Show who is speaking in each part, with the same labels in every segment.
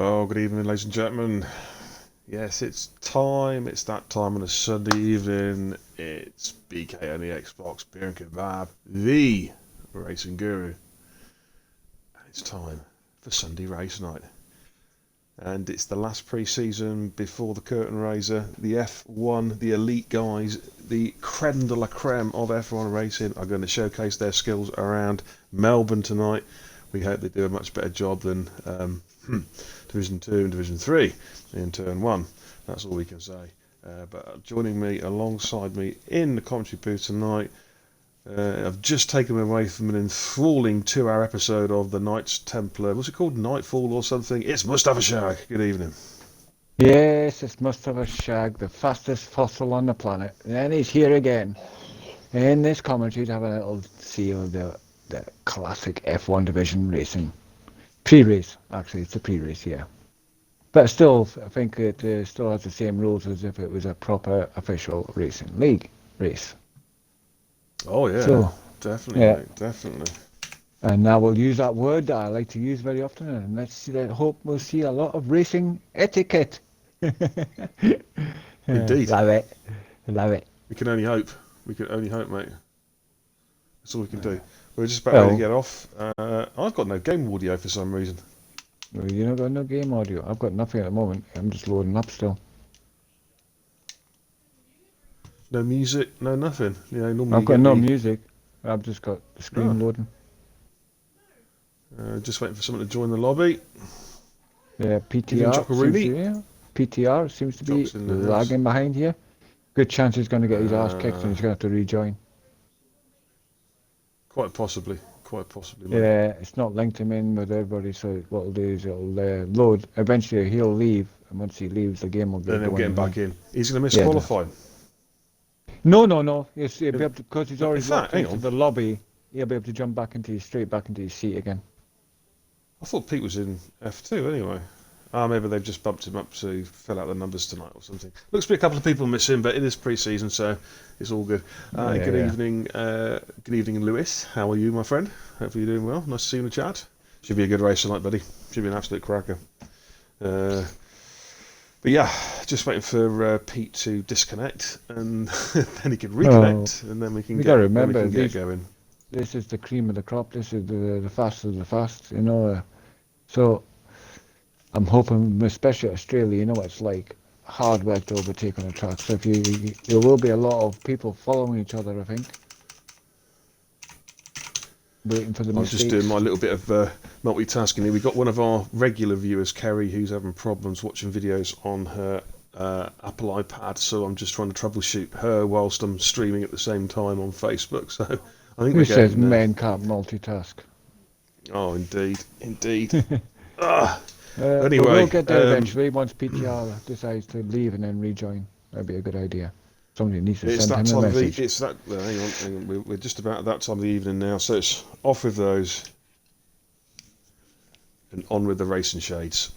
Speaker 1: Well, good evening, ladies and gentlemen. Yes, it's time. It's that time on a Sunday evening. It's BK on the Xbox, Beer and Kebab, the racing guru. And it's time for Sunday race night. And it's the last pre-season before the curtain raiser. The F1, the elite guys, the creme de la creme of F1 racing are going to showcase their skills around Melbourne tonight. We hope they do a much better job than Division 2 and Division 3 in Turn 1. That's all we can say. But joining me, alongside me in the commentary booth tonight, I've just taken away from an enthralling 2-hour episode of the Knights Templar. What's it called? Nightfall or something? It's Mustafa Shag. Good evening.
Speaker 2: Yes, it's Mustafa Shag, the fastest fossil on the planet. And he's here again. In this commentary to have a little see of the classic F1 division racing. Pre-race, actually, it's a pre-race, yeah. But still, I think it still has the same rules as if it was a proper official racing league race.
Speaker 1: Oh yeah,
Speaker 2: So,
Speaker 1: definitely,
Speaker 2: yeah.
Speaker 1: mate, definitely.
Speaker 2: And now we'll use that word that I like to use very often, and hope we'll see a lot of racing etiquette.
Speaker 1: Indeed.
Speaker 2: Love it. Love it.
Speaker 1: We can only hope. We can only hope, mate. That's all we can do. We're just about ready to get off. I've got no game audio for some reason.
Speaker 2: Well, you not got no game audio. I've got nothing at the moment. I'm just loading up still.
Speaker 1: No music, no nothing. You know, normally
Speaker 2: I've got no music. I've just got the screen loading.
Speaker 1: Just waiting for someone to join the lobby.
Speaker 2: Yeah, PTR seems to be lagging behind here. Good chance he's going to get his ass kicked and he's going to have to rejoin.
Speaker 1: Quite possibly. Mate.
Speaker 2: Yeah, it's not linked him in with everybody, so what it'll do is it'll load. Eventually he'll leave, and once he leaves, the game will get
Speaker 1: then he'll get him back in. He's going to miss qualifying.
Speaker 2: No. He'll be able to, because he's already locked into
Speaker 1: on.
Speaker 2: the lobby. He'll be able to jump straight back into his seat again.
Speaker 1: I thought Pete was in F2 anyway. Maybe they've just bumped him up to fill out the numbers tonight or something. Looks to be a couple of people missing, but it is pre-season, so it's all good. Good evening, Lewis. How are you, my friend? Hopefully you're doing well. Nice to see you in the chat. Should be a good race tonight, buddy. Should be an absolute cracker. But yeah, just waiting for Pete to disconnect, and then he can reconnect, and then we can get going.
Speaker 2: This is the cream of the crop. This is the fast of the fast, you know. So I'm hoping, especially Australia, you know what it's like, hard work to overtake on the track. So there will be a lot of people following each other, I think. Waiting for the mistakes.
Speaker 1: I'm just doing my little bit of multitasking here. We've got one of our regular viewers, Kerry, who's having problems watching videos on her Apple iPad, so I'm just trying to troubleshoot her whilst I'm streaming at the same time on Facebook. So I think
Speaker 2: who says men can't multitask?
Speaker 1: Oh, indeed.
Speaker 2: Anyway, we'll get there eventually once PTR decides to leave and then rejoin. That'd be a good idea. Somebody needs to send him a message.
Speaker 1: Hang on. We're just about at that time of the evening now, so it's off with those and on with the racing shades.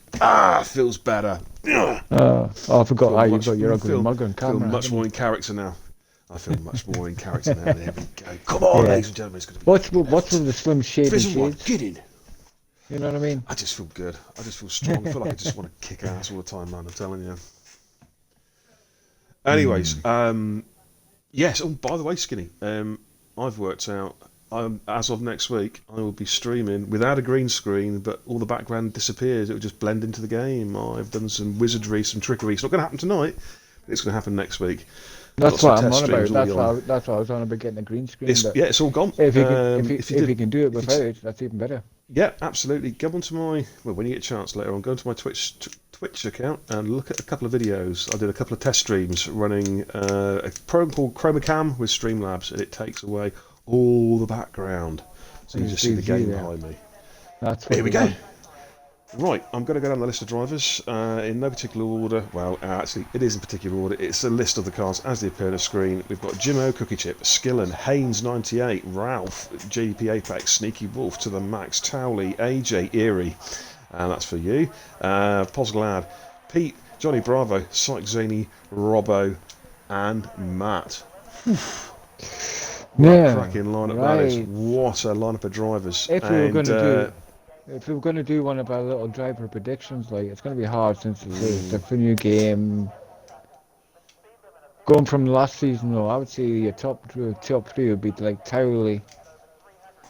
Speaker 1: Feels better.
Speaker 2: I forgot. You've got your ugly mug on camera.
Speaker 1: I feel much more in character now. There we go. Come on, ladies and gentlemen.
Speaker 2: What's with the slim shades?
Speaker 1: Get in.
Speaker 2: You know what I mean?
Speaker 1: I just feel good. I just feel strong. I feel like I just want to kick ass all the time, man. I'm telling you. Anyways, yes. Oh, by the way, Skinny, I've worked out. As of next week, I will be streaming without a green screen, but all the background disappears. It will just blend into the game. I've done some wizardry, some trickery. It's not going to happen tonight, but it's going to happen next week.
Speaker 2: That's what I'm on about. That's what I was on about, getting a green screen.
Speaker 1: It's all gone.
Speaker 2: If you can do it without it, that's even better.
Speaker 1: Yeah, absolutely. Go onto when you get a chance later on, go onto my Twitch account and look at a couple of videos. I did a couple of test streams running a program called ChromaCam with Streamlabs, and it takes away all the background, so you just see the game behind me. Here we go. Right, I'm going to go down the list of drivers in no particular order. Well, actually, it is in particular order. It's a list of the cars as they appear on the screen. We've got Jimmo, Cookie Chip, Skillen, Haynes 98, Ralph, JDP Apex, Sneaky Wolf to the max, Towley, AJ, Erie, and that's for you. Posglad, Pete, Johnny Bravo, Syke Zany, Robbo, and Matt. Cracking lineup that is. What a lineup of drivers.
Speaker 2: If we were going to do if we were going to do one of our little driver predictions, like it's going to be hard since it's
Speaker 1: Mm.
Speaker 2: a new game. Going from last season, though, I would say your top three would be like Towley,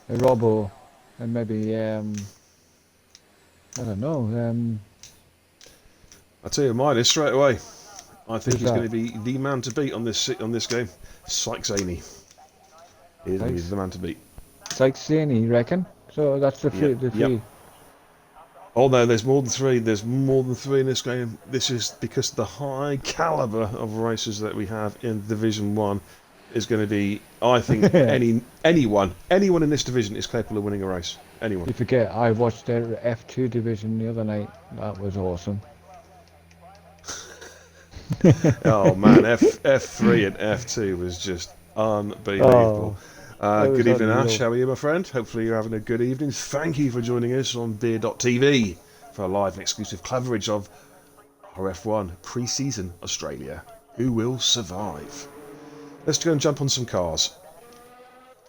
Speaker 2: Robbo, and maybe I don't know.
Speaker 1: I'll tell you mine is straight away. I think
Speaker 2: Who's
Speaker 1: he's going
Speaker 2: that?
Speaker 1: to be the man to beat on this game. Sykes Aney. He's
Speaker 2: Sykes.
Speaker 1: the man to beat.
Speaker 2: Sykes, you reckon? So that's the
Speaker 1: Yep,
Speaker 2: three. The
Speaker 1: yep.
Speaker 2: three.
Speaker 1: Oh no, there's more than three. There's more than three in this game. This is because the high caliber of racers that we have in Division 1 is going to be, I think, anyone in this division is capable of winning a race. Anyone.
Speaker 2: You forget, I watched their F2 division the other night. That was awesome.
Speaker 1: Oh man, F3 and F2 was just unbelievable.
Speaker 2: Oh, it
Speaker 1: Good
Speaker 2: was
Speaker 1: evening, Ash.
Speaker 2: unreal.
Speaker 1: How are you, my friend? Hopefully you're having a good evening. Thank you for joining us on Beer.tv for a live and exclusive coverage of RRF1 pre-season Australia. Who will survive? Let's go and jump on some cars.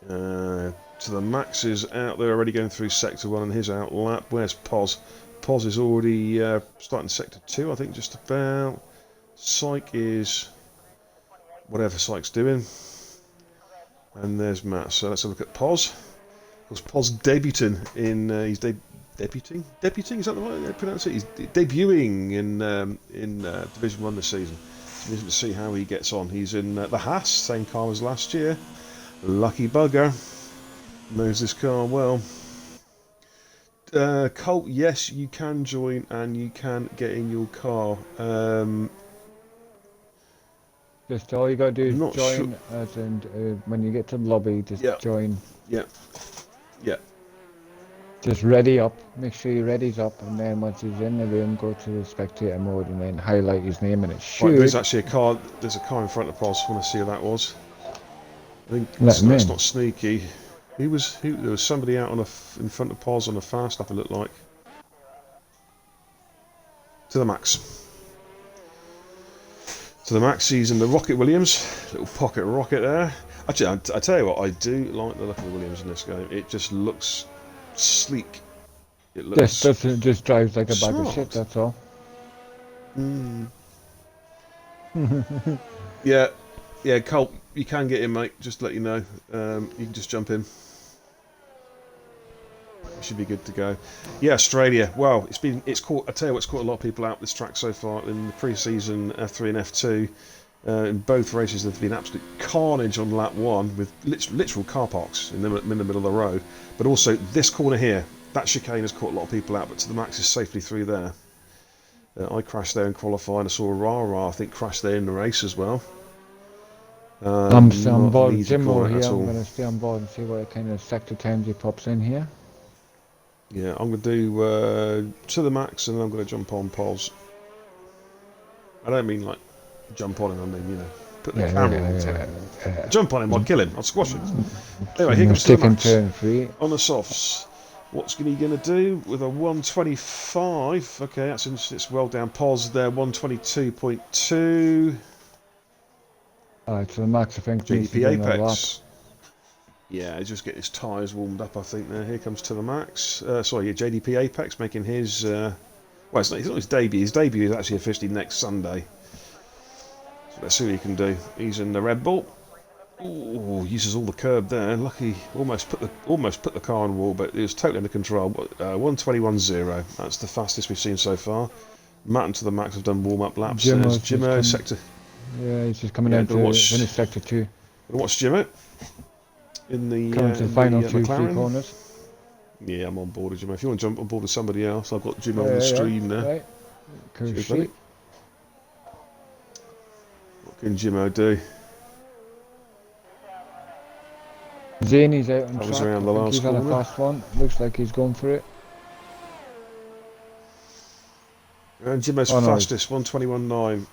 Speaker 1: So the Max is out there already going through Sector 1 and his outlap. Where's Poz? Poz is already starting Sector 2, I think, just about. Syke is whatever Syke's doing. And there's Matt. So let's have a look at Poz. Of course, Poz debuting in... he's debuting? Debuting? Is that the right way to pronounce it? He's debuting in Division 1 this season. So we're going to see how he gets on. He's in the Haas, same car as last year. Lucky bugger. Knows this car well. Colt, yes, you can join and you can get in your car.
Speaker 2: Just all you gotta do is
Speaker 1: Not
Speaker 2: join,
Speaker 1: sure.
Speaker 2: as in when you get to the lobby, just
Speaker 1: Yeah,
Speaker 2: join.
Speaker 1: yeah, yeah.
Speaker 2: Just ready up. Make sure your ready's up, and then once he's in the room, go to the spectator mode, and then highlight his name, and it
Speaker 1: Right, there's
Speaker 2: should
Speaker 1: actually a car. There's a car in front of Poz. I want to see who that was. I think
Speaker 2: let him
Speaker 1: that's
Speaker 2: in.
Speaker 1: not sneaky. There was somebody out in front of Poz on a fast lap. It looked like to the Max. To the Max, he's in the Rocket Williams, little pocket rocket there. Actually, I tell you what, I do like the look of the Williams in this game. It just looks sleek. It looks
Speaker 2: Just drives like a bag of shit.
Speaker 1: smart.
Speaker 2: That's all.
Speaker 1: Mm. Yeah, yeah, Colt, you can get in, mate. Just to let you know, you can just jump in. You should be good to go. Yeah, Australia. Well, it's caught. I tell you what, it's caught a lot of people out this track so far in the pre-season F3 and F2. In both races, there's been absolute carnage on lap 1 with literal car parks in the middle of the road. But also this corner here, that chicane has caught a lot of people out. But to the Max is safely through there. I crashed there in qualifying. I saw RRF, I think, crash there in the race as well.
Speaker 2: I'm on
Speaker 1: Not an
Speaker 2: board
Speaker 1: easy
Speaker 2: Jimmo
Speaker 1: corner
Speaker 2: here.
Speaker 1: at
Speaker 2: I'm
Speaker 1: all.
Speaker 2: gonna stay on board and see what kind of sector times he pops in here.
Speaker 1: Yeah, I'm going to do to the Max and then I'm going to jump on Poz. I don't mean like jump on him, I mean, you know, put the camera on him. Jump on him, I'll kill him, I'll squash him. Anyway, here
Speaker 2: I'm
Speaker 1: comes to the
Speaker 2: sticking
Speaker 1: Max.
Speaker 2: turn 3.
Speaker 1: On the softs. What's he going to do with a 125? Okay, that's it's well down. Poz there, 122.2.
Speaker 2: Alright, so the Max, I think, needs to
Speaker 1: JDP
Speaker 2: do another lap.
Speaker 1: Apex. Yeah, he's just getting his tyres warmed up, I think. There, here comes to the Max. Sorry, yeah, JDP Apex making his. Well, it's not his debut. His debut is actually officially next Sunday. So let's see what he can do. He's in the Red Bull. Ooh, uses all the curb there. Lucky, almost put the car on the wall, but it was totally under control. 121.0. That's the fastest we've seen so far. Matt and to the Max have done warm-up laps. There's Jimmo sector.
Speaker 2: Yeah, he's just coming
Speaker 1: Yeah,
Speaker 2: in to finish sector 2.
Speaker 1: Watch Jimmo in the
Speaker 2: Coming to the final two
Speaker 1: McLaren.
Speaker 2: corners.
Speaker 1: Yeah, I'm on board with Jimmo. If you want to jump on board with somebody else, I've got Jimmo on the stream there.
Speaker 2: Right. Cool
Speaker 1: Cheers,
Speaker 2: shit.
Speaker 1: buddy. What can Jimmo do?
Speaker 2: Zane's out on
Speaker 1: Covers
Speaker 2: track.
Speaker 1: around
Speaker 2: I
Speaker 1: the
Speaker 2: think
Speaker 1: last
Speaker 2: he's on a
Speaker 1: corner.
Speaker 2: fast one. Looks like he's going for it.
Speaker 1: And Jimmo's
Speaker 2: Oh, no.
Speaker 1: fastest, 121.9.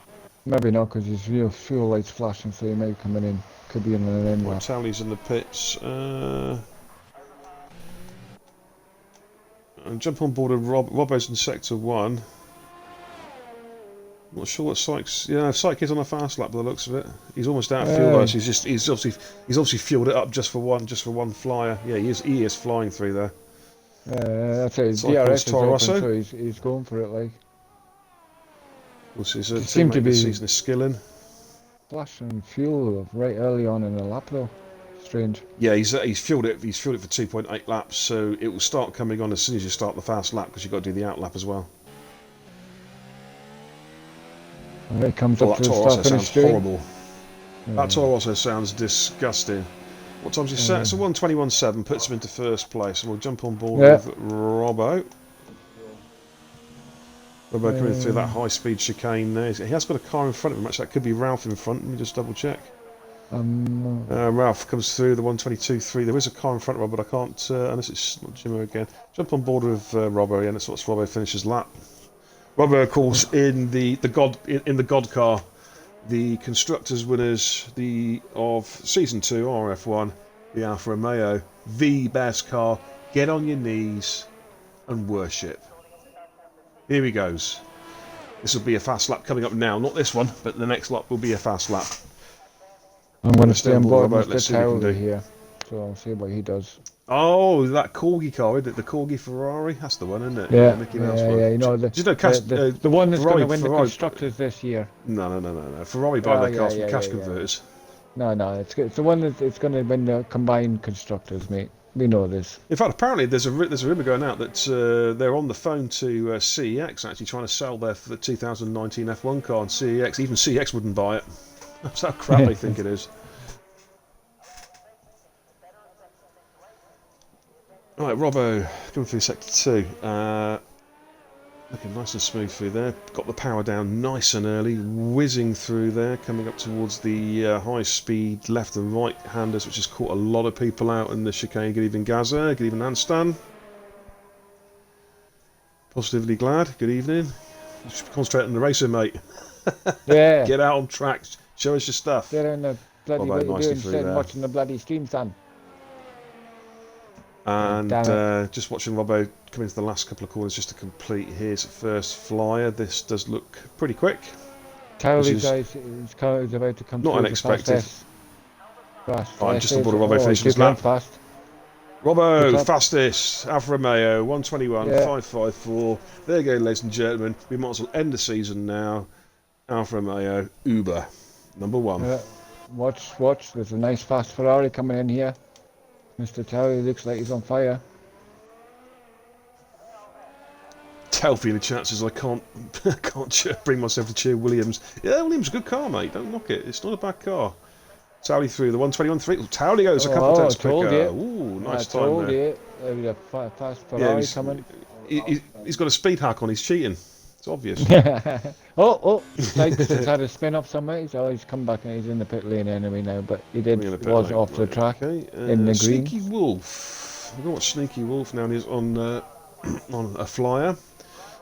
Speaker 2: Maybe not, because his real fuel light's flashing, so he may be coming in. Could be in an end
Speaker 1: Right,
Speaker 2: lap.
Speaker 1: Tally's in the pits. And jump on board with Robbo's in sector 1. Not sure what Sykes. Yeah, Syke is on a fast lap by the looks of it. He's almost out of fuel though, so he's obviously fueled it up just for one flyer. Yeah, he is flying through there.
Speaker 2: That's it.
Speaker 1: So here comes
Speaker 2: DRS is
Speaker 1: Toro
Speaker 2: open,
Speaker 1: Rosso.
Speaker 2: so he's going for it. Like,
Speaker 1: We'll see his
Speaker 2: it seemed to
Speaker 1: teammate this
Speaker 2: be
Speaker 1: season is Skillen.
Speaker 2: flashing fuel right early on in the lap, though. Strange.
Speaker 1: Yeah, he's fueled it. He's fueled it for 2.8 laps, so it will start coming on as soon as you start the fast lap because you've got to do the out lap as well.
Speaker 2: And it comes
Speaker 1: Oh,
Speaker 2: up
Speaker 1: that
Speaker 2: to the
Speaker 1: Toro Rosso
Speaker 2: start finish
Speaker 1: sounds
Speaker 2: straight.
Speaker 1: horrible. That Toro Rosso sounds disgusting. What time's he set? It's a 1:21.7, puts him into first place, and we'll jump on board with Robbo. Robbo coming through that high-speed chicane there. He has got a car in front of him. Actually, that could be Ralph in front. Let me just double check. Ralph comes through the 1:22.3. There is a car in front of Robbo, but I can't, unless it's not Jimmo again. Jump on board with Robbo, and that's what Robbo finishes lap. Robbo, of course, in the God car. The constructors winners of season 2 RRF1, the Alfa Romeo, the best car. Get on your knees and worship. Here he goes. This will be a fast lap coming up now. Not this one, but the next lap will be a fast lap.
Speaker 2: I'm going to stay on board
Speaker 1: Let's
Speaker 2: Mr.
Speaker 1: see what we can
Speaker 2: Towley
Speaker 1: do.
Speaker 2: here, so I'll see what he does.
Speaker 1: Oh, that Corgi car, isn't it? The Corgi Ferrari? That's the one, isn't it?
Speaker 2: Yeah,
Speaker 1: Mickey Mouse one.
Speaker 2: yeah. You know,
Speaker 1: Did you know
Speaker 2: the one that's going to win the
Speaker 1: Ferrari,
Speaker 2: constructors this year.
Speaker 1: No. Ferrari buy their cars from cash
Speaker 2: Yeah.
Speaker 1: converters.
Speaker 2: No, it's the one that's going to win the combined constructors, mate. We know this.
Speaker 1: In fact, apparently there's a rumour going out that they're on the phone to CEX actually trying to sell the 2019 F1 car, and even CEX wouldn't buy it. That's how crap they think it is. Right, Robbo coming through sector 2. Looking nice and smooth through there. Got the power down nice and early, whizzing through there, coming up towards the high-speed left and right-handers, which has caught a lot of people out in the chicane. Good evening, Gaza. Good evening, Anstan. Positively glad. Good evening. You should concentrate on the racing, mate.
Speaker 2: Yeah.
Speaker 1: Get out on track. Show us your stuff.
Speaker 2: Get in the bloody what you do instead of watching the bloody stream, son.
Speaker 1: And just watching Robbo come into the last couple of corners just to complete his first flyer. This does look pretty quick.
Speaker 2: Towley, guys, is about to come
Speaker 1: not
Speaker 2: through
Speaker 1: unexpected.
Speaker 2: I'm
Speaker 1: just on board of Robbo finishing his lap.
Speaker 2: Fast.
Speaker 1: Robbo, fastest, Alfa Romeo, 1:21.554. There you go, ladies and gentlemen. We might as well end the season now. Alfa Romeo, Uber, number 1.
Speaker 2: Watch. There's a nice fast Ferrari coming in here. Mr. Towley looks like he's on fire.
Speaker 1: Tell me the chances I can't bring myself to cheer Williams. Yeah, Williams is a good car, mate. Don't knock it. It's not a bad car. Towley through the 1:21.3. Towley goes a couple of tenths quicker. Ooh, nice time there.
Speaker 2: There's a fast Ferrari coming.
Speaker 1: He's got a speed hack on. He's cheating. It's obvious.
Speaker 2: Sykes has had a spin up somewhere. He's come back and he's in the pit lane anyway now, but he was off the track in the green.
Speaker 1: Sneaky Wolf. We've got Sneaky Wolf now. He's on on a flyer.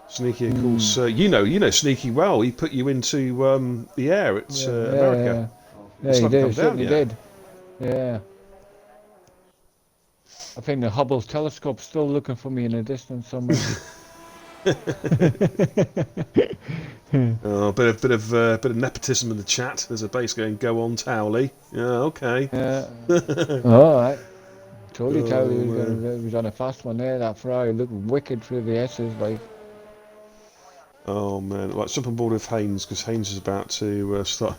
Speaker 1: Sneaky, of course. You know Sneaky well. He put you into the air at America.
Speaker 2: Yeah, he did. Certainly did. Yeah. I think the Hubble telescope's still looking for me in the distance somewhere.
Speaker 1: Oh, bit of nepotism in the chat. There's a base going, go on, Towley. Yeah, okay.
Speaker 2: All right. Totally Towley was on a fast one there. That Ferrari looked wicked through the S's, like.
Speaker 1: Oh man, let's jump on board with Haynes because Haynes is about to start.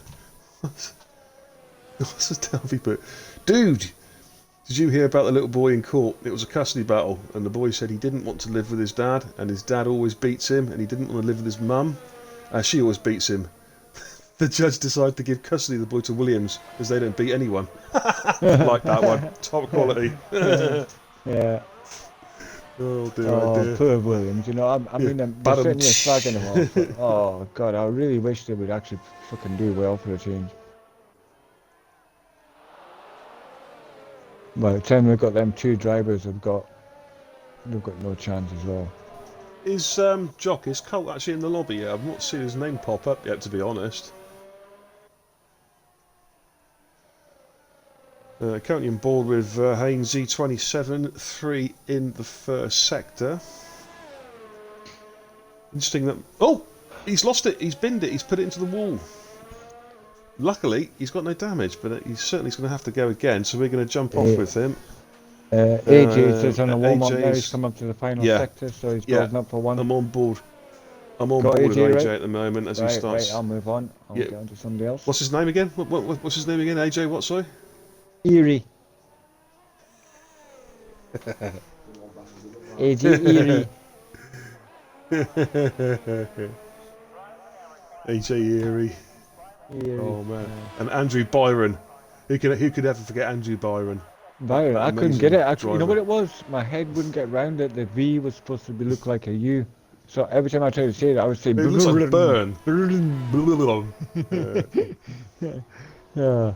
Speaker 1: What's this Towley put? Dude, did you hear about the little boy in court? It was a custody battle, and the boy said he didn't want to live with his dad, and his dad always beats him, and he didn't want to live with his mum. She always beats him. The judge decided to give custody of the boy to Williams, because they don't beat anyone. Like that one. Top quality.
Speaker 2: Yeah.
Speaker 1: Oh dear.
Speaker 2: Poor Williams. You know, I mean, they're sitting here slagging him off. But, oh God, I really wish they would actually fucking do well for a change. By the time we've got them 2 drivers, they've got no chance as well.
Speaker 1: Is Colt actually in the lobby yet? I've not seen his name pop up yet, to be honest. Currently on board with Haynes Z27, 3 in the first sector. Interesting that... Oh! He's lost it! He's binned it! He's put it into the wall! Luckily, he's got no damage, but he's certainly going to have to go again, so we're going to jump off with him.
Speaker 2: AJ says on the warm-up now he's
Speaker 1: AJ's,
Speaker 2: come up to the final
Speaker 1: yeah,
Speaker 2: sector, so he's
Speaker 1: yeah.
Speaker 2: building up for one.
Speaker 1: I'm on board. I'm on
Speaker 2: Got
Speaker 1: board with
Speaker 2: AJ,
Speaker 1: AJ
Speaker 2: right?
Speaker 1: at the moment as he
Speaker 2: Right,
Speaker 1: starts.
Speaker 2: I'll move on. I'll
Speaker 1: Yeah.
Speaker 2: get on to somebody else.
Speaker 1: What's his name again? What's his name again? AJ what, sorry?
Speaker 2: Eerie. AJ Eerie.
Speaker 1: AJ Eerie.
Speaker 2: Eerie.
Speaker 1: Oh man. And Andrew Byron. Who could ever forget Andrew Byron?
Speaker 2: Byron,
Speaker 1: That
Speaker 2: I couldn't get
Speaker 1: amazing
Speaker 2: it. You know
Speaker 1: driver.
Speaker 2: what it was? My head wouldn't get round it. The V was supposed to look like a U. So every time I tried to say it, I would say.
Speaker 1: It looks like burn.
Speaker 2: Yeah.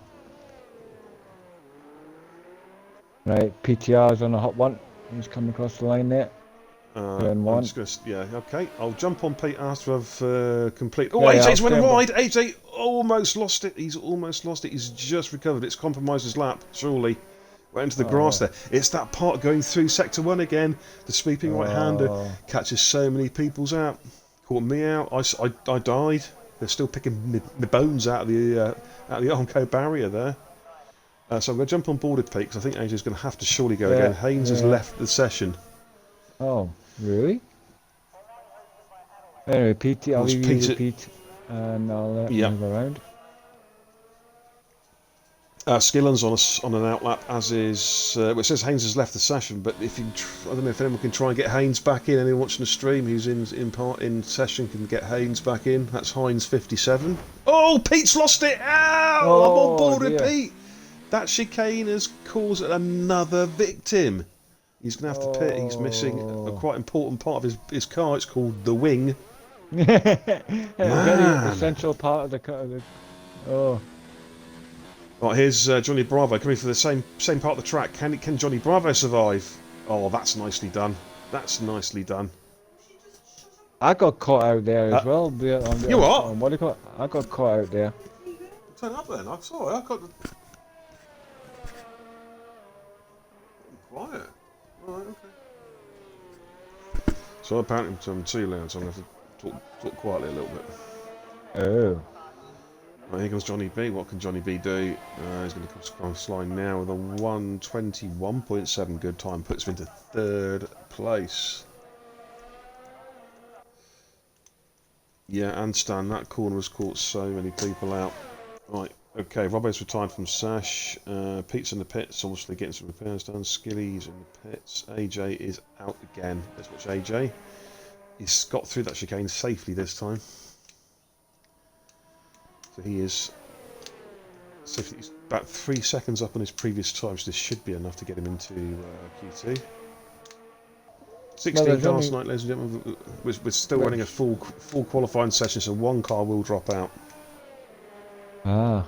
Speaker 2: Right, PTR's on a hot one. He's coming across the line there.
Speaker 1: I'm just gonna, yeah, okay. I'll jump on Pete after I've complete. Oh,
Speaker 2: Yeah,
Speaker 1: AJ's
Speaker 2: I'll
Speaker 1: went
Speaker 2: stand
Speaker 1: wide. AJ almost lost it. He's almost lost it. He's just recovered. It's compromised his lap. Surely went into the grass there. It's that part going through sector 1 again. The sweeping right-hander catches so many people's out. Caught me out. I died. They're still picking my bones out of the Armco barrier there. So I'm going to jump on board with Pete because I think AJ's going to have to surely go again. Haynes has left the session.
Speaker 2: Oh, really? Anyway, Pete, I'll leave you to Pete, and I'll let you move around.
Speaker 1: Skillen's on an outlap, as is. Well, it says Haynes has left the session, but if you, I don't know if anyone can try and get Haynes back in. Anyone watching the stream who's in session can get Haynes back in. That's Hines 57. Oh, Pete's lost it! Ow! I'm on board with Pete. That chicane has caused another victim. He's going to have to pit. He's missing a quite important part of his car. It's called the wing.
Speaker 2: Very essential part of the car. Oh.
Speaker 1: Right, here's Johnny Bravo coming for the same part of the track. Can Johnny Bravo survive? Oh, that's nicely done. That's nicely done.
Speaker 2: I got caught out there as well.
Speaker 1: You what?
Speaker 2: What do you call it? I got caught out there.
Speaker 1: Turn up then. I'm sorry. I got quiet. Right, okay. So apparently I'm too loud, so I'm going to have to talk quietly a little bit.
Speaker 2: Oh.
Speaker 1: Right, here comes Johnny B. What can Johnny B do? He's going to come across line now with a 1:21.7 good time. Puts him into 3rd place. Yeah, and Stan, that corner has caught so many people out. Right, okay, Robbo's retired from Sash. Pete's in the pits, obviously getting some repairs done. Skilly's in the pits. AJ is out again. Let's watch AJ. He's got through that chicane safely this time. So he is safely, he's about 3 seconds up on his previous time, so this should be enough to get him into Q2. 16 cars tonight, ladies and gentlemen. We're still running a full qualifying session, so 1 car will drop out.
Speaker 2: Ah.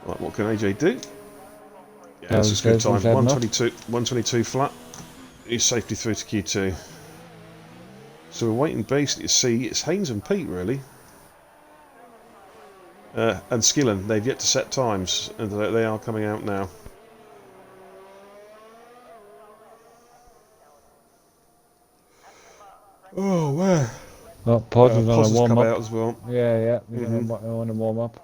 Speaker 1: Right, what can AJ do? Yeah, this is good time. 122 flat. He's safely through to Q2. So we're waiting basically to see. It's Haynes and Pete really. And Skillen, they've yet to set times, and they are coming out now. Oh, where?
Speaker 2: Well, Pod's on a warm up.
Speaker 1: Out as well.
Speaker 2: Yeah. On a warm up.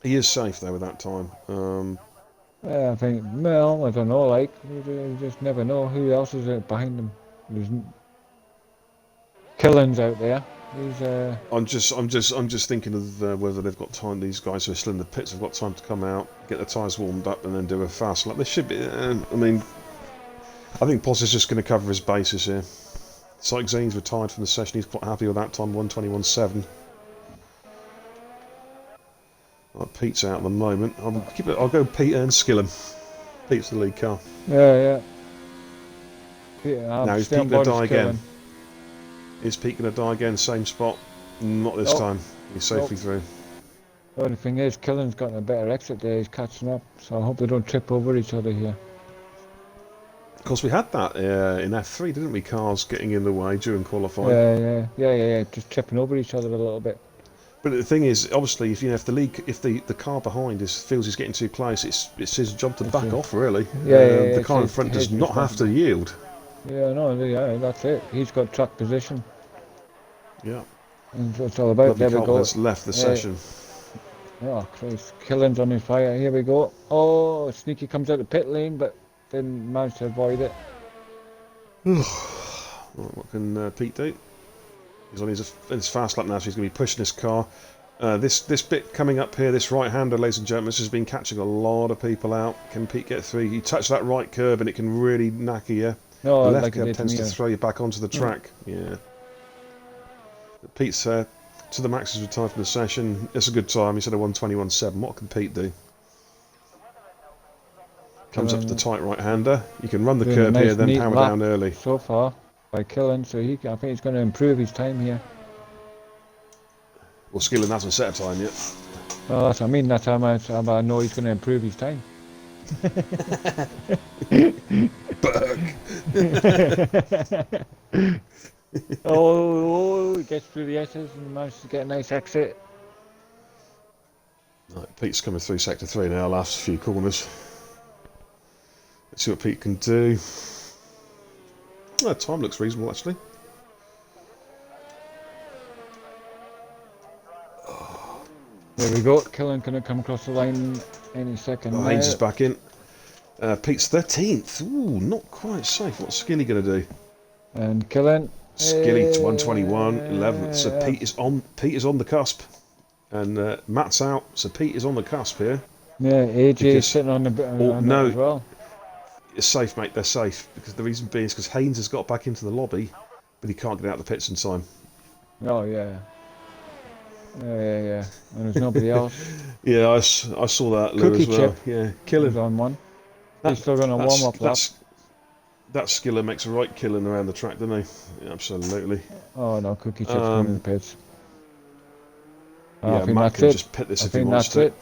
Speaker 1: He is safe though with that time.
Speaker 2: Yeah, I think. Well, I don't know. Like, you just never know who else is behind him. There's Killen's out there. He's.
Speaker 1: I'm just thinking of whether they've got time. These guys who are still in the pits have got time to come out, get the tyres warmed up, and then do a fast lap. They should be. I mean, I think Poz is just going to cover his bases here. Syke Zane's retired from the session. He's quite happy with that time, 1:21.7. Right, Pete's out at the moment. I'll go Pete and Skillen. Pete's the lead car.
Speaker 2: Yeah.
Speaker 1: Now is Pete going to die again? Is Pete going to die again? Same spot? Not this time. He's safely through.
Speaker 2: The only thing is, Killen's got a better exit there. He's catching up, so I hope they don't trip over each other here.
Speaker 1: Of course, we had that in F3, didn't we? Cars getting in the way during qualifying.
Speaker 2: Yeah. Just tripping over each other a little bit.
Speaker 1: But the thing is, obviously, if the car behind feels he's getting too close, it's his job to back off, really. The car in front does not have to yield.
Speaker 2: Yeah, that's it. He's got track position.
Speaker 1: Yeah.
Speaker 2: And that's all about. There we go.
Speaker 1: Has left the session.
Speaker 2: Oh, Christ. Killen's on his fire. Here we go. Oh, Sneaky comes out the pit lane, but didn't manage to avoid it.
Speaker 1: Right, what can Pete do? He's on his fast lap now, so he's going to be pushing this car. This bit coming up here, this right-hander, ladies and gentlemen, this has been catching a lot of people out. Can Pete get through? You touch that right curb and it can really knacker you.
Speaker 2: No,
Speaker 1: The left
Speaker 2: like it
Speaker 1: curb
Speaker 2: did to
Speaker 1: tends
Speaker 2: me.
Speaker 1: to throw you back onto the track. Yeah. Pete's to the max is retired from the session. It's a good time. He said a 121.7. What can Pete do? Comes up to the tight right-hander. You can run the
Speaker 2: Doing a
Speaker 1: curb
Speaker 2: nice,
Speaker 1: here, then
Speaker 2: neat
Speaker 1: power
Speaker 2: lap
Speaker 1: down early.
Speaker 2: so far by Killen, so I think he's going to improve his time here.
Speaker 1: Well, Skillen hasn't set a time yet.
Speaker 2: Well, that's what I mean. That's how I know he's going to improve his time. Oh, he gets through the S's and manages to get a nice exit.
Speaker 1: Right, Pete's coming through sector 3 now, last few corners. Let's see what Pete can do. Time looks reasonable, actually.
Speaker 2: There we go. Killen going to come across the line any second.
Speaker 1: Haynes is back in. Pete's 13th. Ooh, not quite safe. What's Skilly going to do?
Speaker 2: And Killen.
Speaker 1: Skilly to 121, 11th. So Pete is on the cusp. And Matt's out, so Pete is on the cusp here.
Speaker 2: Yeah, AJ is sitting on the
Speaker 1: no,
Speaker 2: as well.
Speaker 1: It's safe, mate. They're safe. Because the reason being is because Haynes has got back into the lobby, but he can't get out of the pits in time.
Speaker 2: Oh, yeah. Yeah. And there's nobody else.
Speaker 1: Yeah, I saw that, Lou,
Speaker 2: Cookie
Speaker 1: as well.
Speaker 2: Chip.
Speaker 1: Yeah, Killen.
Speaker 2: On one. He's still going to warm up lap.
Speaker 1: That Skiller makes a right killing around the track, doesn't he? Yeah, absolutely.
Speaker 2: Oh, no, Cookie Chip's going in the pits.
Speaker 1: Yeah,
Speaker 2: I think
Speaker 1: Matt
Speaker 2: that's
Speaker 1: can
Speaker 2: it.
Speaker 1: just pit this
Speaker 2: I
Speaker 1: if he
Speaker 2: think
Speaker 1: wants
Speaker 2: that's
Speaker 1: to.
Speaker 2: it.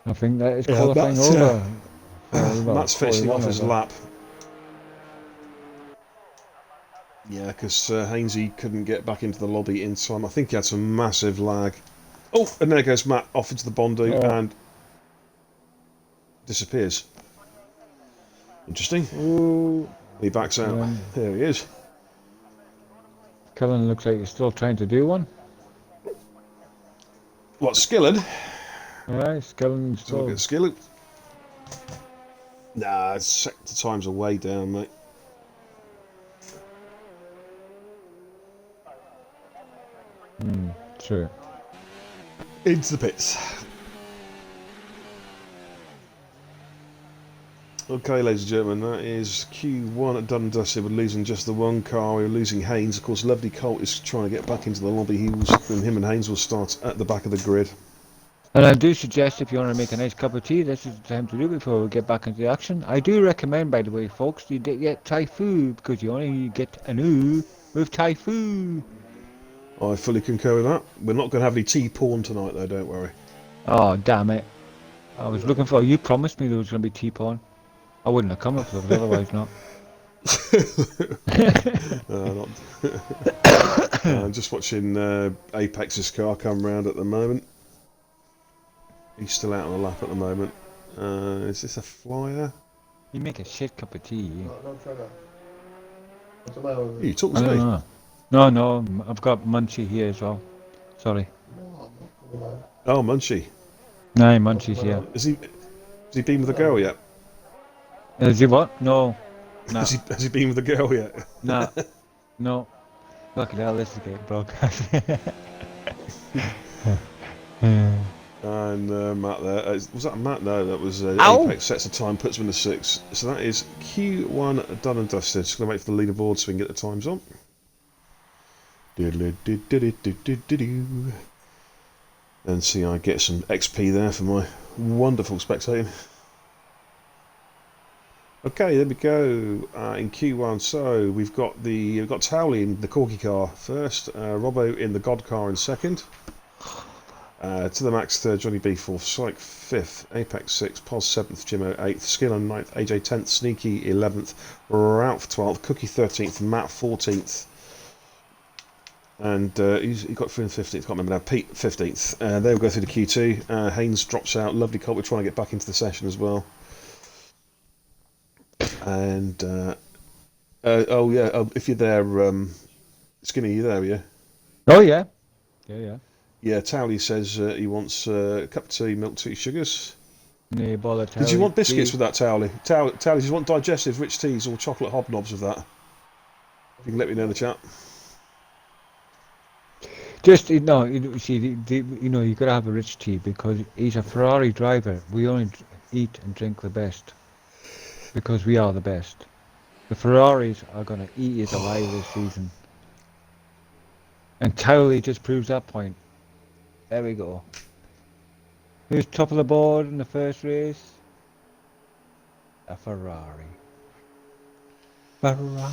Speaker 2: I think that is qualifying over.
Speaker 1: Matt's finishing off his lap. Yeah, because Hainsey couldn't get back into the lobby in time. I think he had some massive lag. Oh, and there goes Matt off into the Bondo and disappears. Interesting.
Speaker 2: Ooh.
Speaker 1: He backs out. There he is.
Speaker 2: Cullen looks like he's still trying to do one.
Speaker 1: What, Skillen?
Speaker 2: Alright, Skillen's still...
Speaker 1: Look at Skillen. Nah, sector times are way down, mate.
Speaker 2: True.
Speaker 1: Into the pits. Okay, ladies and gentlemen, that is Q1 done and dusted. We're losing just the one car. We're losing Haynes. Of course, Lovely Colt is trying to get back into the lobby. Him and Haynes will start at the back of the grid.
Speaker 2: And I do suggest if you want to make a nice cup of tea, this is the time to do it before we get back into the action. I do recommend, by the way, folks, you get Thai food because you only get an oo with Thai food.
Speaker 1: I fully concur with that. We're not going to have any tea porn tonight, though, don't worry.
Speaker 2: Oh, damn it. I was looking for... You promised me there was going to be tea porn. I wouldn't have come if there was otherwise not.
Speaker 1: I'm just watching Apex's car come round at the moment. He's still out on the lap at the moment. Is this a flyer?
Speaker 2: You make a shit cup of tea.
Speaker 3: No, try that. What's the matter with
Speaker 1: You talking to me?
Speaker 2: No, I've got Munchie here as well. Sorry.
Speaker 1: Oh, Munchie.
Speaker 2: No, Munchie's here.
Speaker 1: Has he been with the girl yet?
Speaker 2: Is he what? No.
Speaker 1: Has he been with the girl yet?
Speaker 2: Nah. No. Look at hell, this is getting broadcast.
Speaker 1: And Matt there. Was that Matt? No, that was Apex sets the time, puts him in the 6. So that is Q1 done and dusted. Just going to wait for the leaderboard so we can get the times on. And see, I get some XP there for my wonderful spectating. Okay, there we go. In Q1, so we've got Towley in the Corky car first, Robbo in the God car in second. To the max third, Johnny B 4th, Psych 5th, Apex 6th, Pos 7th, Jimmo 8th, Skill on 9th, AJ 10th, Sneaky 11th, Ralph 12th, Cookie 13th, Matt 14th. And he got through in 15th, can't remember now, Pete 15th. They'll go through the Q2. Haynes drops out, Lovely Colt, we're trying to get back into the session as well. And, if you're there, Skinny, you there, yeah?
Speaker 2: Oh, yeah. Yeah.
Speaker 1: Yeah, Towley says he wants a cup of tea, milk tea, sugars.
Speaker 2: No bother.
Speaker 1: Did you want biscuits with that, Towley? Towley, do you want digestive, rich teas, or chocolate hobnobs with that? If you can let me know in the chat.
Speaker 2: Just no, see, you gotta have a rich tea because he's a Ferrari driver. We only eat and drink the best because we are the best. The Ferraris are gonna eat it alive this season, and Towley just proves that point. There we go. Who's top of the board in the first race? A Ferrari. Ferrari.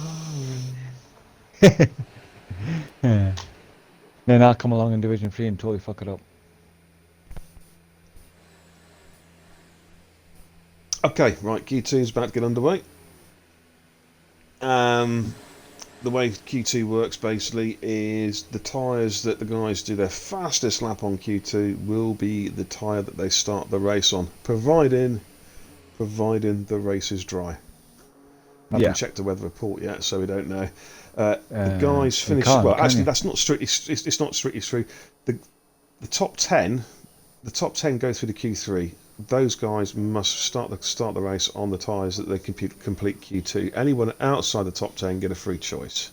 Speaker 2: Yeah. Then I'll come along in Division 3 and totally fuck it up.
Speaker 1: Okay, right, Q2 is about to get underway. The way Q2 works basically is the tyres that the guys do their fastest lap on Q2 will be the tyre that they start the race on, providing the race is dry. I haven't checked the weather report yet, so we don't know. The guys finish. Well, actually, that's not strictly. It's not strictly true. The top 10 go through the Q3. Those guys must start the race on the tyres that they complete Q2. Anyone outside the top 10 get a free choice.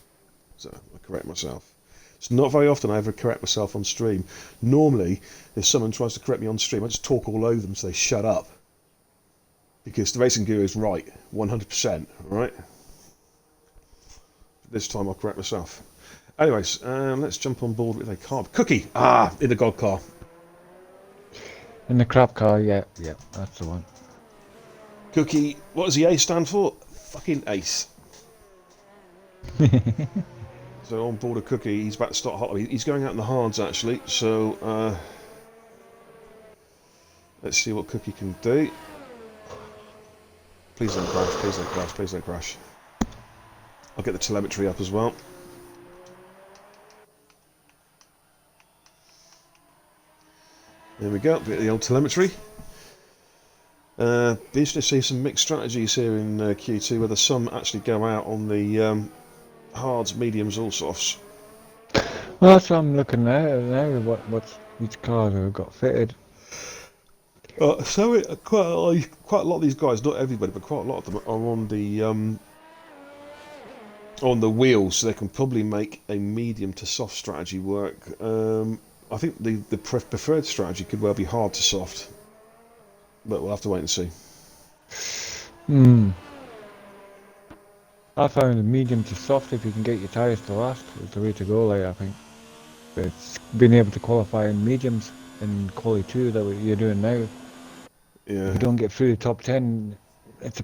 Speaker 1: So I correct myself. It's not very often I ever correct myself on stream. Normally, if someone tries to correct me on stream, I just talk all over them so they shut up. Because the racing guru is right, 100%, right? This time I'll correct myself. Anyways, let's jump on board with a car. Cookie! In the God car.
Speaker 2: In the crap car, yeah, that's the one.
Speaker 1: Cookie, what does the A stand for? Fucking ace. So on board a Cookie, he's about to start hot. He's going out in the hards actually, so let's see what Cookie can do. Please don't crash, please don't crash, please don't crash. I'll get the telemetry up as well. There we go, get the old telemetry. Be interesting to see some mixed strategies here in Q2, whether some actually go out on the hards, mediums, all softs.
Speaker 2: Well, that's what I'm looking at now. What each car have got fitted.
Speaker 1: So quite a lot of these guys, not everybody, but quite a lot of them are on the wheels, so they can probably make a medium to soft strategy work. I think the preferred strategy could well be hard to soft, but we'll have to wait and see.
Speaker 2: I found medium to soft, if you can get your tyres to last, is the way to go. I think it's being able to qualify in mediums in Quali 2 that you're doing now.
Speaker 1: Yeah.
Speaker 2: If you don't get through the top 10, it's a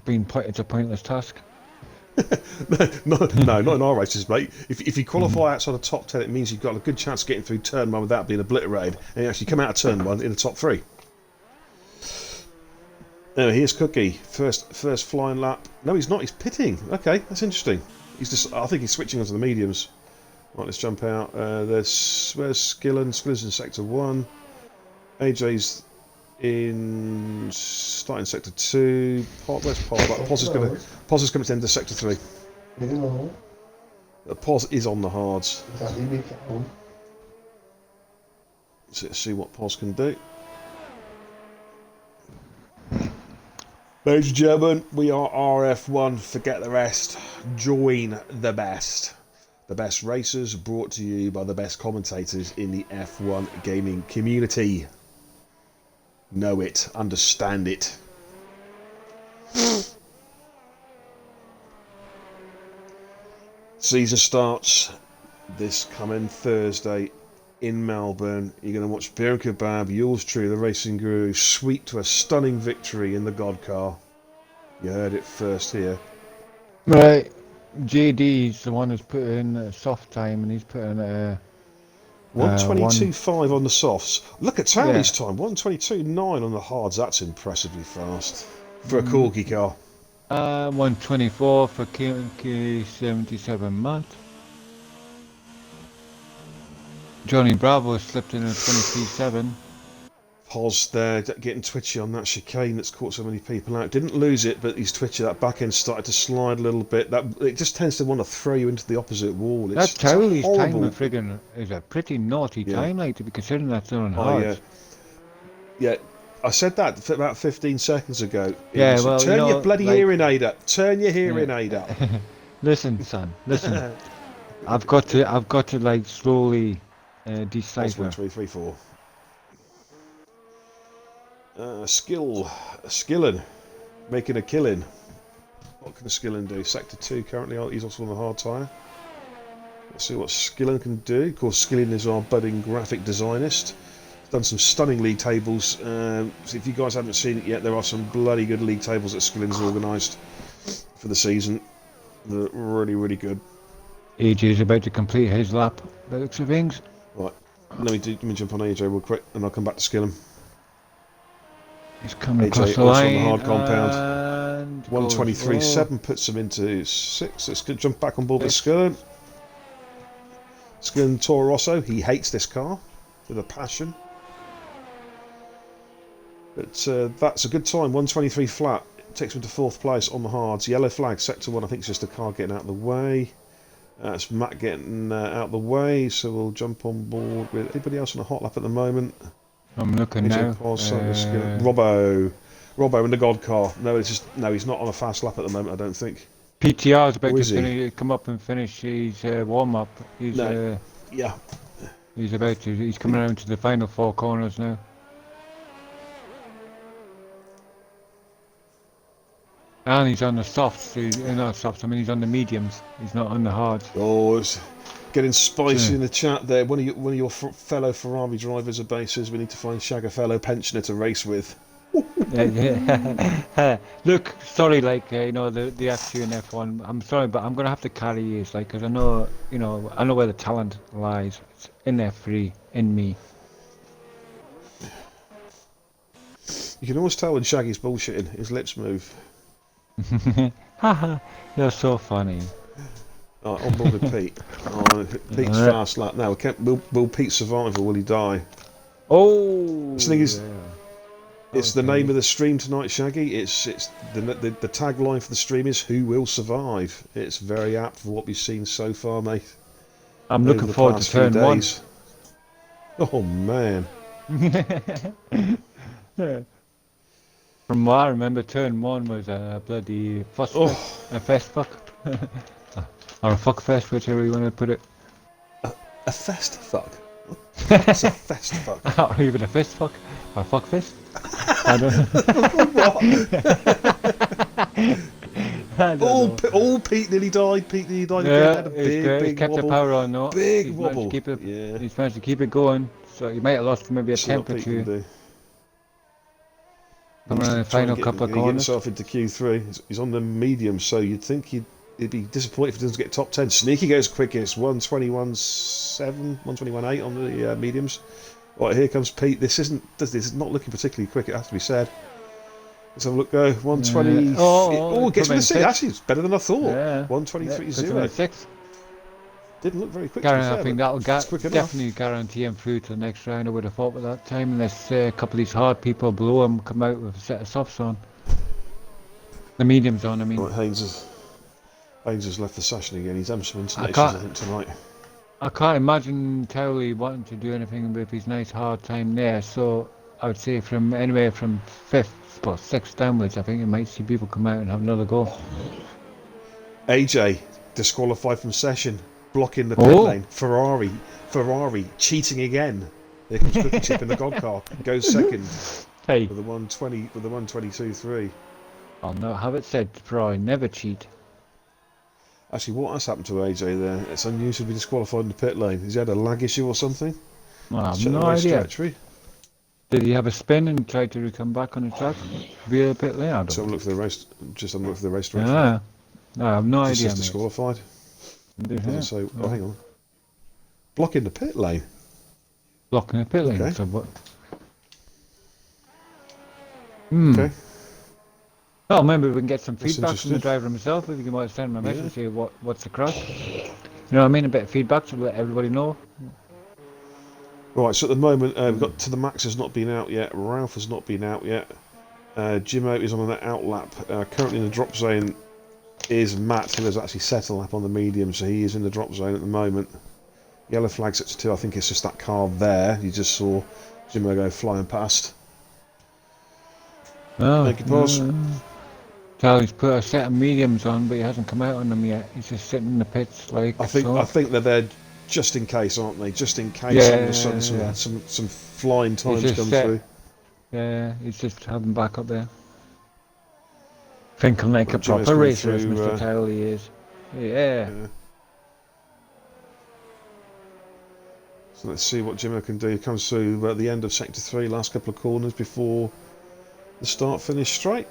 Speaker 2: pointless task.
Speaker 1: No, not in our races, mate. If you qualify outside the top 10, it means you've got a good chance of getting through turn 1 without being obliterated, and you actually come out of turn 1 in the top 3. Now here's Cookie, first flying lap. No, he's not. He's pitting. Okay, that's interesting. I think he's switching onto the mediums. Right, let's jump out. Where's Skillen? Skillen's in sector 1. AJ's starting sector 2. Where's Pos? Pos is coming to enter sector 3. Pos is on the hards. Let's see what Pos can do. Ladies and gentlemen, we are RRF1. Forget the rest. Join the best. The best racers brought to you by the best commentators in the F1 gaming community. Know it, understand it. Season starts this coming Thursday in Melbourne. You're going to watch Beer and Kebab, yours truly, the racing guru, sweep to a stunning victory in the God car. You heard it first here.
Speaker 2: Right, JD's the one who's put in a soft time, and he's put in a
Speaker 1: 1:22.5 on the softs. Look at Towley's time, 1:22.9 on the hards. That's impressively fast for a Corgi car.
Speaker 2: 1:24 for K77 Matt. Johnny Bravo slipped in a 23.7.
Speaker 1: Pos there getting twitchy on that chicane that's caught so many people out. Didn't lose it, but he's twitchy. That back end started to slide a little bit. That it just tends to want to throw you into the opposite wall.
Speaker 2: That
Speaker 1: It's
Speaker 2: Towley's time
Speaker 1: horrible.
Speaker 2: friggin' is a pretty naughty time, like, to be considering that's on
Speaker 1: Oh
Speaker 2: hard.
Speaker 1: yeah, yeah. I said that about 15 seconds ago.
Speaker 2: Yeah, well,
Speaker 1: turn
Speaker 2: you
Speaker 1: your
Speaker 2: know,
Speaker 1: bloody
Speaker 2: like-
Speaker 1: hearing aid up. Turn your hearing aid up.
Speaker 2: Listen, son, listen. I've got to like slowly
Speaker 1: Pos
Speaker 2: decipher.
Speaker 1: 1, 2, 3, 4. Skillen, making a killing. What can Skillen do? Sector 2 currently, he's also on the hard tyre. Let's see what Skillen can do. Of course, Skillen is our budding graphic designist. He's done some stunning league tables. So if you guys haven't seen it yet, there are some bloody good league tables that Skillen's organised for the season. They're really, really good.
Speaker 2: AJ is about to complete his lap. By the looks of things.
Speaker 1: Right, let me jump on AJ real quick, and I'll come back to Skillen.
Speaker 2: He's coming
Speaker 1: AJ
Speaker 2: across the
Speaker 1: also on
Speaker 2: line.
Speaker 1: the hard compound.
Speaker 2: And
Speaker 1: 123.7 puts him into 6. Let's jump back on board with Skillen. Skillen Toro Rosso, he hates this car with a passion. But that's a good time, 123 flat. Takes him to 4th place on the hards. Yellow flag, sector 1, I think it's just a car getting out of the way. It's Matt getting out of the way, so we'll jump on board with anybody else on a hot lap at the moment.
Speaker 2: I'm looking now.
Speaker 1: Robbo in the God car. No, he's not on a fast lap at the moment, I don't think.
Speaker 2: PTR's about
Speaker 1: Or
Speaker 2: to
Speaker 1: is he?
Speaker 2: come up and finish his warm up. He's
Speaker 1: No. Yeah.
Speaker 2: he's coming around to the final 4 corners now. And he's on the softs. Not softs. I mean, he's on the mediums. He's not on the hards.
Speaker 1: Oh, it's getting spicy in the chat there. One of your fellow Ferrari drivers are bases. We need to find Shag a fellow pensioner to race with.
Speaker 2: Look, sorry, like the F2 and F1. I'm sorry, but I'm gonna have to carry you, like, because I know, I know where the talent lies. It's in F3, in me.
Speaker 1: You can always tell when Shaggy's bullshitting. His lips move.
Speaker 2: Haha, you're so funny.
Speaker 1: On board with Pete. Pete's fast lap now. Will Pete survive or will he die?
Speaker 2: Oh,
Speaker 1: The thing is,
Speaker 2: yeah.
Speaker 1: it's the name of the stream tonight, Shaggy. It's the tagline for the stream is "Who will survive?" It's very apt for what we've seen so far, mate.
Speaker 2: I'm
Speaker 1: over
Speaker 2: looking
Speaker 1: the
Speaker 2: forward to
Speaker 1: past few
Speaker 2: turn 1.
Speaker 1: days. Oh man.
Speaker 2: From what I remember, turn 1 was a bloody fuss a fest fuck. Or a fuck fest, whichever you want to put it.
Speaker 1: A fest fuck. What's a fest fuck?
Speaker 2: Or even a fist fuck. Or a fuck fist. I don't know.
Speaker 1: All Pete nearly died. Pete nearly died.
Speaker 2: Yeah,
Speaker 1: Had a
Speaker 2: he's
Speaker 1: big
Speaker 2: kept
Speaker 1: wobble.
Speaker 2: the power on, no.
Speaker 1: Big
Speaker 2: He's
Speaker 1: wobble.
Speaker 2: Managed to keep it,
Speaker 1: Yeah.
Speaker 2: He's managed to keep it going. So he might have lost maybe a
Speaker 1: See what Pete can
Speaker 2: temperature.
Speaker 1: do.
Speaker 2: Coming on the
Speaker 1: Try and
Speaker 2: final
Speaker 1: get-
Speaker 2: couple of
Speaker 1: Get
Speaker 2: corners.
Speaker 1: himself into Q3. He's on the medium, so you'd think he'd be disappointed if he doesn't get top 10. Sneaky goes quickest, 121.7, 121.8 on the mediums. Right, here comes Pete. This is not looking particularly quick, it has to be said. Let's have a look go. 120. Gets
Speaker 2: come
Speaker 1: me
Speaker 2: in
Speaker 1: the seat.
Speaker 2: sixth.
Speaker 1: Actually, it's better than I thought.
Speaker 2: Yeah.
Speaker 1: 123.0.
Speaker 2: 6.
Speaker 1: Didn't look very quick. To be
Speaker 2: I
Speaker 1: fair,
Speaker 2: think
Speaker 1: but
Speaker 2: that'll
Speaker 1: it's quick enough.
Speaker 2: definitely guarantee him through to the next round. I would have thought with that time, unless a couple of these hard people below him come out with a set of softs on. The mediums on, I mean.
Speaker 1: Right, Haynes has left the session again. He's having some internet issues,
Speaker 2: can't-
Speaker 1: I think, tonight.
Speaker 2: I can't imagine Towley wanting to do anything with his nice hard time there, so I would say from anywhere from 5th or 6th downwards, I think you might see people come out and have another go.
Speaker 1: AJ disqualified from session, blocking the pit
Speaker 2: Oh.
Speaker 1: lane. Ferrari cheating again. Here comes Cookie Chip in the God car. Goes second
Speaker 2: Hey,
Speaker 1: with the 122.3.
Speaker 2: I'll not have it said, Ferrari never cheat.
Speaker 1: Actually, what has happened to AJ there? It's unusual to be disqualified in the pit lane. Has he had a lag issue or something?
Speaker 2: Well, I
Speaker 1: Let's
Speaker 2: have
Speaker 1: check
Speaker 2: no
Speaker 1: the race
Speaker 2: idea.
Speaker 1: directory.
Speaker 2: Did he have a spin and try to come back on the track via the pit lane? I
Speaker 1: So
Speaker 2: don't
Speaker 1: I'm looking for the race. Just have a look for the race directory.
Speaker 2: Yeah. No, I have no
Speaker 1: It
Speaker 2: idea.
Speaker 1: says
Speaker 2: mate.
Speaker 1: disqualified.
Speaker 2: Yeah.
Speaker 1: Doesn't say. Oh, hang on. Blocking the pit lane.
Speaker 2: Blocking the pit lane.
Speaker 1: Okay.
Speaker 2: So what? Hmm.
Speaker 1: Okay.
Speaker 2: Well, maybe we can get some
Speaker 1: That's
Speaker 2: feedback from the
Speaker 1: interesting.
Speaker 2: driver himself. If you might send him a message
Speaker 1: Yeah.
Speaker 2: and say what's the crack. You know what I mean? A bit of feedback to let everybody know.
Speaker 1: Right, so at the moment we've got To The Max has not been out yet. Ralph has not been out yet. Jimmo is on an out lap. Currently in the drop zone is Matt, who has actually set a lap on the medium, so he is in the drop zone at the moment. Yellow flag set to 2. I think it's just that car there. You just saw Jimmo go flying past.
Speaker 2: Oh,
Speaker 1: Thank you, Pause.
Speaker 2: Charlie's put a set of mediums on, but he hasn't come out on them yet. He's just sitting in the pits like.
Speaker 1: I think they're there just in case, aren't they? Just in case all of a sudden some flying times come through.
Speaker 2: Yeah, he's just having back up there. Thinking like a proper racer, as Mr. Towley is. Yeah.
Speaker 1: So let's see what Jimmo can do. He comes through at the end of Sector 3, last couple of corners before the start-finish straight.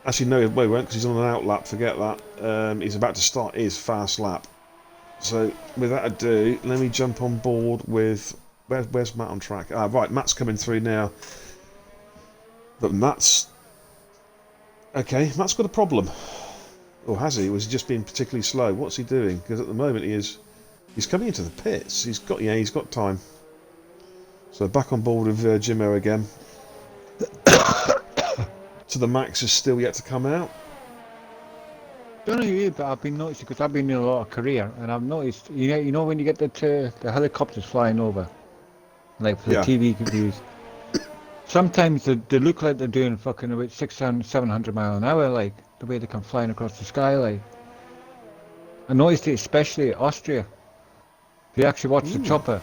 Speaker 1: Actually, no, he won't, because he's on an out lap, forget that. He's about to start his fast lap. So, without ado, let me jump on board with... Where's Matt on track? Ah, right, Matt's coming through now. But Matt's... Okay, Matt's got a problem. Or has he? Was he just being particularly slow? What's he doing? Because at the moment he's coming into the pits. He's got time. So back on board with Jimmo again. To The Max is still yet to come out.
Speaker 2: Don't know you, but I've been noticing, because I've been in a lot of career, and I've noticed, you know when you get the helicopters flying over, like for the TV views, sometimes they look like they're doing fucking about 600, 700 mile an hour, like the way they come flying across the sky. Like I noticed it especially at Austria. If you actually watch the chopper,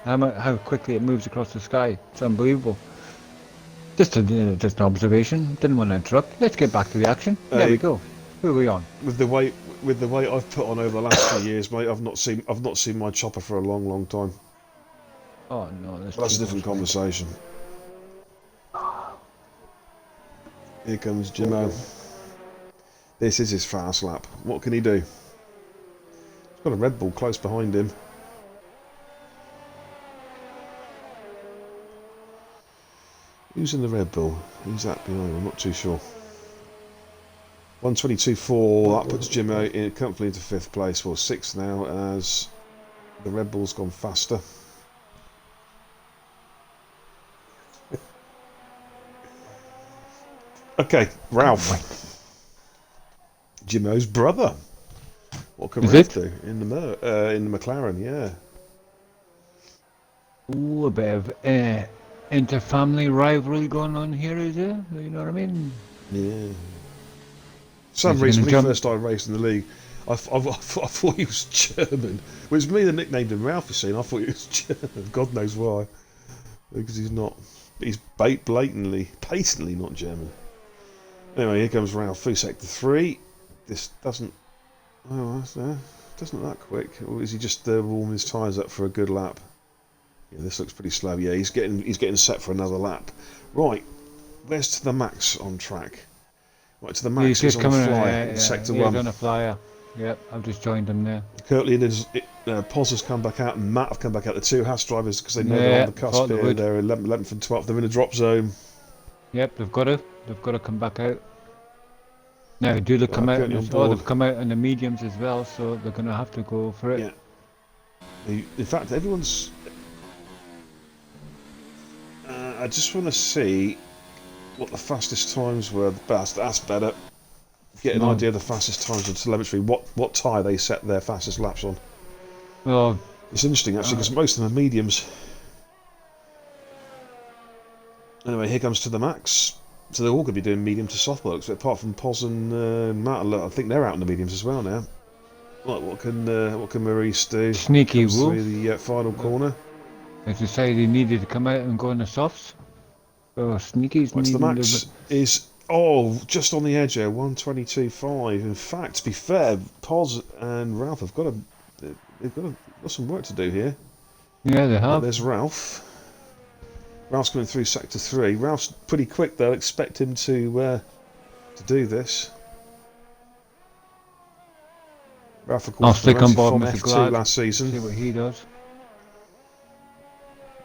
Speaker 2: how quickly it moves across the sky, it's unbelievable. Just an observation. Didn't want to interrupt. Let's get back to the action. There we go. Who are we on?
Speaker 1: With the weight I've put on over the last few years, mate, I've not seen my chopper for a long, long time.
Speaker 2: Oh no,
Speaker 1: that's a different conversation. Here comes Jimmo. This is his fast lap. What can he do? He's got a Red Bull close behind him. Who's in the Red Bull? Who's that behind? I'm not too sure. 122.4, that puts Jimmo comfortably into 5th place, well 6th now, as the Red Bull's gone faster. Okay, Ralph. Jimmo's brother. What can Ralph do in the McLaren? Yeah.
Speaker 2: Ooh, a bit of inter-family rivalry going on here, is there? You know what I mean?
Speaker 1: Yeah. For some reason, when he first started racing the league, I thought he was German. Well, it was me that nicknamed him Ralph, you see, and I thought he was German. God knows why. Because he's not. He's patently not German. Anyway, here comes Ralph through Sector 3. This doesn't... Oh, doesn't that quick. Or is he just warming his tyres up for a good lap? Yeah, this looks pretty slow. Yeah, he's getting set for another lap. Right, where's To The Max on track? Right, To The Max is on a flyer in Sector 1.
Speaker 2: He's on a flyer. Yep, I've just joined him there.
Speaker 1: Curtly and Pos has come back out, and Matt have come back out. The two Haas drivers, because they know they're on the cusp here. They're 11th and 12th. They're in a drop zone.
Speaker 2: Yep, they've got to come back out. Now, do they come out? They've come out in the mediums as well, so they're going to have to go for it.
Speaker 1: Yeah. In fact, everyone's... I just want to see what the fastest times were. That's better. Get an idea of the fastest times on telemetry. What tyre they set their fastest laps on.
Speaker 2: Well,
Speaker 1: it's interesting actually, because most of them are mediums. Anyway, here comes To The Max. So they're all going to be doing medium to soft works, but apart from Pos and Matt, I think they're out in the mediums as well now. Right, what can Maurice do?
Speaker 2: Sneaky wolf.
Speaker 1: Through the final corner.
Speaker 2: As you say, they needed to come out and go in the softs. Oh, Sneaky's
Speaker 1: To The Max is just on the edge here, 122.5. In fact, to be fair, Pos and Ralph have got some work to do here.
Speaker 2: Yeah, they have.
Speaker 1: There's Ralph. Ralph's coming through Sector 3. Ralph's pretty quick though. Expect him to do this. Ralph, of course,
Speaker 2: I'll stick on board
Speaker 1: from
Speaker 2: Mr.
Speaker 1: F2
Speaker 2: Glad,
Speaker 1: last season.
Speaker 2: see what he does.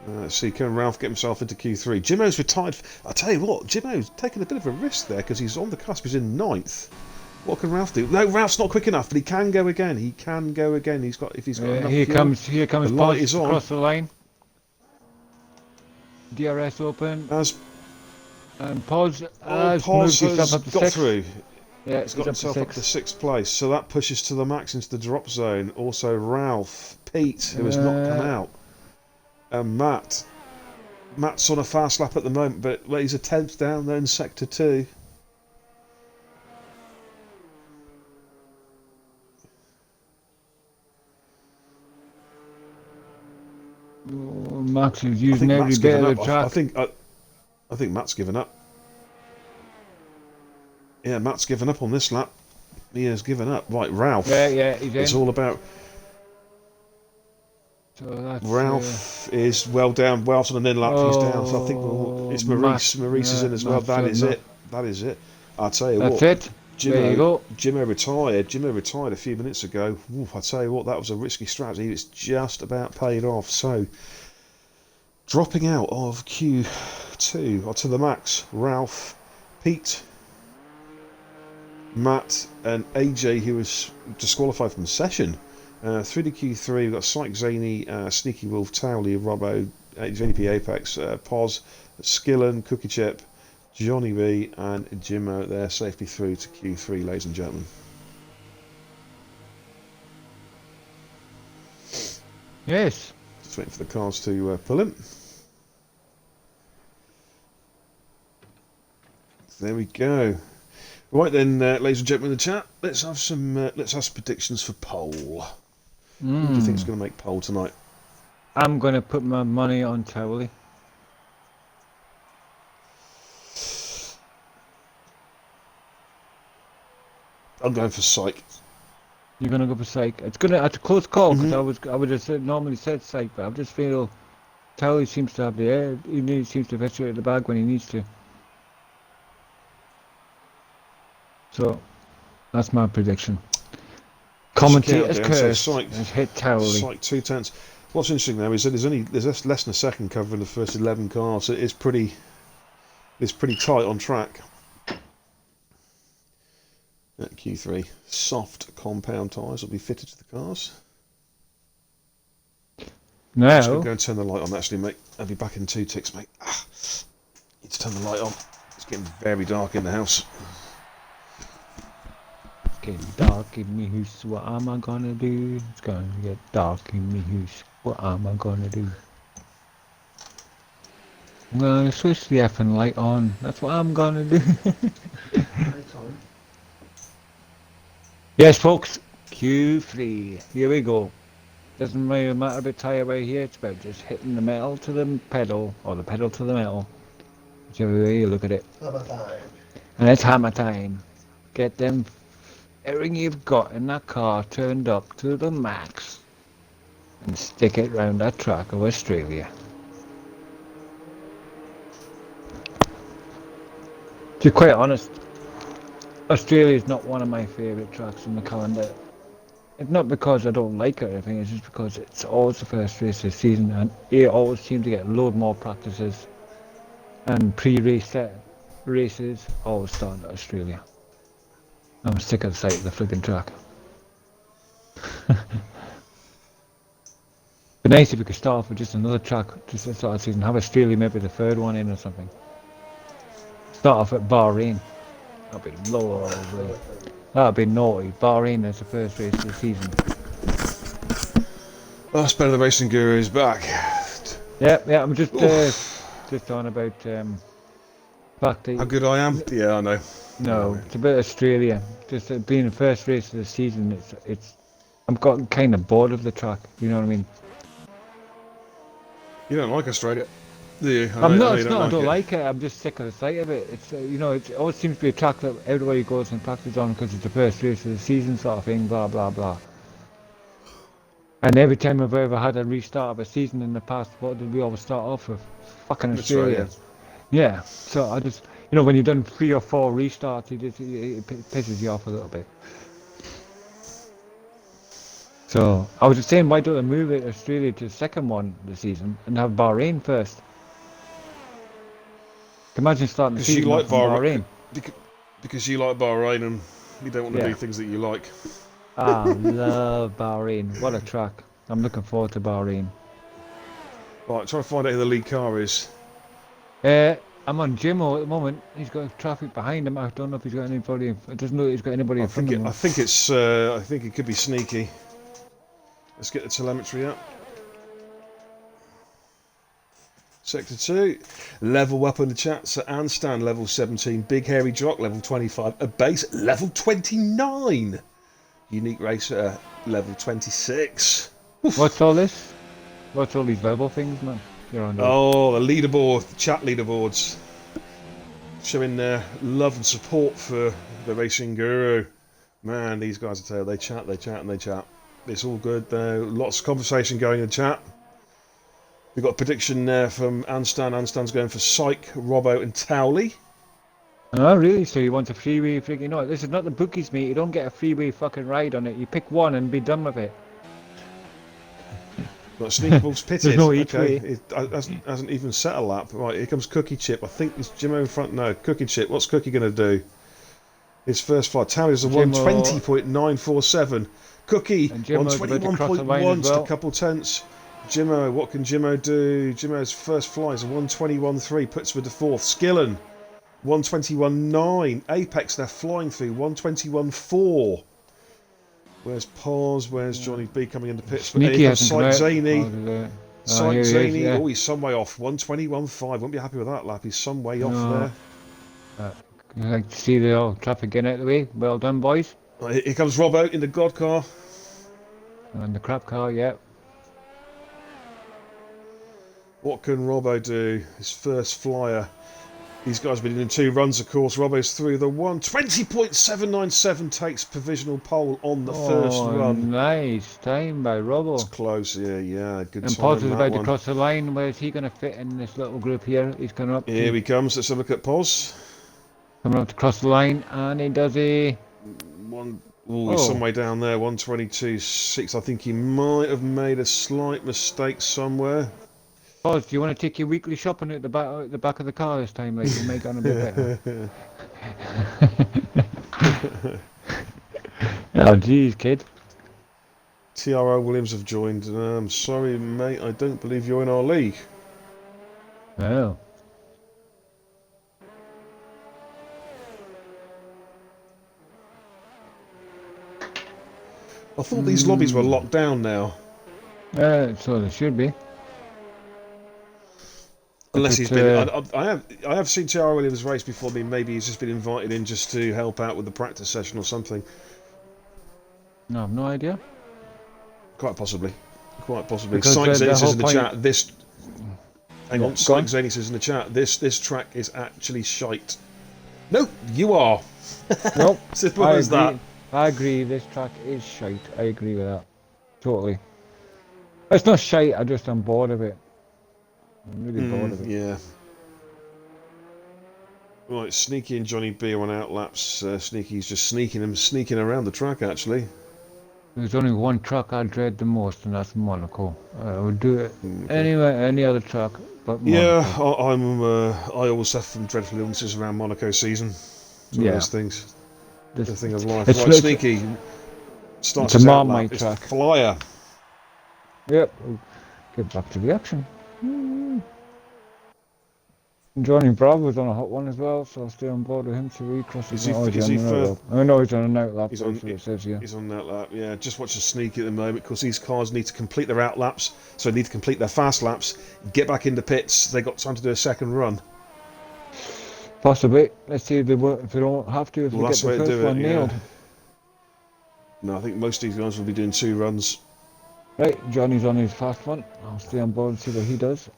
Speaker 1: Let's see, can Ralph get himself into Q3? Jimmo's retired. I tell you what, Jimmo's taking a bit of a risk there because he's on the cusp. He's in 9th. What can Ralph do? No, Ralph's not quick enough, but he can go again. He can go again. He's got enough
Speaker 2: here
Speaker 1: fuel.
Speaker 2: comes
Speaker 1: The light is on.
Speaker 2: across the line. DRS open.
Speaker 1: As
Speaker 2: And Pause has
Speaker 1: Paz
Speaker 2: moved himself
Speaker 1: has
Speaker 2: up to
Speaker 1: got
Speaker 2: 6.
Speaker 1: through.
Speaker 2: Yeah,
Speaker 1: He's got
Speaker 2: up to
Speaker 1: himself up to
Speaker 2: 6.
Speaker 1: 6th place, so that pushes to the max into the drop zone. Also, Ralph, Pete, who has not come out, and Matt. Matt's on a fast lap at the moment, but he's a 10th down there in Sector 2.
Speaker 2: Oh, Max is
Speaker 1: I
Speaker 2: using
Speaker 1: think
Speaker 2: every
Speaker 1: Matt's
Speaker 2: bit
Speaker 1: given
Speaker 2: of
Speaker 1: up.
Speaker 2: the track.
Speaker 1: I think Matt's given up. Yeah, Matt's given up on this lap. He has given up. Right, Ralph.
Speaker 2: Yeah, he's in.
Speaker 1: It's all about
Speaker 2: So that's,
Speaker 1: Ralph is well down. Wells on an in lap. He's down. So I think it's Maurice.
Speaker 2: Matt,
Speaker 1: Maurice is in as well.
Speaker 2: Matt's
Speaker 1: That is
Speaker 2: done
Speaker 1: it. That is it. I'll tell you
Speaker 2: That's
Speaker 1: what.
Speaker 2: it. There you go.
Speaker 1: Jimmo retired. Jimmo retired a few minutes ago. Ooh, I tell you what, that was a risky strategy. It's just about paid off. So, dropping out of Q2 or to the max, Ralph, Pete, Matt, and AJ, who was disqualified from the session. Through to Q3, we've got Syke, Zany, Sneaky Wolf, Towley, Robbo, JDP Apex, Poz, Skillen, Cookie Chip, Johnny B and Jimmo there safely through to Q3, ladies and gentlemen.
Speaker 2: Yes.
Speaker 1: Just waiting for the cars to pull in. There we go. Right then, ladies and gentlemen in the chat, let's have some predictions for pole. Who do you think is going to make pole tonight?
Speaker 2: I'm going to put my money on Towley.
Speaker 1: I'm going for Syke.
Speaker 2: You're going to go for Syke. It's a close call because I would have normally said Syke, but I just feel Towley seems to have the air. He seems to effectuate the bag when he needs to. So that's my prediction. Commentator's curse has hit Towley.
Speaker 1: Syke 2/10. What's interesting though is that there's less than a second covering the first 11 cars. So it's pretty tight on track. At Q3, soft compound tyres will be fitted to the cars.
Speaker 2: Now,
Speaker 1: I'm just going to go and turn the light on actually, mate. I'll be back in 2 ticks, mate. Need to turn the light on. It's getting very dark in the house.
Speaker 2: It's getting dark in me house. What am I gonna do? It's gonna get dark in me house. What am I gonna do? I'm gonna switch the effing light on. That's what I'm gonna do. Yes, folks. Q3. Here we go. Doesn't really matter about tyre wear here. It's about just hitting the metal to the pedal, or the pedal to the metal, whichever way you look at it.
Speaker 3: Hammer time.
Speaker 2: And it's hammer time. Get them everything you've got in that car turned up to the max, and stick it round that track of Australia. To be quite honest, Australia is not one of my favourite tracks in the calendar. It's not because I don't like it or anything, it's just because it's always the first race of the season and you always seem to get a load more practices and pre-race races always start at Australia. I'm sick of the sight of the flipping track. But nice if we could start off with just another track just to start the season, have Australia maybe the third one in or something. Start off at Bahrain. That'd be lovely. That'd be naughty. Bahrain as the first race of the season.
Speaker 1: Oh, that's better. The racing guru is back.
Speaker 2: Yeah. I'm just on about fact that
Speaker 1: How good I am? Yeah, I know.
Speaker 2: no, it's about Australia. Just being the first race of the season. I'm gotten kind of bored of the track. You know what I mean?
Speaker 1: You don't like Australia, do you?
Speaker 2: I'm not. It's not. I don't like it. I'm just sick of the sight of it. It's it always seems to be a track that everybody goes and practices on because it's the first race of the season, sort of thing. Blah blah blah. And every time I've ever had a restart of a season in the past, what did we always start off with? Fucking Australia. Yeah. So I just, when you've done 3 or 4 restarts, it pisses you off a little bit. So I was just saying, why don't they move it Australia to the second one of the season and have Bahrain first? Imagine starting the season
Speaker 1: you like
Speaker 2: off in Bahrain.
Speaker 1: Because you like Bahrain and you don't want to do things that you like.
Speaker 2: I love Bahrain. What a track. I'm looking forward to Bahrain.
Speaker 1: Right, trying to find out who the lead car is.
Speaker 2: I'm on Jimmo at the moment. He's got traffic behind him. I don't know if he's got anybody. It doesn't look like he's got anybody in front of him.
Speaker 1: I think it could be sneaky. Let's get the telemetry up. Sector 2, level up in the chat. So Anstan level 17, Big Hairy Jock level 25, a base level 29, Unique Racer level 26. Oof.
Speaker 2: What's all this? What's all these level things, man? You're on
Speaker 1: Oh, the leaderboard, the chat leaderboards, showing their love and support for the Racing Guru. Man, these guys, I tell you, they chat, and they chat. It's all good though. Lots of conversation going in the chat. We've got a prediction there from Anstan. Anstan's going for Syke, Robbo and Towley.
Speaker 2: Oh, really? So you want a freeway freaking... No, this is not the bookies, mate. You don't get a freeway fucking ride on it. You pick one and be done with it.
Speaker 1: Got Sneaky Balls pitted.
Speaker 2: There's no each
Speaker 1: okay,
Speaker 2: way.
Speaker 1: it hasn't even set a lap. Right, here comes Cookie Chip. I think it's Jimmo in front. No, Cookie Chip. What's Cookie going to do? His first flight. Towley's a 120.947. Cookie, 121.1, just a couple tenths. Jimmo, what can Jimmo do? Jimmo's first fly is a 121.3, puts with the fourth. Skillen, 121.9. Apex, they're flying through, 121.4. Where's Pause? Where's Johnny B coming into pits?
Speaker 2: Sneaky
Speaker 1: hasn't Syke Zaney. Syke Zaney,
Speaker 2: yeah.
Speaker 1: oh, he's some way off. 121.5, won't be happy with that lap. He's some way off there.
Speaker 2: I like to see the old traffic getting out of the way. Well done, boys.
Speaker 1: Right, here comes Robbo in the God car.
Speaker 2: And the crap car, yeah.
Speaker 1: What can Robbo do? His first flyer. These guys have been in 2 runs, of course. Robbo's through the 120.797, takes provisional pole on the first run.
Speaker 2: Nice time by Robbo.
Speaker 1: It's close, yeah, good
Speaker 2: and
Speaker 1: time.
Speaker 2: Paz is about to cross the line. Where's he going to fit in this little group here? He's coming up.
Speaker 1: Here he comes. Let's have a look at Paz.
Speaker 2: Coming up to cross the line, and he does a...
Speaker 1: He's some way down there, 122.6. I think he might have made a slight mistake somewhere.
Speaker 2: Paz, do you want to take your weekly shopping at the back of the car this time? Like, you make it a bit better. Oh, geez, kid.
Speaker 1: TRO Williams have joined. I'm sorry, mate. I don't believe you're in our league.
Speaker 2: Oh.
Speaker 1: I thought these lobbies were locked down now.
Speaker 2: So they should be.
Speaker 1: Unless he's been, I have seen TR Williams race before. Maybe he's just been invited in just to help out with the practice session or something.
Speaker 2: No, I've no idea.
Speaker 1: Quite possibly.
Speaker 2: Because
Speaker 1: Syke Zaney says in the
Speaker 2: point...
Speaker 1: chat, hang on, Syke Zaney says in the chat, this track is actually shite. No, you are.
Speaker 2: Nope.
Speaker 1: Simple as that.
Speaker 2: I agree, this track is shite. I agree with that. Totally. It's not shite, I'm bored of it. I'm really bored of it.
Speaker 1: Yeah. Right, Sneaky and Johnny B are on outlaps. Sneaky's just sneaking around the track, actually.
Speaker 2: There's only one track I dread the most, and that's Monaco. I would do it anyway, any other track but Monaco.
Speaker 1: Yeah, I always have some dreadful illnesses around Monaco season. It's one of those things. The thing of life. Right, Sneaky starts his outlap. It's the flyer.
Speaker 2: Yep. We'll get back to the action. Johnny Bravo's on a hot one as well, so I'll stay on board with him till he crosses.
Speaker 1: Is he first?
Speaker 2: I know he's on an outlap.
Speaker 1: He's on an outlap, yeah. Just watching Sneaky at the moment because these cars need to complete their outlaps, so they need to complete their fast laps, get back into pits. They got time to do a second run.
Speaker 2: Possibly. Let's see if they don't have to. If they get the first one nailed.
Speaker 1: No, I think most of these guys will be doing 2 runs.
Speaker 2: Right, Johnny's on his fast one. I'll stay on board and see what he does.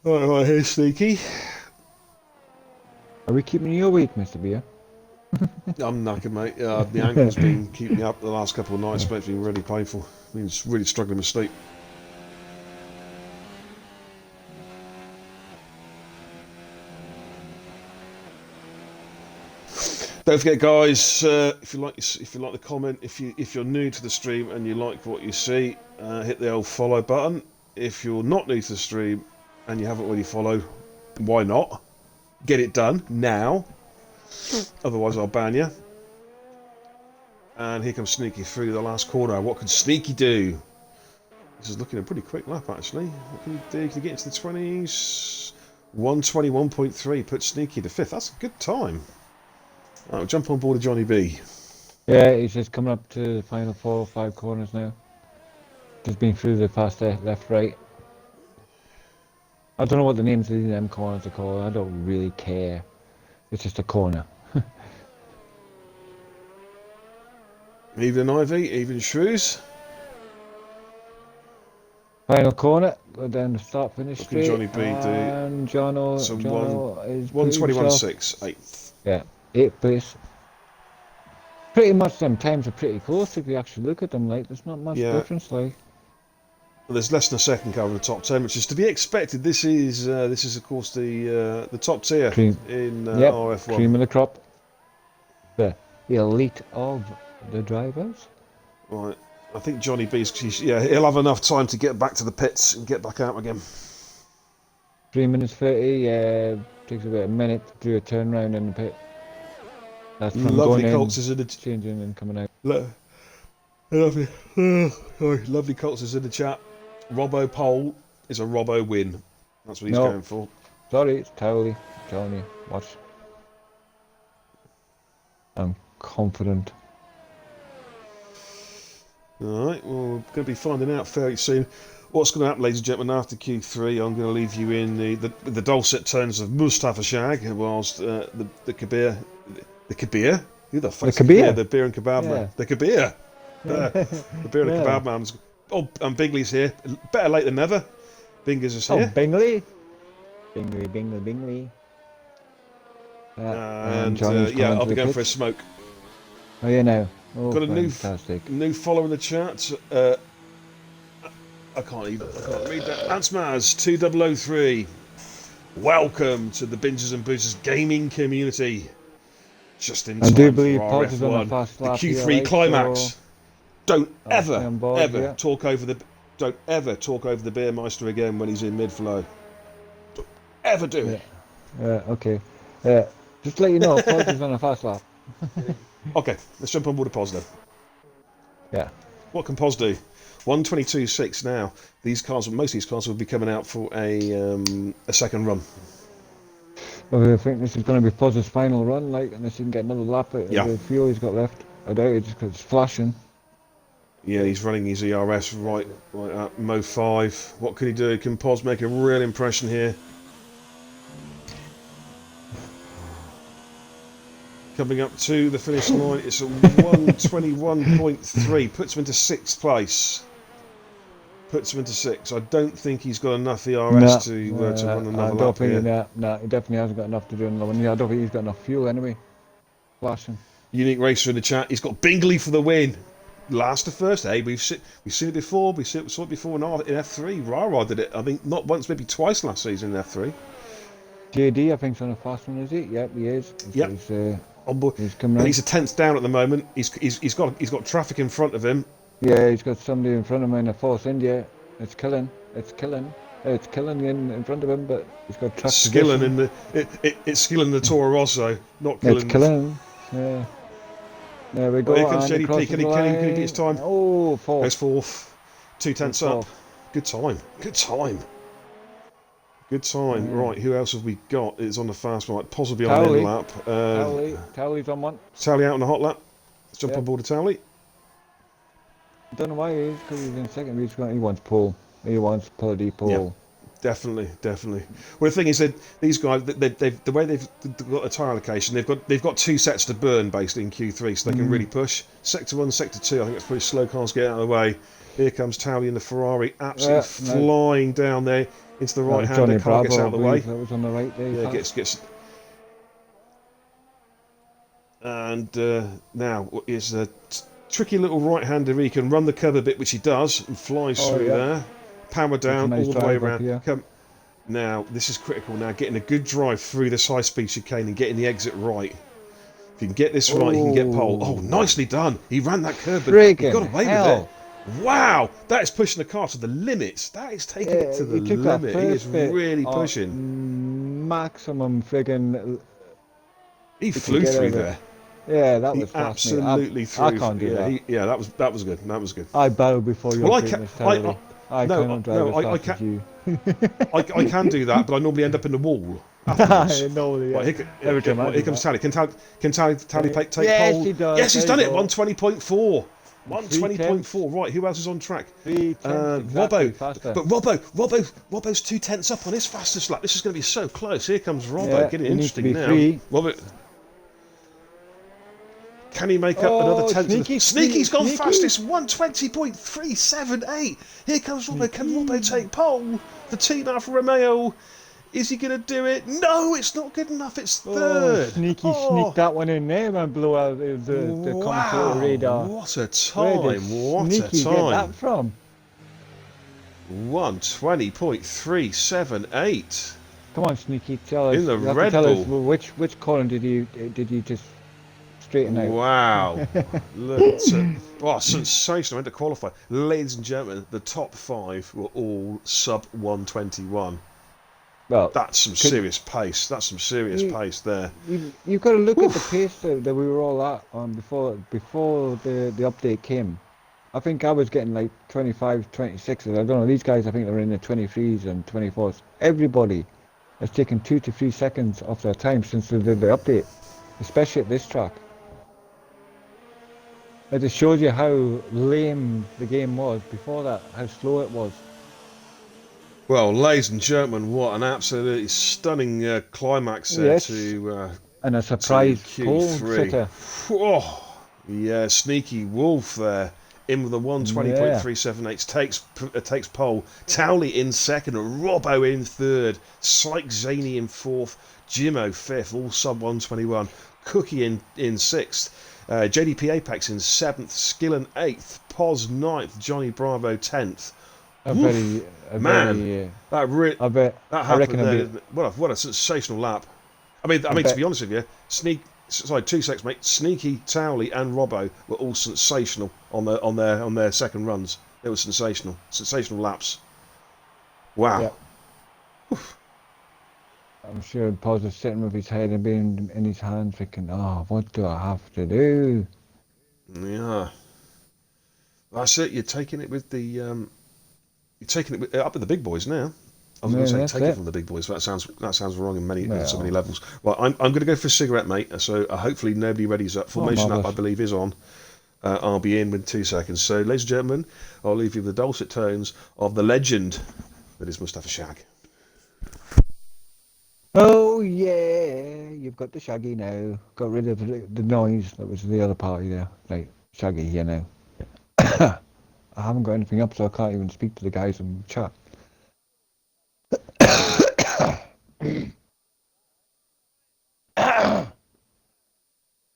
Speaker 1: Right, here's Sneaky.
Speaker 2: Are we keeping you awake, Mr. Beer?
Speaker 1: I'm knackered, mate. The ankle's been keeping me up the last couple of nights, but it's been really painful. I mean, it's really struggling with sleep. Don't forget, guys, if you like the comment, if you're new to the stream and you like what you see, hit the old follow button. If you're not new to the stream and you haven't already followed, why not? Get it done now. Otherwise, I'll ban you. And here comes Sneaky through the last corner. What can Sneaky do? This is looking a pretty quick lap, actually. What can he do? Can he get into the 20s? 1:21.3 puts Sneaky to 5th. That's a good time. Right, we'll jump on board of Johnny B.
Speaker 2: Yeah, he's just coming up to the final 4 or 5 corners now. Just been through the past left, right. I don't know what the names of these M corners are called. I don't really care. It's just a corner.
Speaker 1: Even Ivy, even Shrews.
Speaker 2: Final corner, go down the start finish
Speaker 1: What can
Speaker 2: straight.
Speaker 1: Johnny B do?
Speaker 2: And Jono
Speaker 1: So
Speaker 2: is putting
Speaker 1: 1:21.6, 8th.
Speaker 2: Yeah, 8th place. Pretty much them times are pretty close if you actually look at them. Like, there's not much difference. Like,
Speaker 1: Well, there's less than a second car in the top 10, which is to be expected. This is of course the top tier in RF1.
Speaker 2: Cream of the crop. The elite of the drivers.
Speaker 1: Right, I think Johnny B's. He'll have enough time to get back to the pits and get back out again.
Speaker 2: 3 minutes 30. Takes about a minute to do a turnaround in the pit. That's from
Speaker 1: Lovely
Speaker 2: going
Speaker 1: Colts
Speaker 2: in,
Speaker 1: is in the
Speaker 2: changing and coming out.
Speaker 1: lovely Colts is in the chat. Robbo pole is a Robbo win. That's what he's going for.
Speaker 2: Sorry, it's Towley. I'm telling you, watch. I'm confident.
Speaker 1: Alright, well, we're going to be finding out fairly soon what's going to happen, ladies and gentlemen, after Q3. I'm going to leave you in the dulcet tones of Mustafa Shag, whilst the Kabir... The Kabir? Who the fuck's
Speaker 2: the Kabir?
Speaker 1: The beer and kebab man. The Kabir! The beer and kebab man's... Oh, and Bingley's here. Better late than never. Bingers is here.
Speaker 2: Oh, Bingley! Bingley.
Speaker 1: And I'll be going for a smoke.
Speaker 2: Oh, yeah, no. Oh,
Speaker 1: Got a
Speaker 2: fantastic.
Speaker 1: new follower in the chat. I can't read that. Ansmaz 2003. Welcome to the Bingers and Boosters gaming community. Just in time
Speaker 2: I do believe
Speaker 1: for
Speaker 2: Pod is on a
Speaker 1: RF1.
Speaker 2: fast
Speaker 1: The
Speaker 2: lap
Speaker 1: Q3
Speaker 2: here,
Speaker 1: climax.
Speaker 2: so
Speaker 1: Don't
Speaker 2: board,
Speaker 1: ever talk over the Beermeister again when he's in mid-flow. Don't ever do it.
Speaker 2: Okay. Just to let you know, Pod is on a fast lap.
Speaker 1: Okay, let's jump on board the Pos then.
Speaker 2: Yeah.
Speaker 1: What can Pos do? 1:22.6 now. Most of these cars will be coming out for a second run.
Speaker 2: Well, I think this is going to be Pod's final run, like, unless he can get another lap at the fuel he's got left. I doubt it, just because it's flashing.
Speaker 1: Yeah, he's running his ERS right at Mo 5. What can he do? Can Pos make a real impression here? Coming up to the finish line, it's a 1:21.3. Puts him into 6th place. Puts him into 6th. I don't think he's got enough ERS to run another lap here.
Speaker 2: No, he definitely hasn't got enough to do another one. Yeah, I don't think he's got enough fuel anyway. Flashing.
Speaker 1: Unique Racer in the chat. He's got Bingley for the win. Last to first. Hey, we've seen it before. We saw it before in F3. Rara did it. I think not once, maybe twice last season in F3.
Speaker 2: JD, I think, is on a fast one, is he? Yep, he is.
Speaker 1: Yep. On board.
Speaker 2: He's coming
Speaker 1: and
Speaker 2: around.
Speaker 1: he's a 10th down at the moment. He's got traffic in front of him.
Speaker 2: Yeah, he's got somebody in front of him in a Force India. It's killing in front of him, but he's got traffic.
Speaker 1: Skilling in it's skilling the Toro Rosso, not killing.
Speaker 2: It's killing. Yeah. There we go.
Speaker 1: Here comes JDP. Can he beat his time?
Speaker 2: Oh, fourth.
Speaker 1: Goes 4th. 2/10 up. Good time. Right, who else have we got? It's on the fast one. Possibly on the end lap.
Speaker 2: Towley's on one.
Speaker 1: Towley out on the hot lap. Let's jump on board of Towley.
Speaker 2: I don't know why he is, because he's in second. He wants pole. He wants bloody pole.
Speaker 1: Yeah, definitely. Well, the thing is that these guys, the way they've got a tyre allocation, they've got 2 sets to burn basically in Q3, so they can really push. Sector 1, Sector 2. I think it's pretty slow cars get out of the way. Here comes Towley in the Ferrari, absolutely flying down there into the right hand. The car gets out of the way.
Speaker 2: That was on the right there.
Speaker 1: Yeah, gets. And now is a tricky little right-hander. He can run the curve a bit, which he does, and flies through there. Power down all the way around. Now, this is critical now, getting a good drive through this high-speed chicane and getting the exit right. If you can get this right, you can get pole. Oh, nicely done. He ran that curve, but he got away with it. Wow, that is pushing the car to the limits. That is taking it to the limit. He is really pushing.
Speaker 2: Maximum friggin'...
Speaker 1: He flew through there.
Speaker 2: Yeah, that was
Speaker 1: absolutely through.
Speaker 2: I can't do that.
Speaker 1: That was good.
Speaker 2: I bow before your I cannot drive as
Speaker 1: I
Speaker 2: fast as you.
Speaker 1: I can do that, but I normally end up in the wall
Speaker 2: I
Speaker 1: afterwards.
Speaker 2: know,
Speaker 1: Right,
Speaker 2: yeah. Every time I
Speaker 1: here
Speaker 2: do
Speaker 1: comes
Speaker 2: that.
Speaker 1: Tally. Tally take
Speaker 2: Yes,
Speaker 1: pole?
Speaker 2: he does.
Speaker 1: Yes, he's
Speaker 2: There you
Speaker 1: done it.
Speaker 2: go.
Speaker 1: 120.4.
Speaker 2: 3 tenths.
Speaker 1: 120.4. Right, who else is on track?
Speaker 2: 3 tenths exactly
Speaker 1: Robbo.
Speaker 2: faster.
Speaker 1: But Robbo's 2 tenths up on his fastest lap. This is going to be so close. Here comes Robbo.
Speaker 2: Yeah,
Speaker 1: Getting
Speaker 2: you need to
Speaker 1: interesting
Speaker 2: be
Speaker 1: now.
Speaker 2: 3.
Speaker 1: Robbo, can he make up another
Speaker 2: Oh,
Speaker 1: tenth?
Speaker 2: sneaky,
Speaker 1: Sneaky's gone
Speaker 2: sneaky.
Speaker 1: fastest. 120.378. Here comes Robbo. Can Robbo take pole? The team Alfa Romeo. Is he going to do it? No, it's not good enough. It's
Speaker 2: Oh,
Speaker 1: third.
Speaker 2: sneaky sneaked
Speaker 1: Oh,
Speaker 2: that one in there and blew out the commentator
Speaker 1: wow.
Speaker 2: radar.
Speaker 1: What a
Speaker 2: Where did
Speaker 1: time. What a
Speaker 2: sneaky get
Speaker 1: time.
Speaker 2: that from?
Speaker 1: 120.378
Speaker 2: Come on, sneaky, tell us.
Speaker 1: in the
Speaker 2: You have to
Speaker 1: Red
Speaker 2: tell us
Speaker 1: Bull.
Speaker 2: which column did you just straighten out?
Speaker 1: Wow. Look, oh, sensational. I went to qualify. Ladies and gentlemen, the top 5 were all sub 121.
Speaker 2: Well,
Speaker 1: That's some serious pace. That's some serious
Speaker 2: you,
Speaker 1: pace there.
Speaker 2: you've got to look at the
Speaker 1: Oof.
Speaker 2: pace that we were all at before the update came. I think I was getting like 25, 26s. I don't know. These guys, I think they're in the 23s and 24s. Everybody has taken 2 to 3 seconds off their time since they did the update, especially at this track. It just shows you how lame the game was before that, how slow it was.
Speaker 1: Well, ladies and gentlemen, what an absolutely stunning climax there
Speaker 2: Yes,
Speaker 1: to
Speaker 2: and a
Speaker 1: to
Speaker 2: surprise pole
Speaker 1: Q3.
Speaker 2: sitter.
Speaker 1: Oh, yeah, sneaky wolf there in with the
Speaker 2: Yeah,
Speaker 1: 120.378 takes pole. Towley in second, Robbo in third, Slyke Zaney in fourth, Jimmo fifth, all sub 121. Cookie in sixth, JDP Apex in seventh, Skillen eighth, Pos ninth, Johnny Bravo 10th.
Speaker 2: a
Speaker 1: Woof,
Speaker 2: very,
Speaker 1: man, that
Speaker 2: I bet,
Speaker 1: that
Speaker 2: I reckon
Speaker 1: happened there. Didn't it? What a sensational lap. I mean,
Speaker 2: I
Speaker 1: to be
Speaker 2: bet,
Speaker 1: honest with you, sorry, 2 seconds, mate. Sneaky, Towley, and Robbo were all sensational on their second runs. They were sensational laps. Wow.
Speaker 2: yeah, I'm sure Paul's is sitting with his head and being in his hands thinking, oh, what do I have to do?
Speaker 1: Yeah, that's it. You're taking it with up with the big boys now. I was
Speaker 2: Yeah,
Speaker 1: going to say
Speaker 2: that's
Speaker 1: take it
Speaker 2: it.
Speaker 1: from the big boys, but that sounds wrong in so many
Speaker 2: Well,
Speaker 1: levels. Well, I'm going to go for a cigarette, mate. So hopefully nobody ready's up.
Speaker 2: oh,
Speaker 1: Formation up, I
Speaker 2: marvellous.
Speaker 1: believe, is on. I'll be in with 2 seconds. So, ladies and gentlemen, I'll leave you with the dulcet tones of the legend that is Mustafa Shag.
Speaker 2: Oh, yeah, you've got the Shaggy now. Got rid of the noise that was the other party there. Right, Shaggy here now. I haven't got anything up, so I can't even speak to the guys in chat.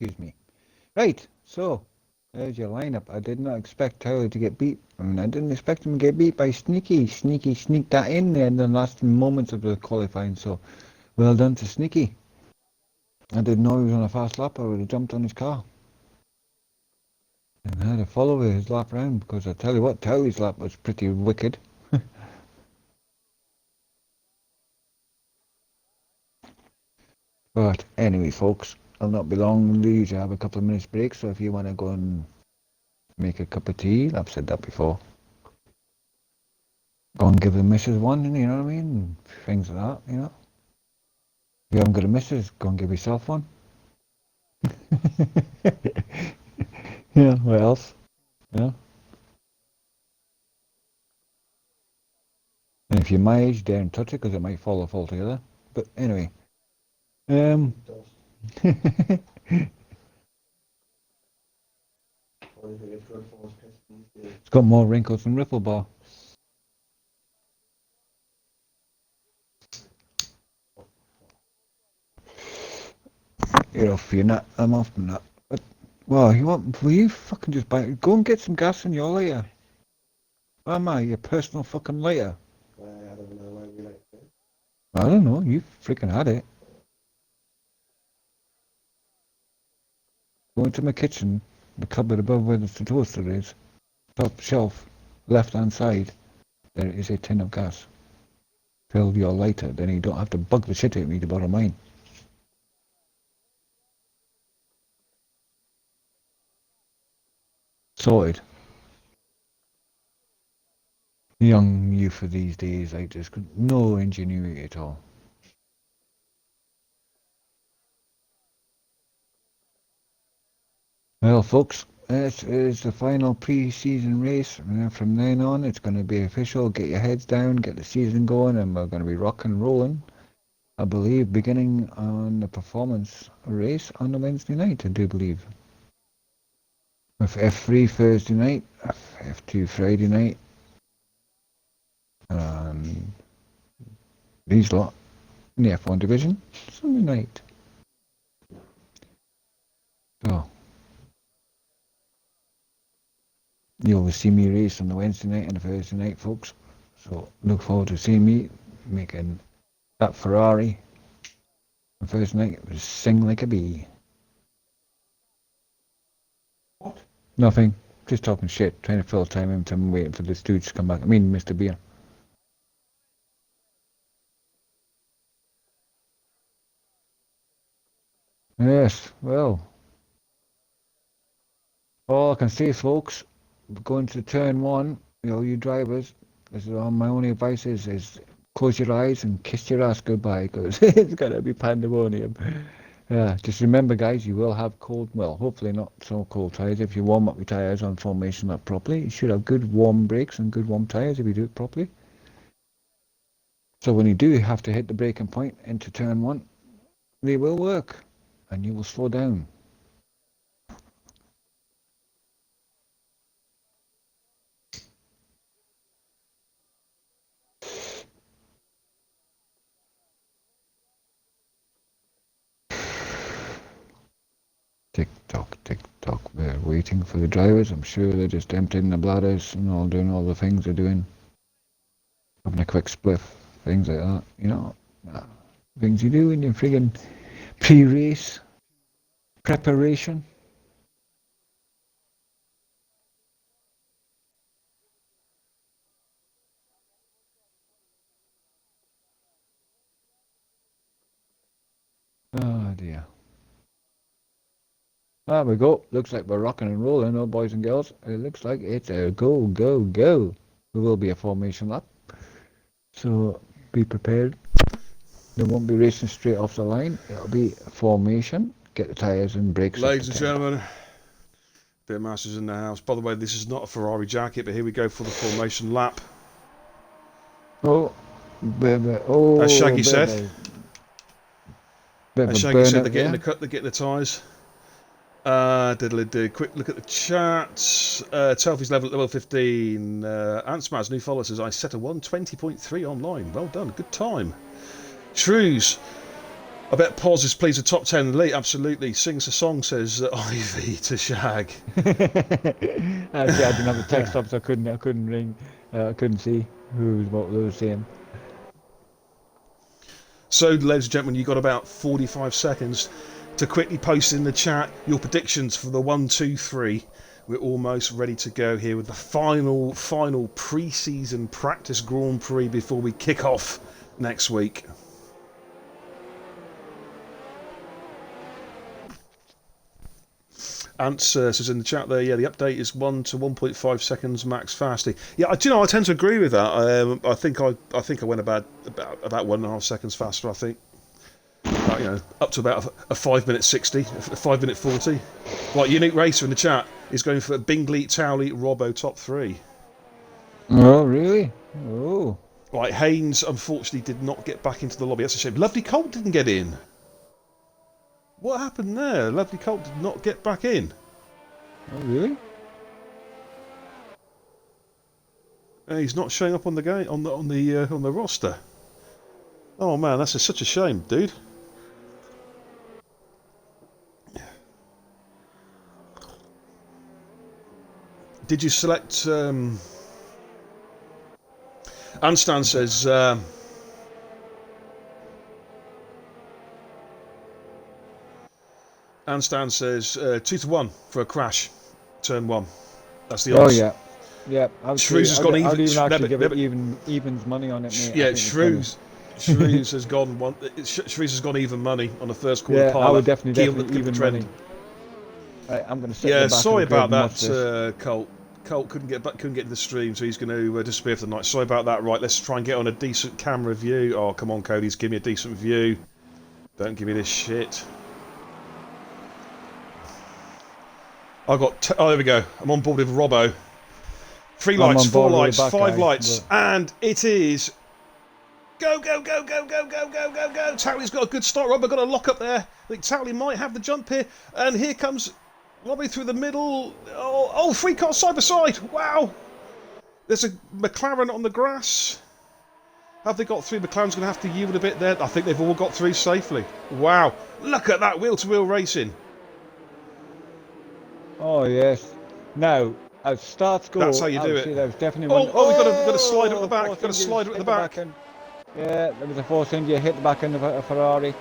Speaker 2: Excuse me. Right, so there's your lineup. I did not expect Tyler to get beat. I mean, I didn't expect him to get beat by Sneaky. Sneaky sneaked that in there in the last moments of the qualifying, so well done to Sneaky. I didn't know he was on a fast lap. I would have jumped on his car and had to follow his lap round, because I tell you what, Tyler's lap was pretty wicked. But anyway, folks, I'll not be long. We usually have a couple of minutes break, so if you want to go and make a cup of tea, I've said that before. Go and give the missus one, you know what I mean? Things like that, you know. If you haven't got a missus, go and give yourself one. Yeah, what else? Yeah. And if you're my age, don't touch it because it might fall off altogether. But anyway,
Speaker 3: It does. Only thing it's good for is pistons. Yeah.
Speaker 2: it's got more wrinkles than Ripple Bar. You're off your nut. I'm off my nut. But, well, will you fucking just go and get some gas in your lighter? Why am I your personal fucking lighter?
Speaker 3: I don't know why we like it.
Speaker 2: I don't know. You freaking had it. Go into my kitchen, the cupboard above where the toaster is, top shelf, left hand side, there is a tin of gas. Fill your lighter, then you don't have to bug the shit out of me to borrow mine. Sorted. Young youth of these days, like, there's no ingenuity at all. Well, folks, this is the final pre-season race. From then on, it's going to be official. Get your heads down, get the season going, and we're going to be rock and rolling. I believe beginning on the performance race on the Wednesday night, I do believe. With F3 Thursday night, F2 Friday night, and these lot in the F1 division Sunday night. So, you'll see me race on the Wednesday night and the Thursday night, folks. So, look forward to seeing me making that Ferrari. The first night it was sing like a bee.
Speaker 3: What?
Speaker 2: Nothing. Just talking shit, trying to fill time in. I'm waiting for the stooge to come back. I mean, Mr. Beer. Yes, well, all I can say, folks, going to turn one, you drivers, this is all my only advice is close your eyes and kiss your ass goodbye, because it's going to be pandemonium. Just remember, guys, you will have cold, well, hopefully not so cold tyres. If you warm up your tyres on formation lap properly, you should have good warm brakes and good warm tyres if you do it properly. So when you do have to hit the braking point into turn one, they will work and you will slow down. Tick tock, we're waiting for the drivers. I'm sure they're just emptying the bladders and all doing all the things they're doing. Having a quick spliff, things like that, things you do in your friggin' pre-race preparation. Oh dear. There we go. Looks like we're rocking and rolling, oh boys and girls. It looks like it's a go, go, go. There will be a formation lap. So be prepared. They won't be racing straight off the line. It'll be a formation. Get the tyres and brakes.
Speaker 1: Ladies and gentlemen, Beer Masters in the house. By the way, this is not a Ferrari jacket, but here we go for the formation lap.
Speaker 2: Oh,
Speaker 1: as Shaggy said.
Speaker 2: As
Speaker 1: Shaggy said, they're getting the tyres. Diddly-do. Quick look at the chat. Telfie's level 15. Ansmaz, new follower, says, I set a 120.3 online. Well done. Good time. Shrews. I bet Pause is pleased with top 10 elite. Absolutely. Sings a song, says Ivy to Shag.
Speaker 2: Actually, I didn't have the text up, so I couldn't ring. I couldn't see what they were saying.
Speaker 1: So, ladies and gentlemen, you've got about 45 seconds to quickly post in the chat your predictions for the 1, 2, 3. We're almost ready to go here with the final pre-season practice Grand Prix before we kick off next week. Ant says in the chat there, yeah, the update is 1 to 1.5 seconds max fasting. Yeah, I tend to agree with that. I think I went about 1.5 seconds faster. I think, up to about a 5-minute 60, a 5-minute 40. Like Unique Racer in the chat is going for Bingley, Towley, Robbo top 3.
Speaker 2: Oh, really? Oh.
Speaker 1: Right, Haynes unfortunately did not get back into the lobby. That's a shame. Lovely Colt didn't get in. What happened there? Lovely Colt did not get back in.
Speaker 2: Oh, really?
Speaker 1: He's not showing up on the game on the roster. Oh man, that's such a shame, dude. Did you select? Anstan says. Anstan says 2 to 1 for a crash, turn 1. That's the odds.
Speaker 2: Oh yeah.
Speaker 1: Shrews has gone even.
Speaker 2: I'd even actually give it evens money on it, mate.
Speaker 1: Yeah, Shrews has gone one. Shrews has gone even money on the first quarter.
Speaker 2: Yeah,
Speaker 1: pilot.
Speaker 2: I would definitely
Speaker 1: Look at
Speaker 2: even
Speaker 1: the trend.
Speaker 2: money. Right, I'm going to sit
Speaker 1: Yeah,
Speaker 2: in the back
Speaker 1: sorry
Speaker 2: of the
Speaker 1: about that, Colt. Colt couldn't get to the stream, so he's going to disappear for the night. Sorry about that. Right, let's try and get on a decent camera view. Oh, come on, Cody's give me a decent view. Don't give me this shit. I got. Oh, there we go. I'm on board with Robbo. 3 lights, 4 lights, 5 lights, and it is. Go, go, go, go, go, go, go, go, go. Towley's got a good start. Robbo got a lock up there. I think Towley might have the jump here. And here comes Robbo through the middle. Oh, 3 cars side by side. Wow. There's a McLaren on the grass. Have they got 3? McLaren's going to have to yield a bit there. I think they've all got 3 safely. Wow. Look at that wheel-to-wheel racing.
Speaker 2: Oh, yes. Now, as starts go,
Speaker 1: that's how you do it.
Speaker 2: There was definitely
Speaker 1: we've
Speaker 2: one.
Speaker 1: got a slider at the back. Got a slider at the back.
Speaker 2: Yeah, there was a force injury, hit the back end of a Ferrari.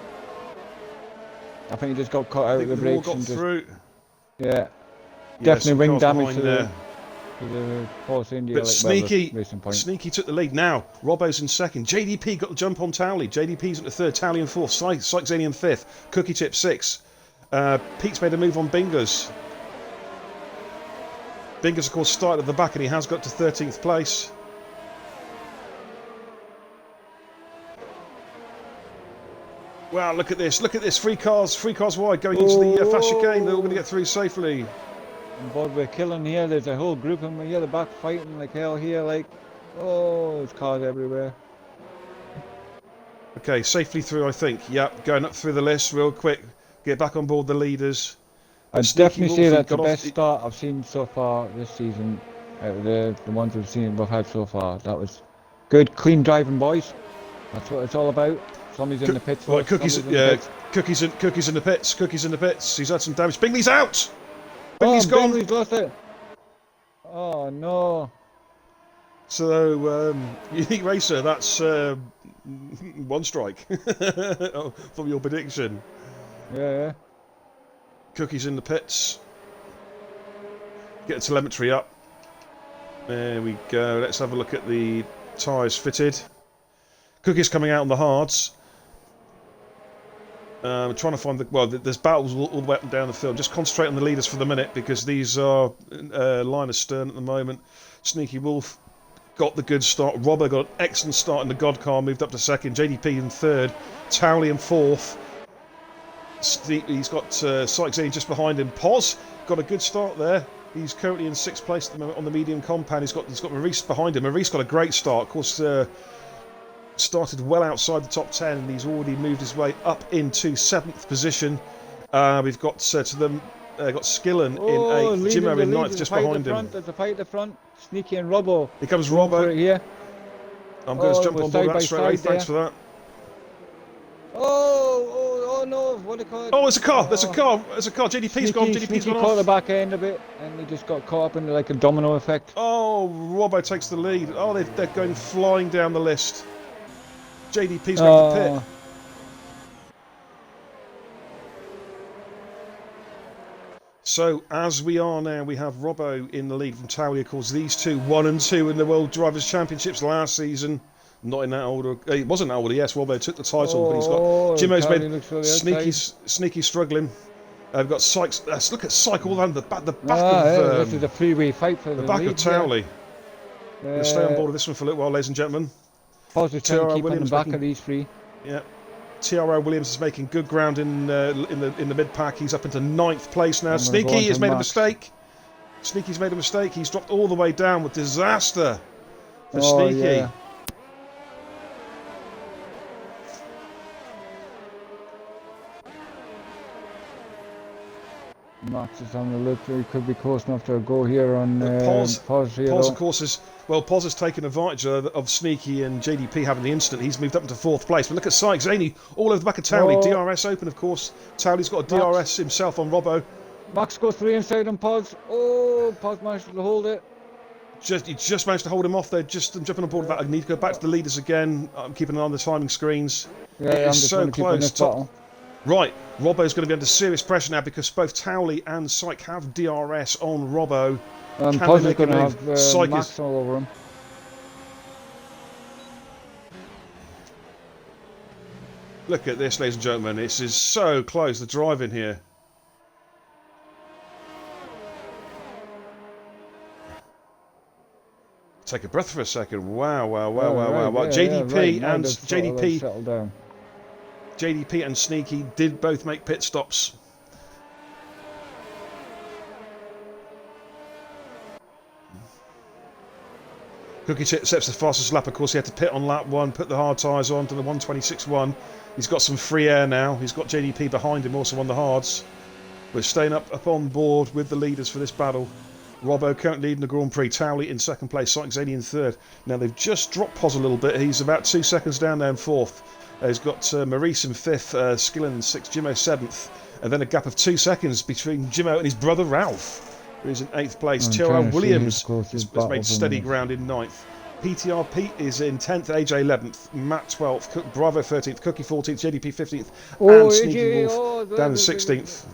Speaker 2: I think he just got caught out of the brakes.
Speaker 1: All got through.
Speaker 2: Yeah, definitely ring damage to
Speaker 1: there.
Speaker 2: The force injury.
Speaker 1: But Sneaky took the lead. Now, Robbo's in second. JDP got the jump on Towley. JDP's at the third. Towley in fourth. Sykes-Zany in fifth. Cookie Tip 6. Pete's made a move on Bingers. Bingers, of course, started at the back and he has got to 13th place. Wow, look at this. Look at this. 3 cars wide going into the fast chicane. They're all going to get through safely.
Speaker 2: But we're killing here. There's a whole group and we're here the back fighting like hell here. Like, oh, there's cars everywhere.
Speaker 1: Okay, safely through, I think. Yep, going up through the list real quick. Get back on board the leaders.
Speaker 2: I'd definitely say that's the best start I've seen so far this season. Out of the ones we've had so far. That was good, clean driving, boys. That's what it's all about. Somebody's in the pits.
Speaker 1: Right, Cookies in the pits. Cookies in the pits. He's had some damage. Bingley's out. Bingley's gone.
Speaker 2: Bingley's lost it. Oh no.
Speaker 1: So Unique Racer, that's 1 strike from your prediction.
Speaker 2: Yeah.
Speaker 1: Cookies in the pits. Get the telemetry up. There we go. Let's have a look at the tyres fitted. Cookies coming out on the hards. Trying to find there's battles all the way up and down the field. Just concentrate on the leaders for the minute because these are line astern at the moment. Sneaky Wolf got the good start. Robbo got an excellent start in the God car, moved up to second. JDP in third. Towley in fourth. He's got Sykes-Zany just behind him. Poz got a good start there. He's currently in 6th place at the moment on the medium compound. He's got Maurice behind him. Maurice got a great start. Of course, started well outside the top 10 and he's already moved his way up into 7th position. We've got got Skillen in 8th, Jimmo in 9th just behind him.
Speaker 2: There's a fight at the front. Sneaky and Robbo.
Speaker 1: Here comes Robbo.
Speaker 2: Here.
Speaker 1: I'm going to jump on board that straight away. Thanks for that.
Speaker 2: Oh no, what do you call it?
Speaker 1: Oh, there's a car. There's a car. JDP's gone. JDP's gone off.
Speaker 2: Caught the back end of it and he just got caught up in like a domino effect.
Speaker 1: Oh, Robbo takes the lead. Oh, they're going flying down the list. JDP's going to pit. So, as we are now, we have Robbo in the lead from Towley. Of course, these two, 1 and 2 in the World Drivers' Championships last season. Not in that order. It wasn't that order, yes. Robbo took the title, but he's got... Jimmo's made... Sneaky struggling. We've got Sykes... look at Syke all around the back of...
Speaker 2: this is a three-way fight for the
Speaker 1: back
Speaker 2: lead,
Speaker 1: of Towley. We'll stay on board with this one for a little while, ladies and gentlemen.
Speaker 2: Positive trying to keep on the back of these 3.
Speaker 1: Yeah. TRO Williams is making good ground in the mid pack. He's up into 9th place now. Sneaky has made a mistake. Sneaky's made a mistake. He's dropped all the way down with disaster for Sneaky. Yeah.
Speaker 2: Max is on the look. He could be close enough to a go here on
Speaker 1: Poz.
Speaker 2: Here,
Speaker 1: Poz, of course, Poz has taken advantage of Sneaky and JDP having the instant. He's moved up into 4th place. But look at Sykes-Zany all over the back of Towley. DRS open, of course. Towley's got a DRS himself on Robbo.
Speaker 2: Max goes 3 inside on Poz. Oh, Poz managed to hold it.
Speaker 1: He just managed to hold him off there. Just jumping on board with that. I need to go back to the leaders again. I'm keeping an eye on the timing screens.
Speaker 2: Yeah,
Speaker 1: it is so close. Right, Robbo's going to be under serious pressure now because both Towley and Syke have DRS on Robbo.
Speaker 2: Poz is going to have Max all over him.
Speaker 1: Look at this, ladies and gentlemen. This is so close, the driving here. Take a breath for a second. Wow.
Speaker 2: Right,
Speaker 1: JDP
Speaker 2: now
Speaker 1: and
Speaker 2: they've sort of, like, settled down.
Speaker 1: JDP and Sneaky did both make pit stops. Cookie sets the fastest lap. Of course, he had to pit on lap 1, put the hard tyres on to the 126.1. He's got some free air now. He's got JDP behind him also on the hards. We're staying up on board with the leaders for this battle. Robbo currently leading the Grand Prix. Towley in second place. Sykes-Zany in third. Now they've just dropped Pos a little bit. He's about 2 seconds down there in fourth. He's got Maurice in fifth, Skillen in sixth, Jimmo seventh. And then a gap of 2 seconds between Jimmo and his brother Ralph, who's in eighth place. Tyrrell Williams has made steady ground in ninth. PTR Pete is in 10th, AJ 11th, Matt 12th, Bravo 13th, Cookie 14th, JDP 15th, and Sneaky Wolf down to 16th.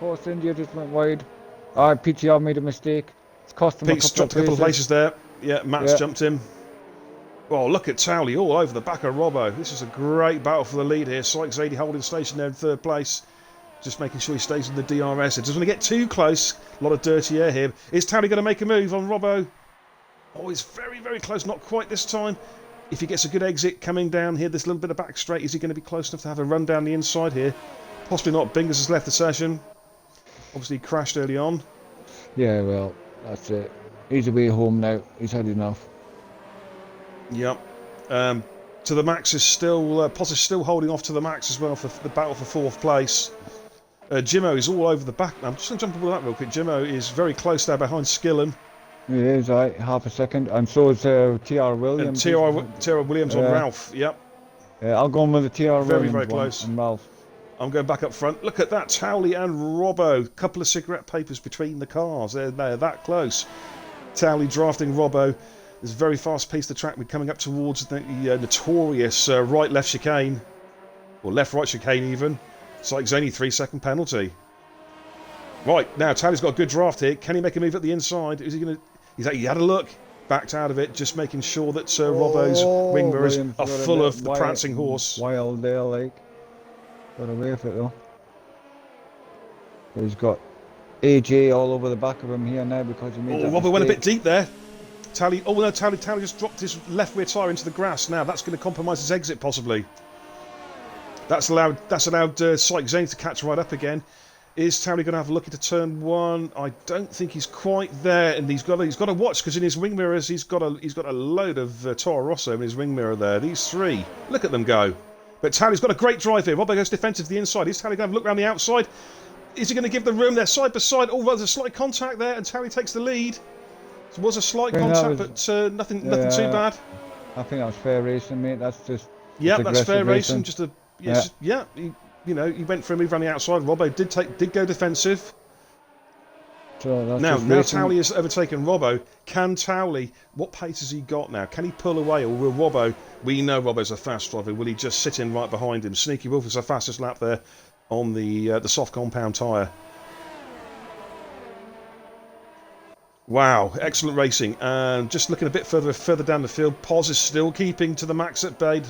Speaker 2: Horse India just went wide. PTR made a mistake. It's cost him
Speaker 1: Pete's dropped a couple of places there. Yeah, Matt's jumped him. Well, look at Towley all over the back of Robbo. This is a great battle for the lead here. Sykes-Zany holding station there in third place. Just making sure he stays in the DRS. It doesn't want to get too close. A lot of dirty air here. Is Towley going to make a move on Robbo? Oh, he's very, very close. Not quite this time. If he gets a good exit coming down here, this little bit of back straight, is he going to be close enough to have a run down the inside here? Possibly not. Bingers has left the session. Obviously crashed early on.
Speaker 2: Yeah, well, that's it. He's away home now. He's had enough.
Speaker 1: Yep. To the max is still... Pos is still holding off to the max as well for the battle for fourth place. Jimmo is all over the back. I'm just going to jump over that real quick. Jimmo is very close there behind Skillen.
Speaker 2: It is, half a second. And so is TR Williams.
Speaker 1: And TR Williams on Ralph, yep.
Speaker 2: I'll go on with the TR Williams
Speaker 1: very close.
Speaker 2: And Ralph.
Speaker 1: I'm going back up front. Look at that. Towley and Robbo. Couple of cigarette papers between the cars. They're that close. Towley drafting Robbo. There's a very fast pace of the track. We're coming up towards the notorious right-left chicane. Or left-right chicane even. Sykes-Zany 3-second penalty. Right, now Towley's got a good draft here. Can he make a move at the inside? Is he going to... He had a look. Backed out of it. Just making sure that Robbo's wing mirrors are full of the prancing horse.
Speaker 2: Wild there, like. Got away with it though. He's got AJ all over the back of him here now because he made that
Speaker 1: Robbo went a
Speaker 2: mistake.
Speaker 1: bit deep there. Towley just dropped his left rear tyre into the grass. Now that's going to compromise his exit possibly. That's allowed Sykes-Zany to catch right up again. Is Towley going to have a look into turn one? I don't think he's quite there, and he's got to watch because in his wing mirrors he's got a load of Toro Rosso in his wing mirror there. These three, look at them go. But Towley's got a great drive here. Robbo goes defensive to the inside. Is Towley going to have a look around the outside? Is he going to give the room there side by side? Oh, there's a slight contact there, and Towley takes the lead. There was a slight contact, but nothing too bad.
Speaker 2: I think that was fair racing, mate. That's just
Speaker 1: that's fair racing. He went for a move around the outside. Robbo did go defensive.
Speaker 2: So
Speaker 1: now Towley has overtaken Robbo. Can Towley? What pace has he got now? Can he pull away, or will Robbo? We know Robbo's a fast driver. Will he just sit in right behind him? Sneaky Wolf is the fastest lap there on the soft compound tyre. Wow, excellent racing. And just looking a bit further down the field, Pos is still keeping to the max at bay.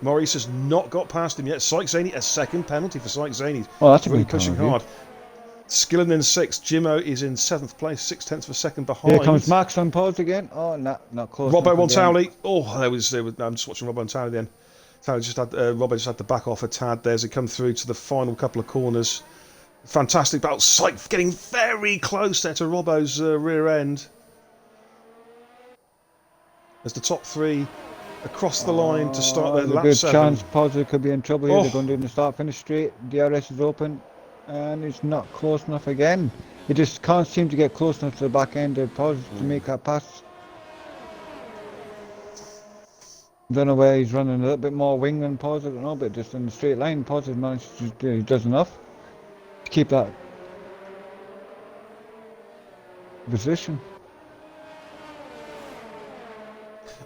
Speaker 1: Maurice has not got past him yet. Sykes-Zany, a second penalty for Sykes-Zany.
Speaker 2: Oh, that's
Speaker 1: really pushing hard. Skillen in sixth. Jimmo is in seventh place, 6/10 of a second behind.
Speaker 2: Here comes Max on Pos again. Oh, not close.
Speaker 1: Robbo on Towley. Oh, there was. No, I'm just watching Robbo on Towley then. Robbo just had to back off a tad there as he come through to the final couple of corners. Fantastic battle. Sykes getting very close there to Robbo's rear end. As the top three across the line to start their lap 7.
Speaker 2: Good chance Pos could be in trouble here. They're going down the start-finish straight. DRS is open. And he's not close enough again. He just can't seem to get close enough to the back end of Pos to make that pass. Don't know where he's running a little bit more wing than Pos, I don't know, but just in the straight line, Pos has managed to do, he does enough to keep that position.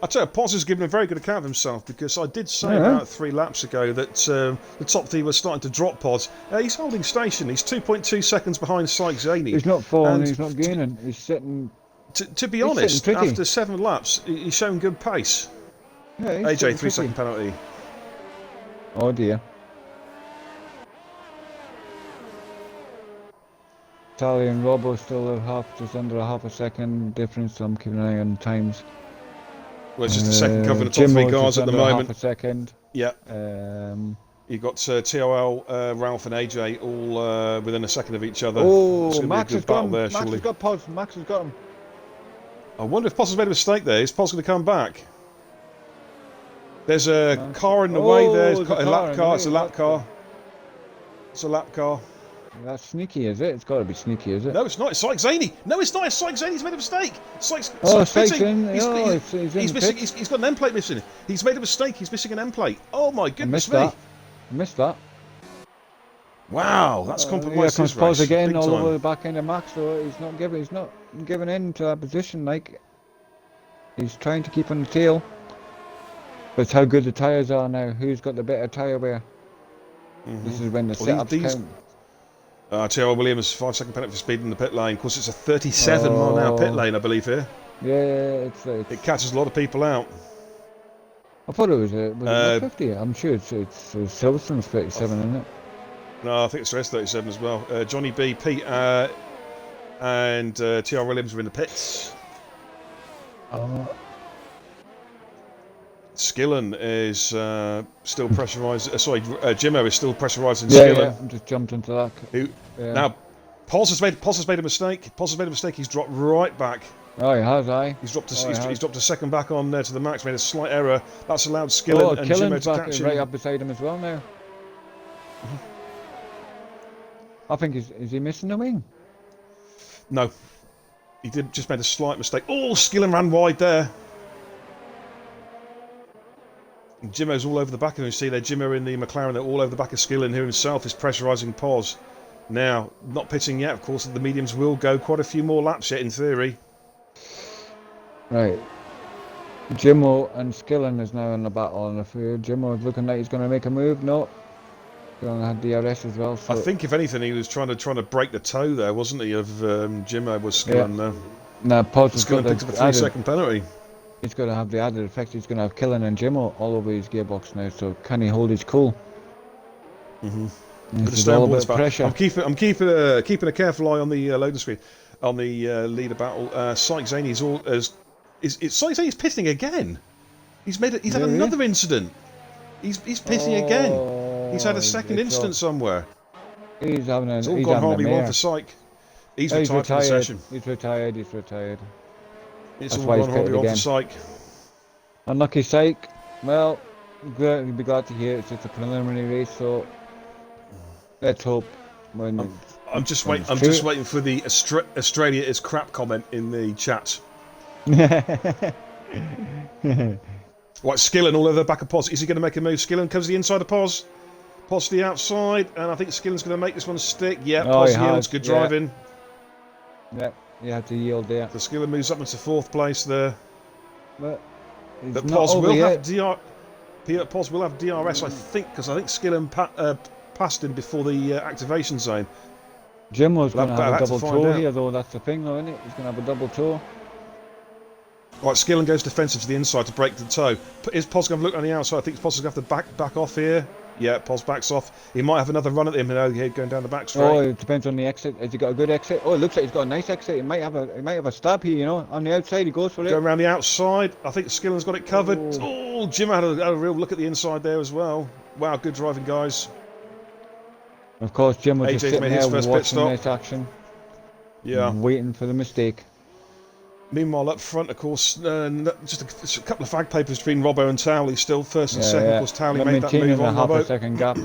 Speaker 1: I tell you, Pos has given a very good account of himself because I did say about 3 laps ago that the top 3 was starting to drop Pos. He's holding station. He's 2.2 seconds behind Sykes-Zany.
Speaker 2: He's not falling, he's not gaining. He's sitting...
Speaker 1: To be honest, after 7 laps, he's showing good pace.
Speaker 2: Yeah,
Speaker 1: AJ, 3-second penalty.
Speaker 2: Oh dear. Tally and Robo still just under a half a second difference, so I'm keeping an eye on times.
Speaker 1: Well, it's just a second covering the top three
Speaker 2: Jimmo's
Speaker 1: guards
Speaker 2: just
Speaker 1: at the
Speaker 2: under a
Speaker 1: moment.
Speaker 2: half a second.
Speaker 1: Yeah. You've got TOL, Ralph and AJ all within a second of each other.
Speaker 2: Oh, Max has got him. Max
Speaker 1: surely.
Speaker 2: has got Poz. Max has got him.
Speaker 1: I wonder if Poz has made a mistake there. Is Poz going to come back? There's a car in the way there. It's a lap car. It's a lap car. It's a lap car.
Speaker 2: That's sneaky, is it? It's got to be sneaky, is it?
Speaker 1: No, it's not. It's Syke Zaney. No, it's not. It's Syke Zaney. He's made a mistake. Syke's
Speaker 2: pitting.
Speaker 1: He's missing. He's got an end plate missing. He's made a mistake. He's missing an end plate. Oh my goodness me!
Speaker 2: I missed that.
Speaker 1: Wow, that's compromised his race.
Speaker 2: Poz again all
Speaker 1: time.
Speaker 2: over the back end of Max. So he's not giving in to that position. Like he's trying to keep on the tail. But it's how good the tyres are now. Who's got the better tyre wear? This is when the setups count.
Speaker 1: T.R. Williams, 5-second penalty for speed in the pit lane. Of course, it's a 37 mile an hour pit lane, I believe here.
Speaker 2: Yeah,
Speaker 1: it catches a lot of people out.
Speaker 2: I thought it was a 50. I'm sure it's Silverstone's 37, isn't it?
Speaker 1: No, I think it's Rest 37 as well. Johnny B, Pete, and T.R. Williams are in the pits. Skillen is still pressurised. Jimmo is still pressurising Skillen.
Speaker 2: Yeah, I'm just jumped into that.
Speaker 1: Now, Poz has made a mistake. He's dropped right back.
Speaker 2: Oh, he has,
Speaker 1: He's dropped a second back on there to the max. Made a slight error. That's allowed Skillen and Jimmo to catch him.
Speaker 2: Right up beside him as well now. I think is he missing a wing?
Speaker 1: No, he just made a slight mistake. Oh, Skillen ran wide there. And Jimmo's all over the back of him. You see there, Jimmo in the McLaren, they're all over the back of Skillen, who himself is pressurising Poz. Now, not pitting yet, of course, the mediums will go quite a few more laps yet, in theory.
Speaker 2: Right. Jimmo and Skillen is now in the battle on the field. Jimmo is looking like he's going to make a move. No. Going to have DRS as well. So.
Speaker 1: I think, if anything, he was trying to break the toe there, wasn't he, of Jimmo with Skillen there.
Speaker 2: Now, Poz has got
Speaker 1: picked up a 3-second penalty.
Speaker 2: He's going to have the added effect. He's going to have Killen and Jimmo all over his gearbox now. So can he hold his cool? There's all a bit of pressure.
Speaker 1: I'm keeping a careful eye on the loading screen, on the leader battle. Syke Zaney Syke Zaney's pitting again. He's had another incident. He's pitting again. He's had a second incident somewhere.
Speaker 2: It's
Speaker 1: all gone horribly wrong for Syke. He's retired from the session.
Speaker 2: He's retired.
Speaker 1: It's all gone horribly wrong for Syke.
Speaker 2: Unlucky Syke. Well, we'll be glad to hear it's just a preliminary race, so let's hope.
Speaker 1: I'm just waiting for the Australia is crap comment in the chat. Right, Skillen all over the back of Poz. Is he going to make a move? Skillen comes to the inside of Poz. Poz to the outside, and I think Skillen's going to make this one stick. Yeah, Poz yields. Good driving.
Speaker 2: Yeah, he had to yield there.
Speaker 1: The Skillen moves up into 4th place there.
Speaker 2: But
Speaker 1: Poz will have Poz will have DRS, I think, because I think Skillen passed him before the activation zone.
Speaker 2: Jimmo's going to have a double toe here, though. That's the thing, though, isn't it? He's going to have a double toe.
Speaker 1: Right, Skillen goes defensive to the inside to break the toe. Is Poz going to look on the outside? I think Poz is going to have to back off here. Yeah, Poz backs off. He might have another run at him. Going down the back straight.
Speaker 2: Oh, it depends on the exit. Has he got a good exit? Oh, it looks like he's got a nice exit. He might have a stab here, you know. On the outside, he goes for it.
Speaker 1: Going around the outside. I think Skillen's got it covered. Oh, Jim had a real look at the inside there as well. Wow, good driving, guys.
Speaker 2: Of course, Jim was just sitting there watching this action.
Speaker 1: Yeah.
Speaker 2: Waiting for the mistake.
Speaker 1: Meanwhile, up front, of course, just a couple of fag papers between Robbo and Towley. Still first and second. Of course, Towley made that move on
Speaker 2: half
Speaker 1: Robbo.
Speaker 2: A second gap.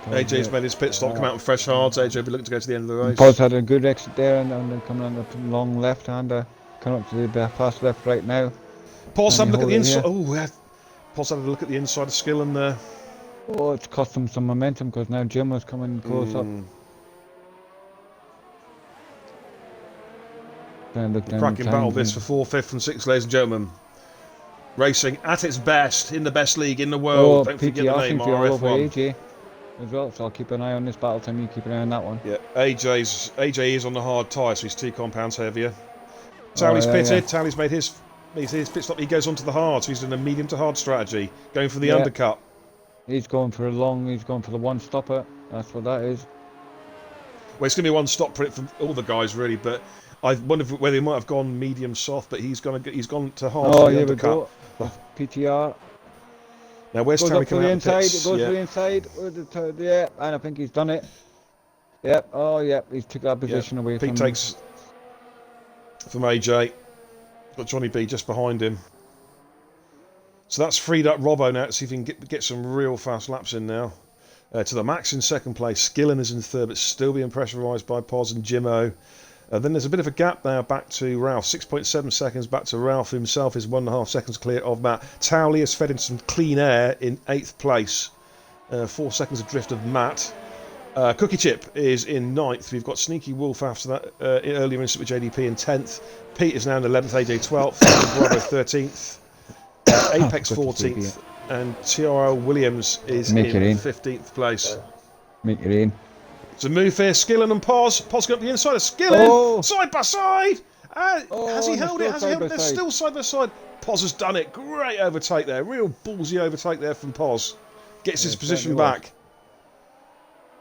Speaker 1: AJ's made his pit stop, come out on fresh hards. AJ will be looking to go to the end of the race.
Speaker 2: Poz had a good exit there, and then coming on the long left-hander, coming up to the fast left right now.
Speaker 1: Poz had a look at the inside. Poz had a look at the inside of Skillen there.
Speaker 2: Oh, it's cost him some momentum because now Jim was coming close up.
Speaker 1: Cracking battle this for 4th, 5th, and 6th, ladies and gentlemen. Racing at its best in the best league in the world. Don't forget the name, RRF1.
Speaker 2: AJ as well, so I'll keep an eye on this battle time. You keep an eye on that one.
Speaker 1: Yeah, AJ is on the hard tyre, so he's 2 compounds heavier. Towley's pitted. Towley's made his his pit stop. He goes on to the hard, so he's doing a medium to hard strategy, going for the
Speaker 2: Yeah.
Speaker 1: undercut.
Speaker 2: He's going for he's going for the one stopper. That's what that is.
Speaker 1: Well, it's going to be one stop for it from all the guys really, but I wonder whether he might have gone medium soft, but he's gone to hard
Speaker 2: Oh,
Speaker 1: for the
Speaker 2: here we
Speaker 1: undercut.
Speaker 2: go. PTR.
Speaker 1: Now where's
Speaker 2: Goes
Speaker 1: Terry
Speaker 2: up for
Speaker 1: coming
Speaker 2: the
Speaker 1: out the
Speaker 2: inside.
Speaker 1: pits?
Speaker 2: It goes
Speaker 1: Yeah.
Speaker 2: for the inside. Yeah, and I think he's done it. Yep. Oh, yep. He's took that position away
Speaker 1: Pete
Speaker 2: from.
Speaker 1: takes from AJ. Got Johnny B just behind him. So that's freed up Robbo now to see if he can get some real fast laps in now. To the max in second place. Skillen is in third, but still being pressurised by Poz and Jimmo. Then there's a bit of a gap now back to Ralph. 6.7 seconds back to Ralph himself is 1.5 seconds clear of Matt. Towley has fed into some clean air in 8th place. 4 seconds adrift of Matt. Cookie Chip is in 9th. We've got Sneaky Wolf after that earlier incident with JDP in 10th. Pete is now in 11th, AJ 12th, Bravo 13th, Apex 14th, and TRL Williams is in 15th place.
Speaker 2: Make it in.
Speaker 1: It's a move here, Skillen and Poz. Poz got up the inside of Skillen, side by side. Has he held it? Has he held it? They're still side by side. Poz has done it. Great overtake there. Real ballsy overtake there from Poz. Gets his position back.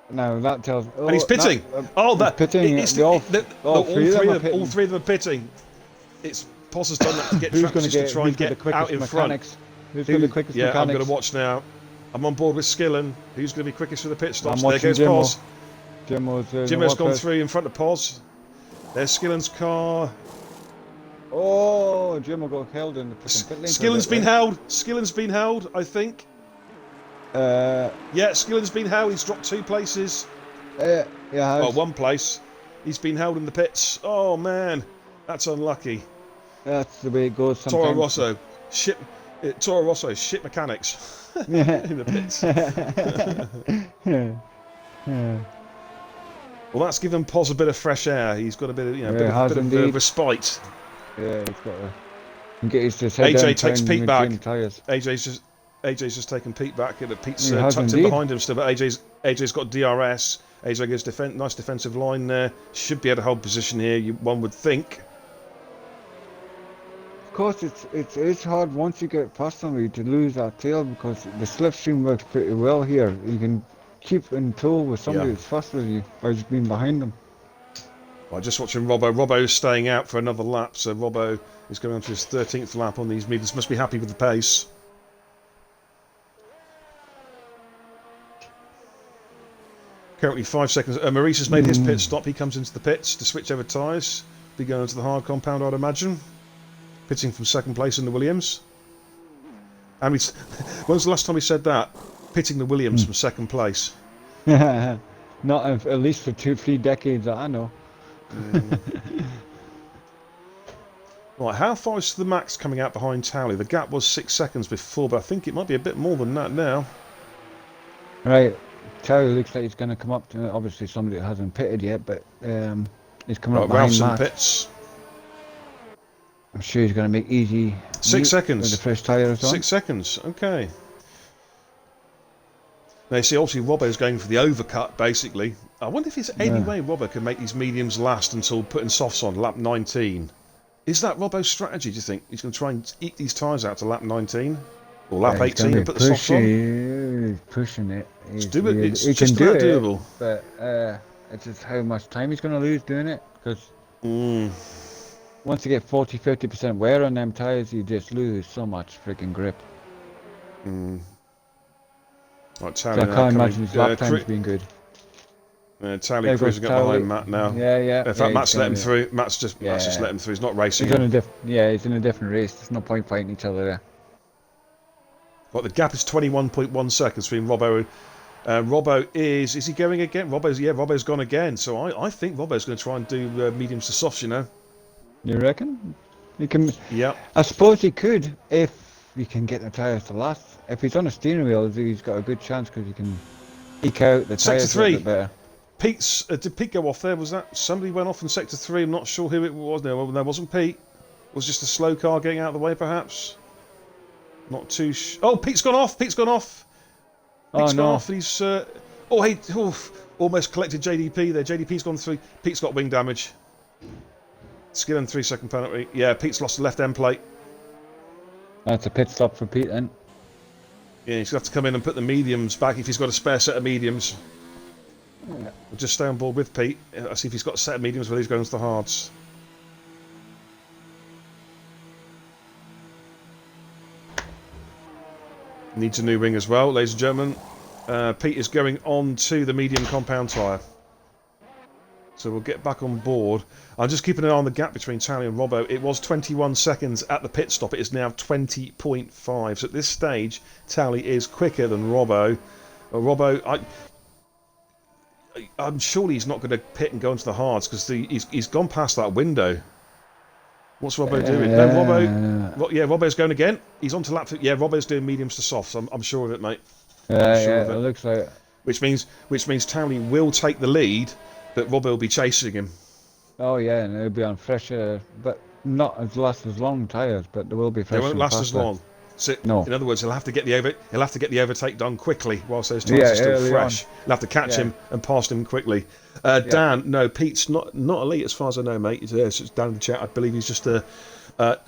Speaker 2: No, that tells.
Speaker 1: And he's pitting.
Speaker 2: Pitting.
Speaker 1: All three of them are pitting. It's Poz has done that to get track position to try and get out in front.
Speaker 2: Who's got the quickest
Speaker 1: Yeah,
Speaker 2: mechanics?
Speaker 1: I'm going to watch now. I'm on board with Skillen. Who's going to be quickest for the pit stops?
Speaker 2: I'm
Speaker 1: There goes
Speaker 2: Jimmo.
Speaker 1: Poz. Jimmo's gone through in front of Poz. There's Skillen's car.
Speaker 2: Oh, Jimmo got held in the pit lane.
Speaker 1: Skillen's been held. Skillen's been held, I think. Yeah, Skillen's been held. He's dropped 2 places.
Speaker 2: Yeah.
Speaker 1: Well, 1 place. He's been held in the pits. Oh man, that's unlucky.
Speaker 2: That's the way it goes sometimes.
Speaker 1: Toro Rosso, shit mechanics in the pits. Well, that's given Poz a bit of fresh air. He's got a bit of, bit of respite.
Speaker 2: Yeah, he's got to get his head
Speaker 1: AJ takes Pete back.
Speaker 2: Tires.
Speaker 1: AJ's just taken Pete back. Pete's tucked in behind him still, but AJ's got DRS. AJ gives nice defensive line there. Should be able to hold position here. One would think.
Speaker 2: Of course, it's hard once you get past somebody to lose that tail because the slipstream works pretty well here. You can keep in tow with somebody that's faster than you by just being behind them.
Speaker 1: Well, just watching Robbo. Robbo's staying out for another lap, so Robbo is going on to his 13th lap on these meters. Must be happy with the pace. Currently 5 seconds. Maurice has made his pit stop. He comes into the pits to switch over tyres. Be going into the hard compound, I'd imagine. Pitting from second place in the Williams. And when was the last time we said that? Pitting the Williams from second place.
Speaker 2: Not at least for 2-3 decades that I know.
Speaker 1: Right, how far is the max coming out behind Towley? The gap was 6 seconds before, but I think it might be a bit more than that now.
Speaker 2: Right, Terry looks like he's going to come up to obviously somebody that hasn't pitted yet, but he's coming up behind
Speaker 1: Ralph's in
Speaker 2: Matt.
Speaker 1: pits.
Speaker 2: I'm sure he's going to make easy.
Speaker 1: 6 seconds.
Speaker 2: With the fresh tyres on.
Speaker 1: 6 seconds. Okay. Now you see, obviously Robbo's going for the overcut, basically. I wonder if there's any way Robbo can make these mediums last until putting softs on lap 19. Is that Robbo's strategy? Do you think he's going to try and eke these tyres out to lap 19 or lap 18 and put the softs on?
Speaker 2: He's pushing it.
Speaker 1: It's just about doable.
Speaker 2: But it's just how much time he's going to lose doing it because. Once you get 40-50% wear on them tyres, you just lose so much freaking grip.
Speaker 1: Right,
Speaker 2: So I can't imagine his lap time's been good.
Speaker 1: Towley cruising up behind Matt now.
Speaker 2: Yeah.
Speaker 1: In fact, Matt's let him through. Matt's just let him through. He's not racing.
Speaker 2: He's in a different race. There's no point fighting each other there.
Speaker 1: Well, the gap is 21.1 seconds between Robbo and Robbo is he going again? Robbo's gone again. So I think Robbo's going to try and do mediums to softs, you know.
Speaker 2: You reckon? He can.
Speaker 1: Yeah.
Speaker 2: I suppose he could if he can get the tyres to last. If he's on a steering wheel, he's got a good chance because he can eke out the tyres a bit better.
Speaker 1: Did Pete go off there? Was that somebody went off in sector 3? I'm not sure who it was. No, that wasn't Pete. It was just a slow car getting out of the way, perhaps. Not too. Oh, Pete's gone off. Pete's gone off. Pete's gone off. He's. Almost collected JDP there. JDP's gone through. Pete's got wing damage. Skillen 3 second penalty. Yeah, Pete's lost the left end plate.
Speaker 2: That's a pit stop for Pete then.
Speaker 1: Yeah, he's going to have to come in and put the mediums back if he's got a spare set of mediums.
Speaker 2: Yeah.
Speaker 1: We'll just stay on board with Pete. I'll see if he's got a set of mediums where he's going to the hards. Needs a new ring as well, ladies and gentlemen. Pete is going on to the medium compound tyre. So we'll get back on board. I'm just keeping an eye on the gap between Tally and Robbo. It was 21 seconds at the pit stop. It is now 20.5. So at this stage, Tally is quicker than Robbo. Robbo, I'm surely he's not going to pit and go into the hards because he's gone past that window. What's Robbo doing? No, Robbo's going again. He's on to lap. Yeah, Robbo's doing mediums to softs. I'm sure of it, mate.
Speaker 2: Yeah, it looks like it.
Speaker 1: Which means Tally will take the lead, but Robbo will be chasing him.
Speaker 2: Oh yeah, and it'll be on fresher, but not as long tyres, but there will be fresher.
Speaker 1: They won't last as long. So,
Speaker 2: no.
Speaker 1: In other words, he'll have to get the overtake done quickly whilst those tyres are still fresh. He'll have to catch him and pass him quickly. Dan, no, Pete's not elite as far as I know, mate. It's down in the chat. I believe he's just making up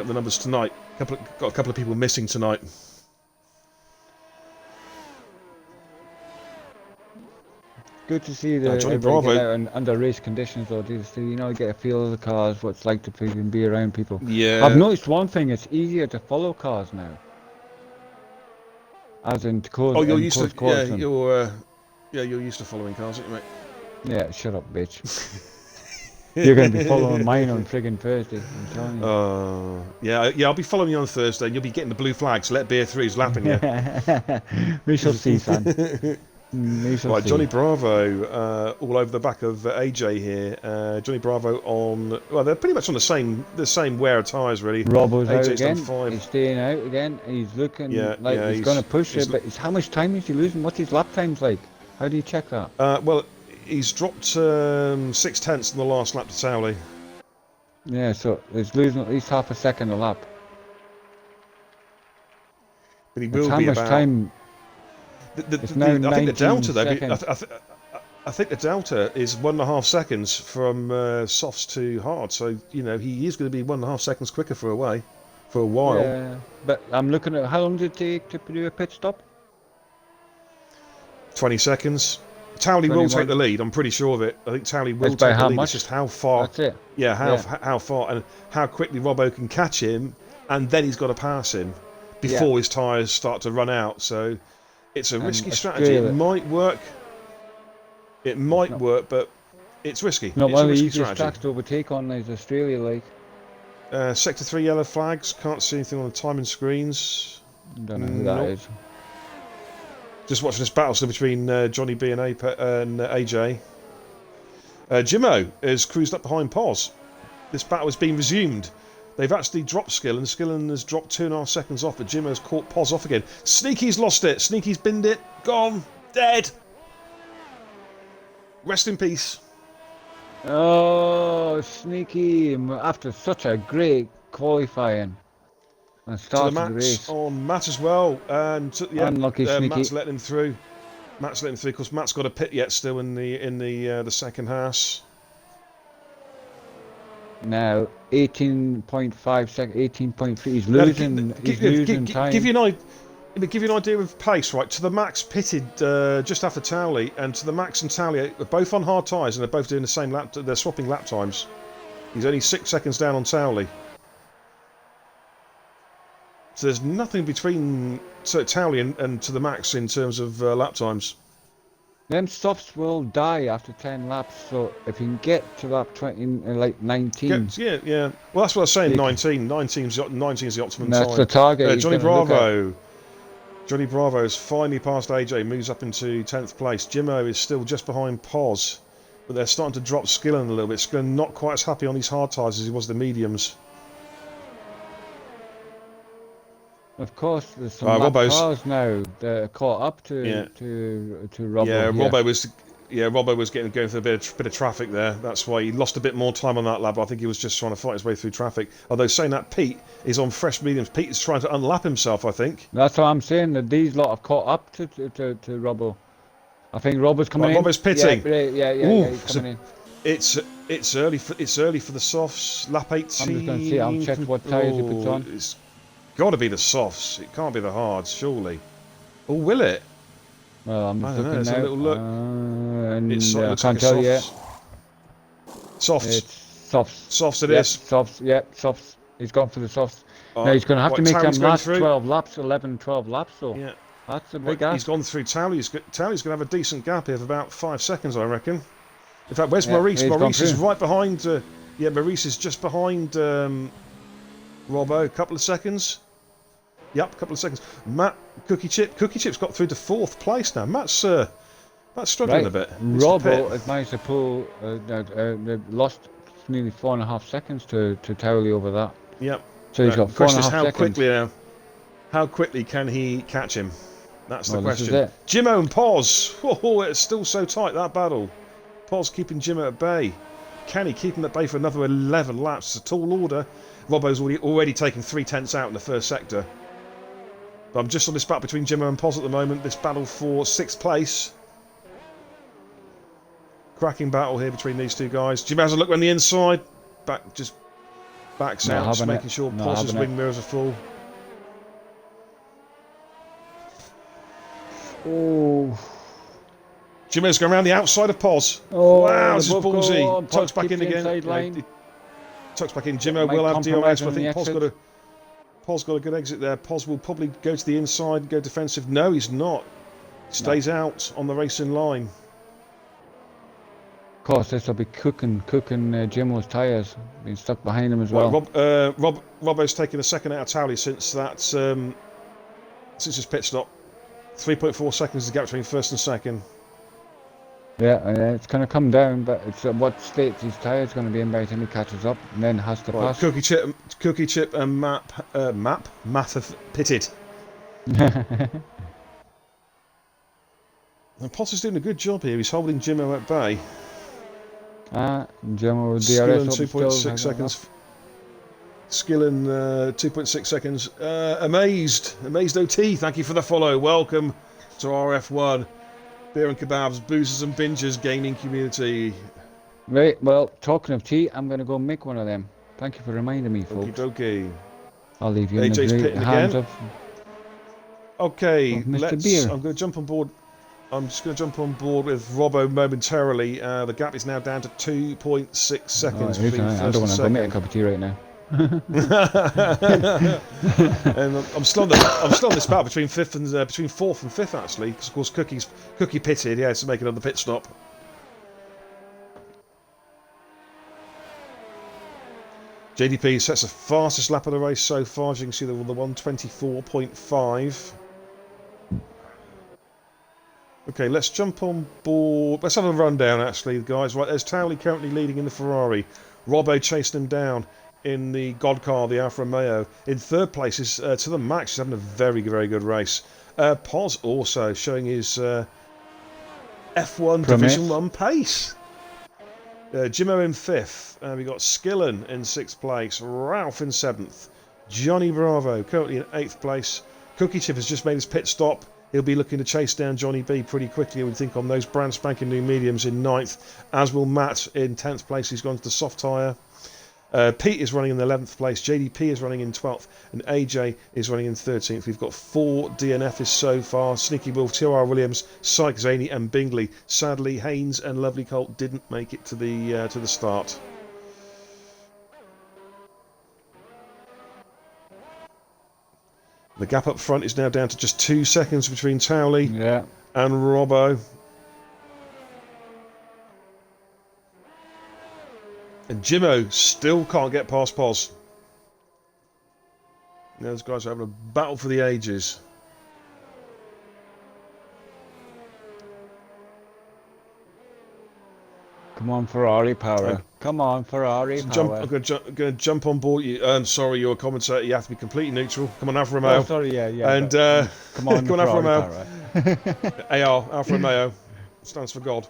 Speaker 1: the numbers tonight. Got a couple of people missing tonight.
Speaker 2: Good to see that
Speaker 1: Johnny
Speaker 2: everybody
Speaker 1: Bravo.
Speaker 2: get out under race conditions, though, just to get a feel of the cars, what it's like to even be around people.
Speaker 1: Yeah.
Speaker 2: I've noticed one thing: it's easier to follow cars now. As in close.
Speaker 1: Oh, you're used to you're used to following cars, aren't you, mate?
Speaker 2: Yeah, shut up, bitch. You're going to be following mine on friggin' Thursday. I'm telling you.
Speaker 1: Yeah, I'll be following you on Thursday, and you'll be getting the blue flags. Let Beer 3's lapping you.
Speaker 2: We shall see, son. We shall
Speaker 1: Right,
Speaker 2: see.
Speaker 1: Johnny Bravo, all over the back of AJ here. Johnny Bravo on, well, they're pretty much on the same wear of tyres, really.
Speaker 2: Robbo's out
Speaker 1: AJ's
Speaker 2: again.
Speaker 1: done 5.
Speaker 2: He's staying out again. He's looking like he's
Speaker 1: he's
Speaker 2: going to push it, but how much time is he losing? What's his lap times like? How do you check that?
Speaker 1: Well, he's dropped 6/10 in the last lap to Towley.
Speaker 2: Yeah, so he's losing at least half a second a lap.
Speaker 1: But he will
Speaker 2: How
Speaker 1: be
Speaker 2: much
Speaker 1: about.
Speaker 2: time? It's now
Speaker 1: I think the delta, though,
Speaker 2: seconds.
Speaker 1: I think the delta is 1.5 seconds from softs to hard. So, he is going to be 1.5 seconds quicker for a while.
Speaker 2: Yeah, but I'm looking at how long did it take to do a pit stop?
Speaker 1: 20 seconds. Towley will take the lead. I'm pretty sure of it. I think Towley will
Speaker 2: It's by
Speaker 1: take the
Speaker 2: how
Speaker 1: lead.
Speaker 2: much?
Speaker 1: It's just how far.
Speaker 2: That's it.
Speaker 1: Yeah, how far and how quickly Robbo can catch him, and then he's got to pass him before his tyres start to run out. So it's a risky strategy. It might work. It might work, but it's risky.
Speaker 2: Not
Speaker 1: it's
Speaker 2: one
Speaker 1: a
Speaker 2: of the
Speaker 1: risky
Speaker 2: easiest
Speaker 1: strategy.
Speaker 2: tracks to overtake on is Australia, like.
Speaker 1: Sector 3 yellow flags. Can't see anything on the timing screens.
Speaker 2: Don't know who that
Speaker 1: Nope.
Speaker 2: is.
Speaker 1: Just watching this battle still between Johnny B and AJ. Jimmo has cruised up behind Poz. This battle has been resumed. They've actually dropped Skillen. Skillen has dropped 2.5 seconds off, but Jimmo's caught Poz off again. Sneaky's lost it. Sneaky's binned it. Gone. Dead. Rest in peace.
Speaker 2: Oh, Sneaky! After such a great qualifying. And
Speaker 1: To the
Speaker 2: started the
Speaker 1: Mats
Speaker 2: race.
Speaker 1: on Matt as well. And
Speaker 2: Unlucky Sneaky.
Speaker 1: Matt's letting him through. Because Matt's got a pit yet still in the second half.
Speaker 2: Now 18.5 seconds, 18.3. He's losing. He's losing time.
Speaker 1: Give you an idea of pace, right? To the Max pitted just after Towley, and To the Max and Towley are both on hard tyres, and they're both doing the same lap. They're swapping lap times. He's only 6 seconds down on Towley. So there's nothing between Towley and To the Max in terms of lap times.
Speaker 2: Them softs will die after 10 laps, so if you can get to lap 20, like 19.
Speaker 1: Yeah. Well, that's what I was saying. 19 is the optimum
Speaker 2: That's
Speaker 1: time.
Speaker 2: the target.
Speaker 1: Johnny Bravo. Johnny Bravo has finally passed AJ, moves up into 10th place. Jimmo is still just behind Poz, but they're starting to drop Skillen a little bit. Skillen not quite as happy on these hard tyres as he was the mediums.
Speaker 2: Of course, there's some lap cars now that are caught up to Robbo.
Speaker 1: Yeah, Robbo was going through a bit of traffic there. That's why he lost a bit more time on that lap. I think he was just trying to fight his way through traffic. Although saying that, Pete is on fresh mediums. Pete is trying to unlap himself, I think.
Speaker 2: That's what I'm saying, that these lot have caught up to Robbo. I think Robbo's coming in.
Speaker 1: Robbo's pitting.
Speaker 2: Yeah, he's coming in.
Speaker 1: It's early for the softs. Lap 18.
Speaker 2: I'm just going to see. I'll check what tyres he puts on.
Speaker 1: It's got to be the softs. It can't be the hards, surely. Or will it?
Speaker 2: Well, I'm just
Speaker 1: I don't know,
Speaker 2: looking
Speaker 1: let's
Speaker 2: now.
Speaker 1: have a little look.
Speaker 2: And
Speaker 1: It
Speaker 2: I
Speaker 1: looks
Speaker 2: can't
Speaker 1: like a
Speaker 2: tell you.
Speaker 1: Softs.
Speaker 2: It's softs.
Speaker 1: Softs it
Speaker 2: Yep,
Speaker 1: is.
Speaker 2: softs. Yep, softs. He's gone for the softs.
Speaker 1: Oh,
Speaker 2: Now he's going to have
Speaker 1: right,
Speaker 2: to make
Speaker 1: Towley's
Speaker 2: them
Speaker 1: going
Speaker 2: last
Speaker 1: through.
Speaker 2: 12 laps, 11, 12 laps. So
Speaker 1: Yeah.
Speaker 2: that's a
Speaker 1: Right,
Speaker 2: big ask.
Speaker 1: he's gone through Towley's going to have a decent gap here of about 5 seconds, I reckon. In fact, where's
Speaker 2: Yeah,
Speaker 1: Maurice?
Speaker 2: he's gone
Speaker 1: Maurice is
Speaker 2: through.
Speaker 1: right behind. Yeah, Maurice is just behind Robbo. A couple of seconds. Yep, a couple of seconds. Matt Cookie Chip's got through to 4th place now. Matt's struggling
Speaker 2: Right.
Speaker 1: a bit.
Speaker 2: Robbo has managed to pull. They lost nearly 4.5 seconds to Towley over that.
Speaker 1: Yep.
Speaker 2: So he's got
Speaker 1: The question is
Speaker 2: 4.5
Speaker 1: how
Speaker 2: seconds.
Speaker 1: quickly now. How quickly can he catch him? That's the
Speaker 2: Well, this is
Speaker 1: question.
Speaker 2: it.
Speaker 1: Jimmo and Poz. Oh, it's still so tight, that battle. Poz keeping Jimmo at bay. Can he keep him at bay for another 11 laps? It's a tall order. Robbo's already taken 3/10 out in the first sector. But I'm just on this battle between Jimmo and Poz at the moment. This battle for 6th place. Cracking battle here between these two guys. Jimmo has a look around the inside. Backs out, just making sure Poz's wing mirrors are full.
Speaker 2: Oh.
Speaker 1: Jimmo's going around the outside of Poz.
Speaker 2: Oh,
Speaker 1: Wow, this is
Speaker 2: both go
Speaker 1: ballsy.
Speaker 2: on.
Speaker 1: Tucks
Speaker 2: Poz
Speaker 1: back in
Speaker 2: keeps the
Speaker 1: again.
Speaker 2: inside line.
Speaker 1: He tucks back in. Jimmo
Speaker 2: Might
Speaker 1: will have
Speaker 2: compromise
Speaker 1: DRS, but I
Speaker 2: on the
Speaker 1: think Poz got a good exit there. Poz will probably go to the inside and go defensive. No, he's not. Stays out on the racing line.
Speaker 2: Of course, this will be cooking Jimmo's tyres. Being stuck behind him as well.
Speaker 1: Robbo's taken a second out of Towley since his pit stop. 3.4 seconds is the gap between first and second.
Speaker 2: Yeah, it's going to come down, but it's at what state his tyre's going to be in by the time he catches up, and then has to pass.
Speaker 1: Cookie Chip and Matt have pitted. And Potter's doing a good job here. He's holding Jimmo at bay.
Speaker 2: Jimmo with
Speaker 1: Skillen
Speaker 2: DRS
Speaker 1: 2.6 seconds. Skillen 2.6 seconds. Amazed OT. Thank you for the follow. Welcome to RRF1. Beer and kebabs, boozers and bingers gaming community.
Speaker 2: Right, well, talking of tea, I'm going to go make one of them. Thank you for reminding me, folks.
Speaker 1: Okie dokie.
Speaker 2: I'll leave you in
Speaker 1: AJ's
Speaker 2: the great
Speaker 1: pitting
Speaker 2: hands
Speaker 1: again.
Speaker 2: of
Speaker 1: Okay,
Speaker 2: Mr. Beer.
Speaker 1: I'm going to jump on board. I'm just going to jump on board with Robbo momentarily. The gap is now down to 2.6 seconds between
Speaker 2: I
Speaker 1: first
Speaker 2: don't
Speaker 1: and
Speaker 2: want to go make a
Speaker 1: second.
Speaker 2: cup of tea right now.
Speaker 1: And I'm still on this battle between between 4th and 5th actually, because of course Cookie pitted. He has to make another pit stop. JDP sets the fastest lap of the race so far. As you can see, the 1:24.5. Okay, let's jump on board. Let's have a rundown, actually, guys. Right, there's Towley currently leading in the Ferrari. Robbo chasing him down in the God car, the Alfa Romeo. In 3rd place is to the max. He's having a very, very good race. Poz also showing his F1 Division 1 pace. Jimmo in 5th. We got Skillen in 6th place. Ralph in 7th. Johnny Bravo currently in 8th place. Cookie Chip has just made his pit stop. He'll be looking to chase down Johnny B pretty quickly, I would think, on those brand spanking new mediums in 9th, as will Matt in 10th place. He's gone to the soft tyre. Pete is running in 11th place, JDP is running in 12th, and AJ is running in 13th. We've got 4 DNFs so far: Sneaky Wolf, TR Williams, Syke Zaney, and Bingley. Sadly, Haynes and Lovely Colt didn't make it to the start. The gap up front is now down to just 2 seconds between Towley and Robbo. And Jimmo still can't get past Poz. Those guys are having a battle for the ages.
Speaker 2: Come on, Ferrari power. Come on, Ferrari power.
Speaker 1: I'm going to jump on board you. Sorry, you're a commentator. You have to be completely neutral. Come on, Alfa Romeo.
Speaker 2: Oh, sorry, yeah.
Speaker 1: And
Speaker 2: come on,
Speaker 1: Alfa Romeo.
Speaker 2: power.
Speaker 1: AR, Alfa Romeo, stands for God.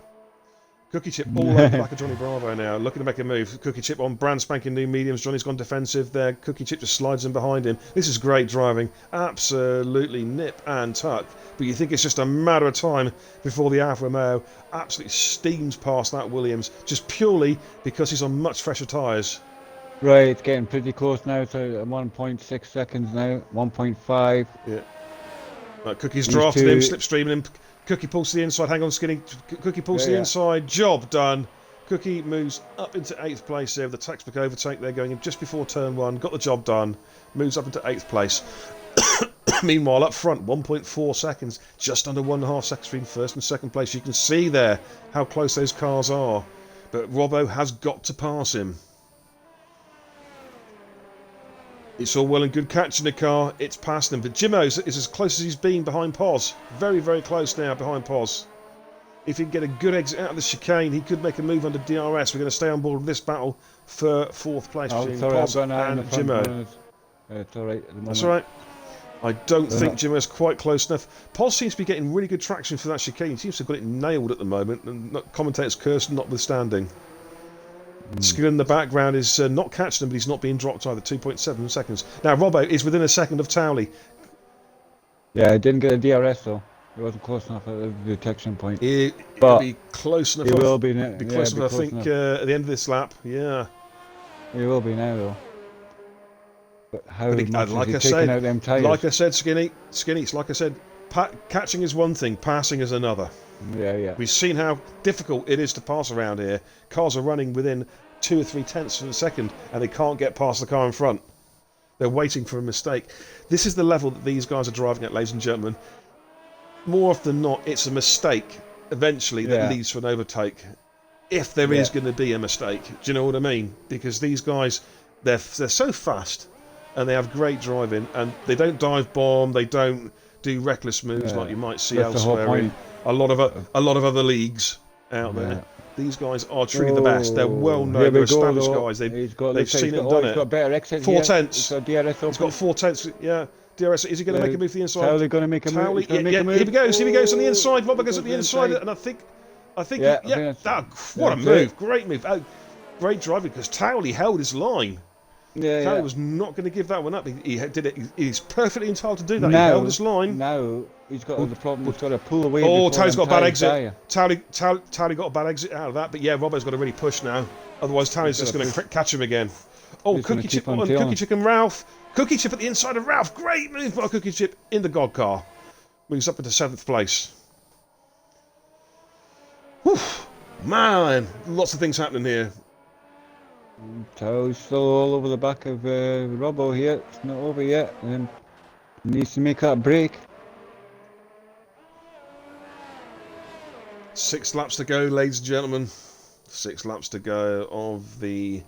Speaker 1: Cookie Chip all over the back of Johnny Bravo now, looking to make a move. Cookie Chip on brand spanking new mediums. Johnny's gone defensive there. Cookie Chip just slides in behind him. This is great driving. Absolutely nip and tuck. But you think it's just a matter of time before the Alfa Romeo absolutely steams past that Williams, just purely because he's on much fresher tyres.
Speaker 2: Right, it's getting pretty close now to 1.6 seconds now, 1.5.
Speaker 1: Yeah. Cookie's
Speaker 2: These
Speaker 1: drafted
Speaker 2: two-
Speaker 1: him, slipstreaming him. Cookie pulls to the inside. Hang on, Skinny. Cookie pulls to the inside. Job done. Cookie moves up into 8th place there with the textbook overtake there going in just before turn 1. Got the job done. Moves up into 8th place. Meanwhile, up front, 1.4 seconds. Just under 1.5 seconds between first and second place. You can see there how close those cars are. But Robbo has got to pass him. It's all well and good catching the car. It's past him. But Jimmo is as close as he's been behind Poz. Very, very close now behind Poz. If he can get a good exit out of the chicane, he could make a move under DRS. We're going to stay on board with this battle for 4th place between Poz and Jimmo.
Speaker 2: It's all right.
Speaker 1: That's all right. I don't think Jimmo's quite close enough. Poz seems to be getting really good traction for that chicane. He seems to have got it nailed at the moment. And commentators' curse notwithstanding. Skill in the background is not catching him, but he's not being dropped either. 2.7 seconds. Now, Robbo is within a second of Towley.
Speaker 2: Yeah, I didn't get a DRS though. It wasn't close enough at the detection point.
Speaker 1: It'll be close enough.
Speaker 2: It will be.
Speaker 1: Be close enough, I think, at the end of this lap. Yeah.
Speaker 2: It will be now though. But how much
Speaker 1: like
Speaker 2: is
Speaker 1: I
Speaker 2: he taking
Speaker 1: said,
Speaker 2: out them tyres?
Speaker 1: like I said, Skinny. It's like I said. Catching is one thing, passing is another.
Speaker 2: Yeah.
Speaker 1: We've seen how difficult it is to pass around here. Cars are running within 2 or 3 tenths of a second, and they can't get past the car in front. They're waiting for a mistake. This is the level that these guys are driving at, ladies and gentlemen. More often than not, it's a mistake eventually that leads to an overtake. If there is going to be a mistake, do you know what I mean? Because these guys, they're so fast, and they have great driving, and they don't dive bomb, they don't do reckless moves like you might see elsewhere in a lot of other leagues out there. These guys are truly the best. They're well known. They're established guys. They've seen it and done it.
Speaker 2: He's got better exit
Speaker 1: 4 tenths.
Speaker 2: He's got DRS open.
Speaker 1: He's got 4 tenths. Yeah. DRS. Is he going to make a move to the inside?
Speaker 2: Towley going to make a move.
Speaker 1: Here he goes. Here he goes on the inside. Robert goes at the inside, and I think. What a move! Great move. Great driving because Towley held his line. Towley was not going to give that one up. He did it. He's perfectly entitled to do that. He held his line.
Speaker 2: Now he's got the problem. He's got to pull away.
Speaker 1: Towley's got a bad exit. Towley got a bad exit out of that. But yeah, Robbo's got to really push now. Otherwise, Towley's just going to catch him again. Oh, Cookie Chip on Cookie Chip and Ralph. Cookie Chip at the inside of Ralph. Great move by Cookie Chip in the God car. Moves up into 7th place. Whew. Man, lots of things happening here.
Speaker 2: Towley's still all over the back of Robbo here. It's not over yet. Needs to make that break.
Speaker 1: 6 laps to go, ladies and gentlemen. 6 laps to go of the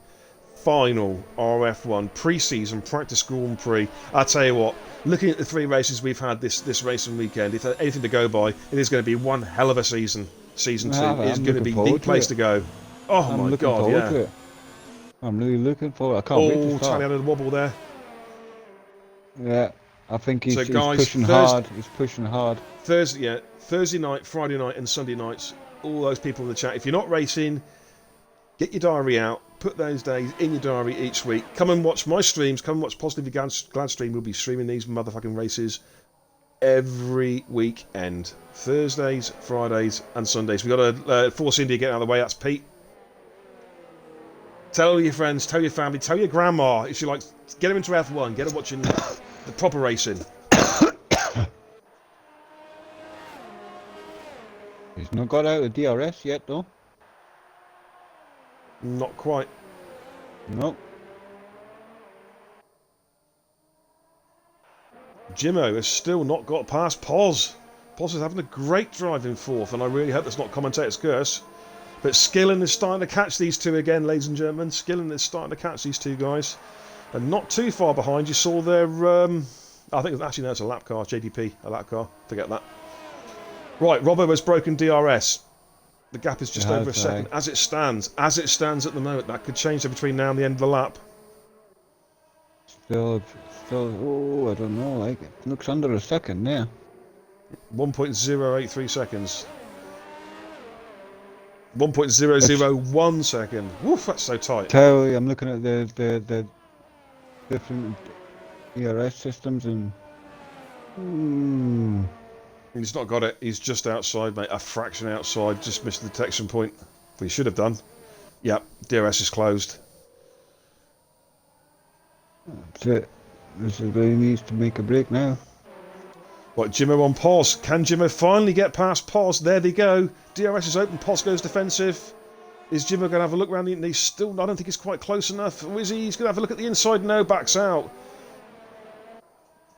Speaker 1: final RRF1 pre-season practice Grand Prix. I tell you what, looking at the 3 races we've had this racing weekend, if there's anything to go by, it is going to be one hell of a season. Season 2 is going to be the place to go. Oh my God, yeah.
Speaker 2: I'm really looking forward. I can't wait to start.
Speaker 1: Towley had a wobble there.
Speaker 2: Yeah, I think he's
Speaker 1: guys,
Speaker 2: pushing hard. He's pushing hard.
Speaker 1: Thursday night, Friday night, and Sunday nights. All those people in the chat. If you're not racing, get your diary out. Put those days in your diary each week. Come and watch my streams. Come and watch Positively Glad stream. We'll be streaming these motherfucking races every weekend. Thursdays, Fridays, and Sundays. We've got to force India to get out of the way. That's Pete. Tell your friends, tell your family, tell your grandma if you like. Get them into F1. Get them watching the proper racing.
Speaker 2: He's not got out of DRS yet, though.
Speaker 1: Not quite.
Speaker 2: No.
Speaker 1: Jimmo has still not got past Poz. Poz is having a great drive in 4th, and I really hope that's not commentator's curse. But Skillen is starting to catch these two again, ladies and gentlemen. Skillen is starting to catch these two guys. And not too far behind, you saw their... I think actually no, it's a lap car, JDP, a lap car. Forget that. Right, Robbo has broken DRS. The gap is just over a second. As it stands at the moment, that could change between now and the end of the lap.
Speaker 2: Still, oh, I don't know, like, it looks under a second, yeah.
Speaker 1: 1.083 seconds. 1.001 second. Woof, that's so tight.
Speaker 2: Tell you, I'm looking at the different ERS systems and
Speaker 1: He's not got it. He's just outside, mate. A fraction outside. Just missed the detection point. But he should have done. Yep, DRS is closed.
Speaker 2: that's it. This is where he needs to make a break now.
Speaker 1: Right, Jimmo on pause. Can Jimmo finally get past pause? There they go. DRS is open. Pause goes defensive. Is Jimmo going to have a look around the... He's still... I don't think he's quite close enough. Or is he? He's going to have a look at the inside. No, backs out.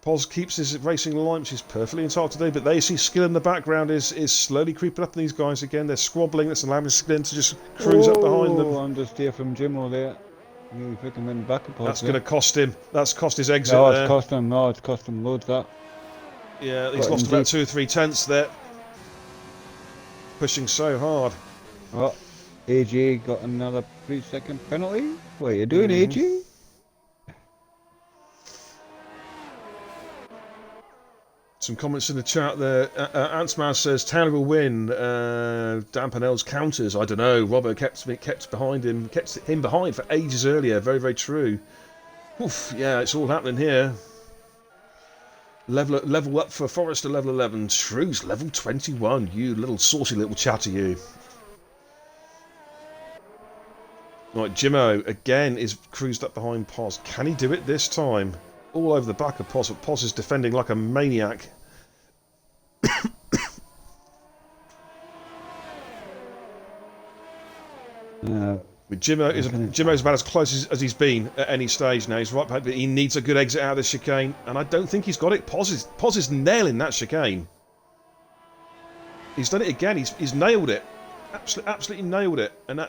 Speaker 1: Pause keeps his racing line, which is perfectly entitled to do. But they see Skill in the background is slowly creeping up on these guys again. They're squabbling. That's allowing Skill to just cruise up behind them.
Speaker 2: Understeer from Jimmo there. He freaking went back a pause.
Speaker 1: That's going to cost him. That's cost his exit
Speaker 2: No,
Speaker 1: there.
Speaker 2: it's cost him. No, it's cost him loads, that.
Speaker 1: Yeah, he's lost about 2 or 3 tenths there. Pushing so hard.
Speaker 2: Oh, AJ got another 3-second penalty. What are you doing, AJ?
Speaker 1: Some comments in the chat there. Antsman says Taylor will win. Dampanel's counters. I don't know. Robbo kept behind him. Kept him behind for ages earlier. Very, very true. Oof, yeah, it's all happening here. Level up for Forrester, level 11. Shrews, level 21. You little saucy little chatter, you. Right, Jimmo again is cruised up behind Pos. Can he do it this time? All over the back of Pos, but Pos is defending like a maniac. Jimmo's about as close as he's been at any stage now. He's right back, but he needs a good exit out of this chicane, and I don't think he's got it. Pos is nailing that chicane. He's done it again. He's nailed it. Absolutely nailed it. And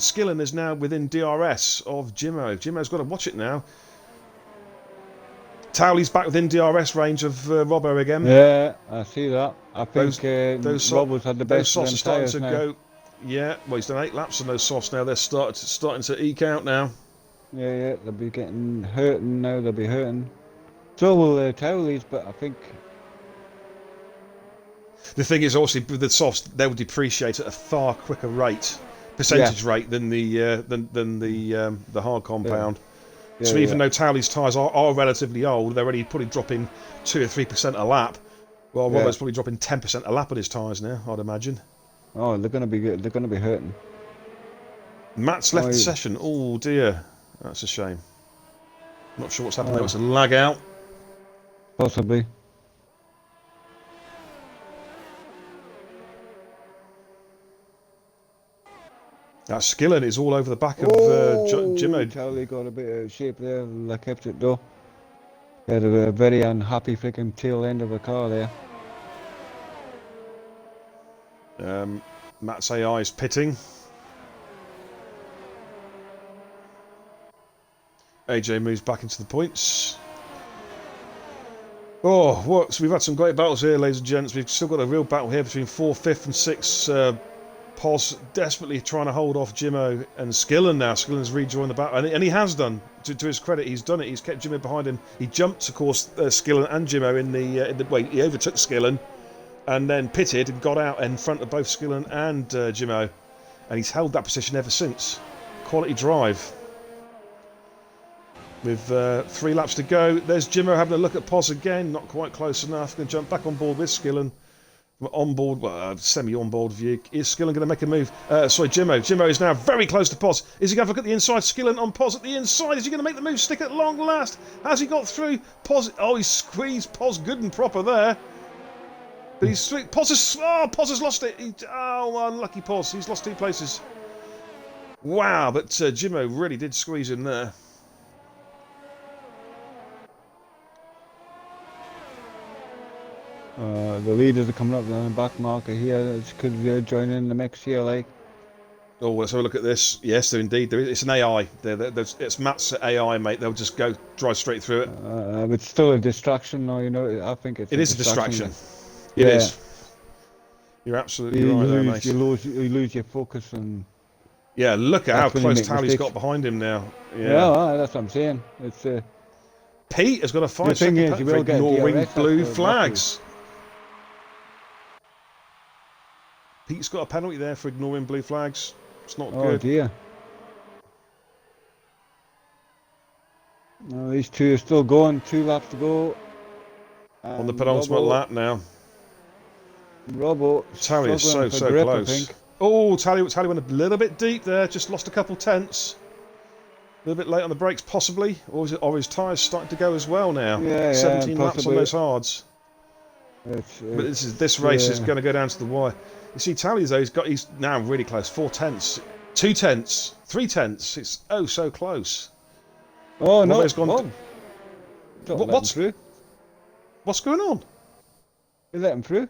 Speaker 1: Skillen is now within DRS of Jimmo. Jimmo's got to watch it now. Towley's back within DRS range of Robbo again.
Speaker 2: Yeah, I see that. I think
Speaker 1: those
Speaker 2: Robbo's had the best
Speaker 1: those softs
Speaker 2: of them
Speaker 1: are starting to
Speaker 2: now.
Speaker 1: go. Yeah, well, he's done 8 laps on those softs now. They're starting to eke out now.
Speaker 2: Yeah, they'll be getting hurting now. They'll be hurting. So will Towley's, but I think
Speaker 1: the thing is, obviously, with the softs, they will depreciate at a far quicker percentage rate than the hard compound.
Speaker 2: Yeah,
Speaker 1: so even though Towley's tyres are relatively old, they're only probably dropping 2 or 3% a lap. Well, Robbo's probably dropping 10% a lap on his tyres now, I'd imagine.
Speaker 2: Oh, they're gonna be good. They're gonna be hurting.
Speaker 1: Matt's left the session. Oh dear, that's a shame. Not sure what's happened there. It's a lag out.
Speaker 2: Possibly.
Speaker 1: That Skillen is all over the back of Jimmo.
Speaker 2: Towley got a bit of shape there. They kept it though. Had a very unhappy freaking tail end of the car there.
Speaker 1: Matt's AI is pitting. AJ moves back into the points. Oh, what? So we've had some great battles here, ladies and gents. We've still got a real battle here between 4th, 5th, and 6th. Pos desperately trying to hold off Jimmo and Skillen now. Skillen's rejoined the battle, and he has done. To his credit, he's done it. He's kept Jimmo behind him. He jumped, of course, Skillen and Jimmo in the wait. He overtook Skillen, and then pitted and got out in front of both Skillen and Jimmo, and he's held that position ever since. Quality drive. With 3 laps to go, there's Jimmo having a look at Pos again. Not quite close enough. Going to jump back on board with Skillen. On-board, well, semi-on-board view. Is Skillen going to make a move? Sorry, Jimmo. Jimmo is now very close to Pos. Is he going to look at the inside? Skillen on Pos at the inside. Is he going to make the move? Stick at long last. Has he got through? Pos. Oh, he's squeezed Pos good and proper there. But he's Pos has lost it. Unlucky Pos. He's lost 2 places. Wow, but Jimmo really did squeeze in there.
Speaker 2: The leaders are coming up on the back marker here. It's because they're joining the mix here, like.
Speaker 1: Oh, let's have a look at this. Yes, there indeed. It's an AI. It's Matt's AI, mate. They'll just drive straight through it.
Speaker 2: It's still a distraction, though. You know, I think
Speaker 1: it is a distraction.
Speaker 2: Yeah.
Speaker 1: It is. You're absolutely right there, mate.
Speaker 2: You lose your focus and.
Speaker 1: Yeah, look at how close Towley's got behind him now.
Speaker 2: Yeah, that's what I'm saying. It's.
Speaker 1: Pete has got a 5-second penalty for ignoring blue flags. Pete's got a penalty there for ignoring blue flags. It's not
Speaker 2: Oh
Speaker 1: good.
Speaker 2: dear. No, these two are still going. 2 laps to go.
Speaker 1: On the
Speaker 2: And
Speaker 1: penultimate lap now.
Speaker 2: Robbo
Speaker 1: Tally is
Speaker 2: struggling
Speaker 1: so
Speaker 2: for grip, I
Speaker 1: close.
Speaker 2: think.
Speaker 1: Oh, Tally went a little bit deep there. Just lost a couple tenths. A little bit late on the brakes, possibly. Or his tyres starting to go as well now.
Speaker 2: Yeah,
Speaker 1: 17 laps on
Speaker 2: possibly.
Speaker 1: those hards. But this race is going to go down to the wire. You see, Tally though, he's now really close. 4 tenths, 2 tenths, 3 tenths. It's oh so close.
Speaker 2: Oh no!
Speaker 1: Robbo's gone.
Speaker 2: Whoa. Don't let him through.
Speaker 1: What's going on?
Speaker 2: You let him through.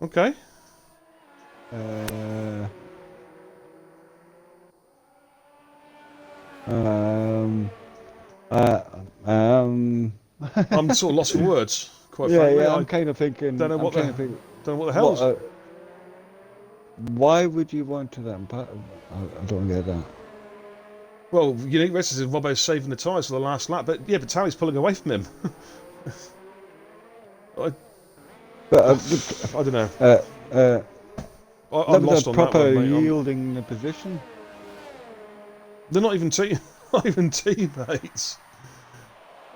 Speaker 1: Okay. I'm sort of lost for words. Quite frankly,
Speaker 2: I'm kind of thinking.
Speaker 1: don't know what the hell.
Speaker 2: Why would you want to let him pass? I don't get that.
Speaker 1: Well, unique races is Robbo's saving the tyres for the last lap, but yeah, but Tally's pulling away from him. I don't know. I'm lost on that
Speaker 2: proper
Speaker 1: one, mate.
Speaker 2: yielding the position.
Speaker 1: They're not even teammates.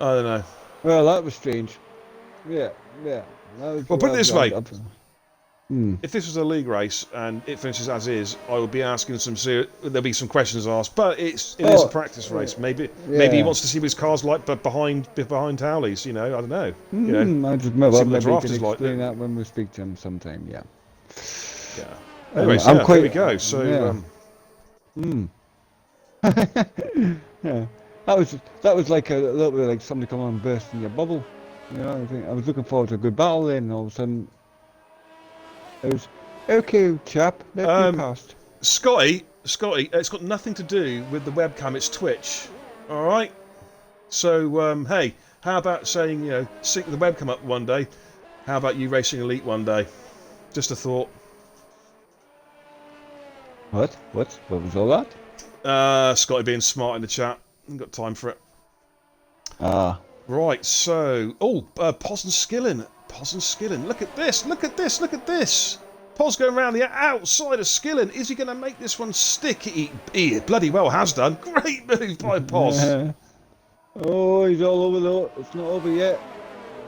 Speaker 1: I don't know.
Speaker 2: Well, that was strange. Yeah.
Speaker 1: Well, put it this way. If this was a league race and it finishes as is, I would be asking there'll be some questions asked. But it is a practice race. Maybe he wants to see what his car's like, but behind Towley's. You know, I don't know.
Speaker 2: I just maybe
Speaker 1: the draft
Speaker 2: can
Speaker 1: is like.
Speaker 2: explain that when we speak to him sometime. Yeah.
Speaker 1: Anyway,
Speaker 2: there we
Speaker 1: go. So.
Speaker 2: Yeah. That was like a little bit like somebody come on and burst in your bubble. You know, I was looking forward to a good battle. Then all of a sudden. It was okay, chap. Let me past.
Speaker 1: Scotty, it's got nothing to do with the webcam. It's Twitch. All right. So, hey, how about saying sync the webcam up one day? How about you racing Elite one day? Just a thought.
Speaker 2: What was all that?
Speaker 1: Scotty being smart in the chat. Haven't got time for it. Right. So, Pos and Skillen. Look at this. Pos going around the outside of Skillen. Is he going to make this one stick? He bloody well has done. Great move by Pos.
Speaker 2: Oh, he's all over though. It's not over yet.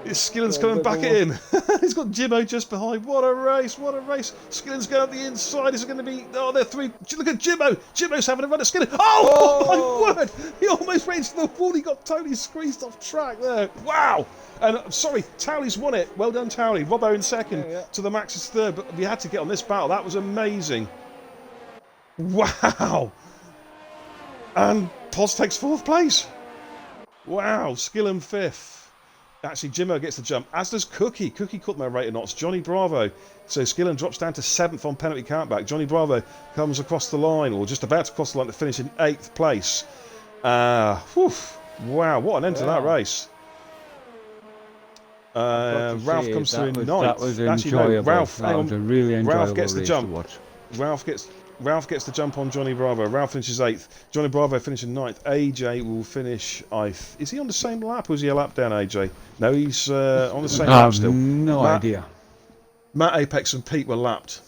Speaker 1: Skillen's coming back in. He's got Jimmo just behind. What a race. Skillen's going up the inside. Is it going to be... Oh, they're 3. Look at Jimmo. Jimmo's having a run at Skillen. Oh, my word. He almost ran into the wall. He got totally squeezed off track there. Wow. And sorry, Towley's won it. Well done, Towley. Robbo in second to the Max's third. But we had to get on this battle. That was amazing. Wow. And Pos takes 4th place. Wow. Skillen 5th. Actually, Jimmo gets the jump, as does Cookie. Cookie caught my rate of knots. Johnny Bravo. So Skillen drops down to 7th on penalty countback. Johnny Bravo comes across the line, or just about to cross the line to finish in 8th place. Wow, what an end to that race. Ralph comes through in 9th.
Speaker 2: That was enjoyable.
Speaker 1: Ralph,
Speaker 2: that was a really enjoyable
Speaker 1: Ralph gets the
Speaker 2: race
Speaker 1: jump.
Speaker 2: to watch.
Speaker 1: Ralph gets the jump on Johnny Bravo. Ralph finishes 8th. Johnny Bravo finishes 9th. AJ will finish 8th. Is he on the same lap or is he a lap down, AJ? No, he's on the same lap still.
Speaker 2: No idea.
Speaker 1: Matt, Apex and Pete were lapped.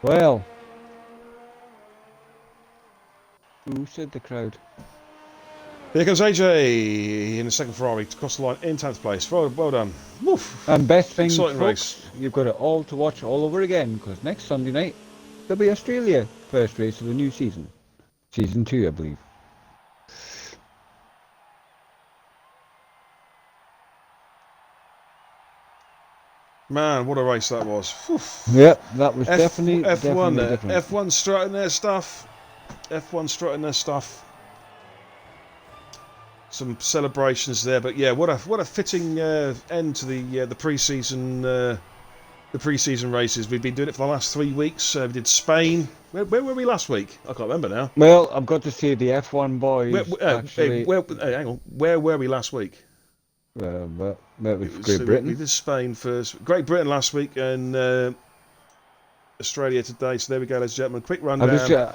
Speaker 2: Well. Who said the crowd?
Speaker 1: Here comes AJ in the second Ferrari to cross the line in 10th place. Well done. Woof.
Speaker 2: And best thing,
Speaker 1: Exciting
Speaker 2: folks, you've got it all to watch all over again, because next Sunday night there'll be Australia, first race of the new season. Season 2, I believe.
Speaker 1: Man, what a race that was. Oof.
Speaker 2: Yep, that was definitely
Speaker 1: F1 there.
Speaker 2: different.
Speaker 1: F1 strutting their stuff. Some celebrations there, but yeah, what a fitting end to the pre-season races. We've been doing it for the last 3 weeks. We did Spain. Where were we last week? I can't remember now.
Speaker 2: Well, I've got to say the F1 boys actually.
Speaker 1: Hang on. Where were we last week?
Speaker 2: But it was Great Britain.
Speaker 1: We did Spain first. Great Britain last week and Australia today. So there we go, ladies and gentlemen. Quick rundown of the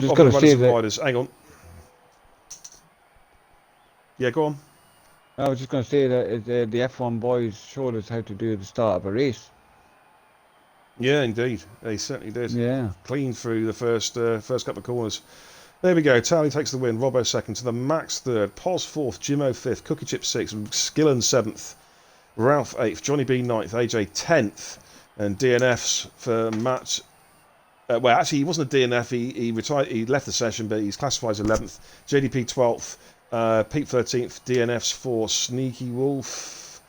Speaker 1: runners and riders. Hang on. Yeah, go on.
Speaker 2: I was just going to say that the F1 boys showed us how to do the start of a race.
Speaker 1: Yeah, indeed. They certainly did.
Speaker 2: Yeah.
Speaker 1: Clean through the first couple of corners. There we go. Tally takes the win. Robbo second. To the Max third. Pos fourth. Jimmo fifth. Cookie Chip sixth. Skillen seventh. Ralph eighth. Johnny B ninth. AJ 10th. And DNFs for Matt. Well, actually, he wasn't a DNF. He retired. He left the session, but he's classified as 11th. JDP 12th. Pete 13th. DNFs for Sneaky Wolf.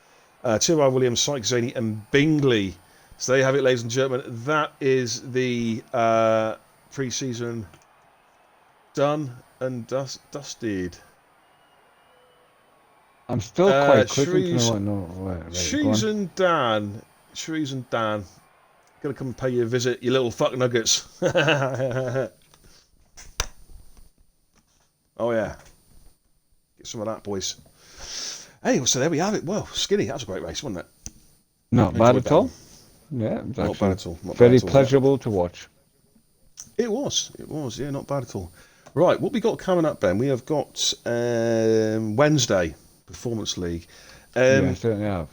Speaker 1: T.Y. Williams, Syke Zaney, and Bingley. So there you have it, ladies and gentlemen. That is the pre-season done and dusted.
Speaker 2: I'm still quite
Speaker 1: Shrews,
Speaker 2: clicking to know. Right,
Speaker 1: Shrews and Dan. Gonna come and pay you a visit, you little fuck nuggets. Oh yeah. Get some of that, boys. Hey, so there we have it. Well, Skinny, that was a great race, wasn't it?
Speaker 2: Not bad at all. Yeah, it was
Speaker 1: Not bad at all.
Speaker 2: very pleasurable to watch.
Speaker 1: It was, yeah, not bad at all. Right, what we got coming up, Ben? We have got Wednesday, Performance League.
Speaker 2: Yeah, I certainly have.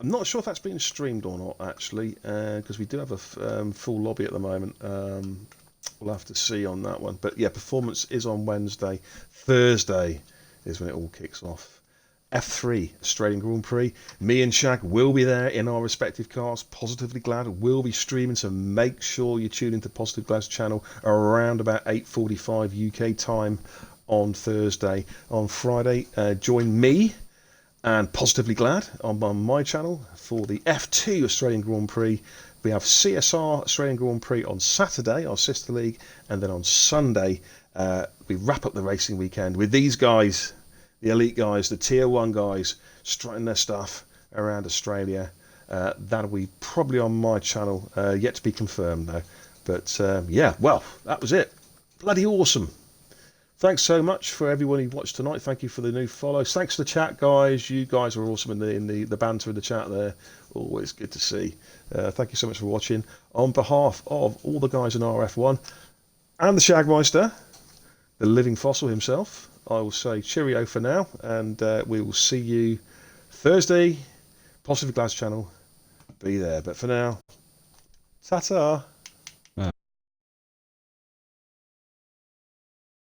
Speaker 1: I'm not sure if that's been streamed or not, actually, because we do have a full lobby at the moment. We'll have to see on that one. But yeah, Performance is on Wednesday. Thursday is when it all kicks off. F3 Australian Grand Prix. Me and Shag will be there in our respective cars. Positively Glad will be streaming, so make sure you tune into Positive Glad's channel around about 8:45 UK time on Thursday. On Friday, join me and Positively Glad on my channel for the F2 Australian Grand Prix. We have CSR Australian Grand Prix on Saturday, our sister league, and then on Sunday we wrap up the racing weekend with these guys. The elite guys, the tier 1 guys, strutting their stuff around Australia. That'll be probably on my channel, yet to be confirmed though. But yeah, well, that was it. Bloody awesome. Thanks so much for everyone who watched tonight. Thank you for the new follows. Thanks to the chat, guys. You guys are awesome in the banter in the chat there. Always good to see. Thank you so much for watching. On behalf of all the guys in RRF1 and the Shagmeister, the living fossil himself, I will say cheerio for now, and we will see you Thursday. Positive Glass channel, be there. But for now, ta-ta.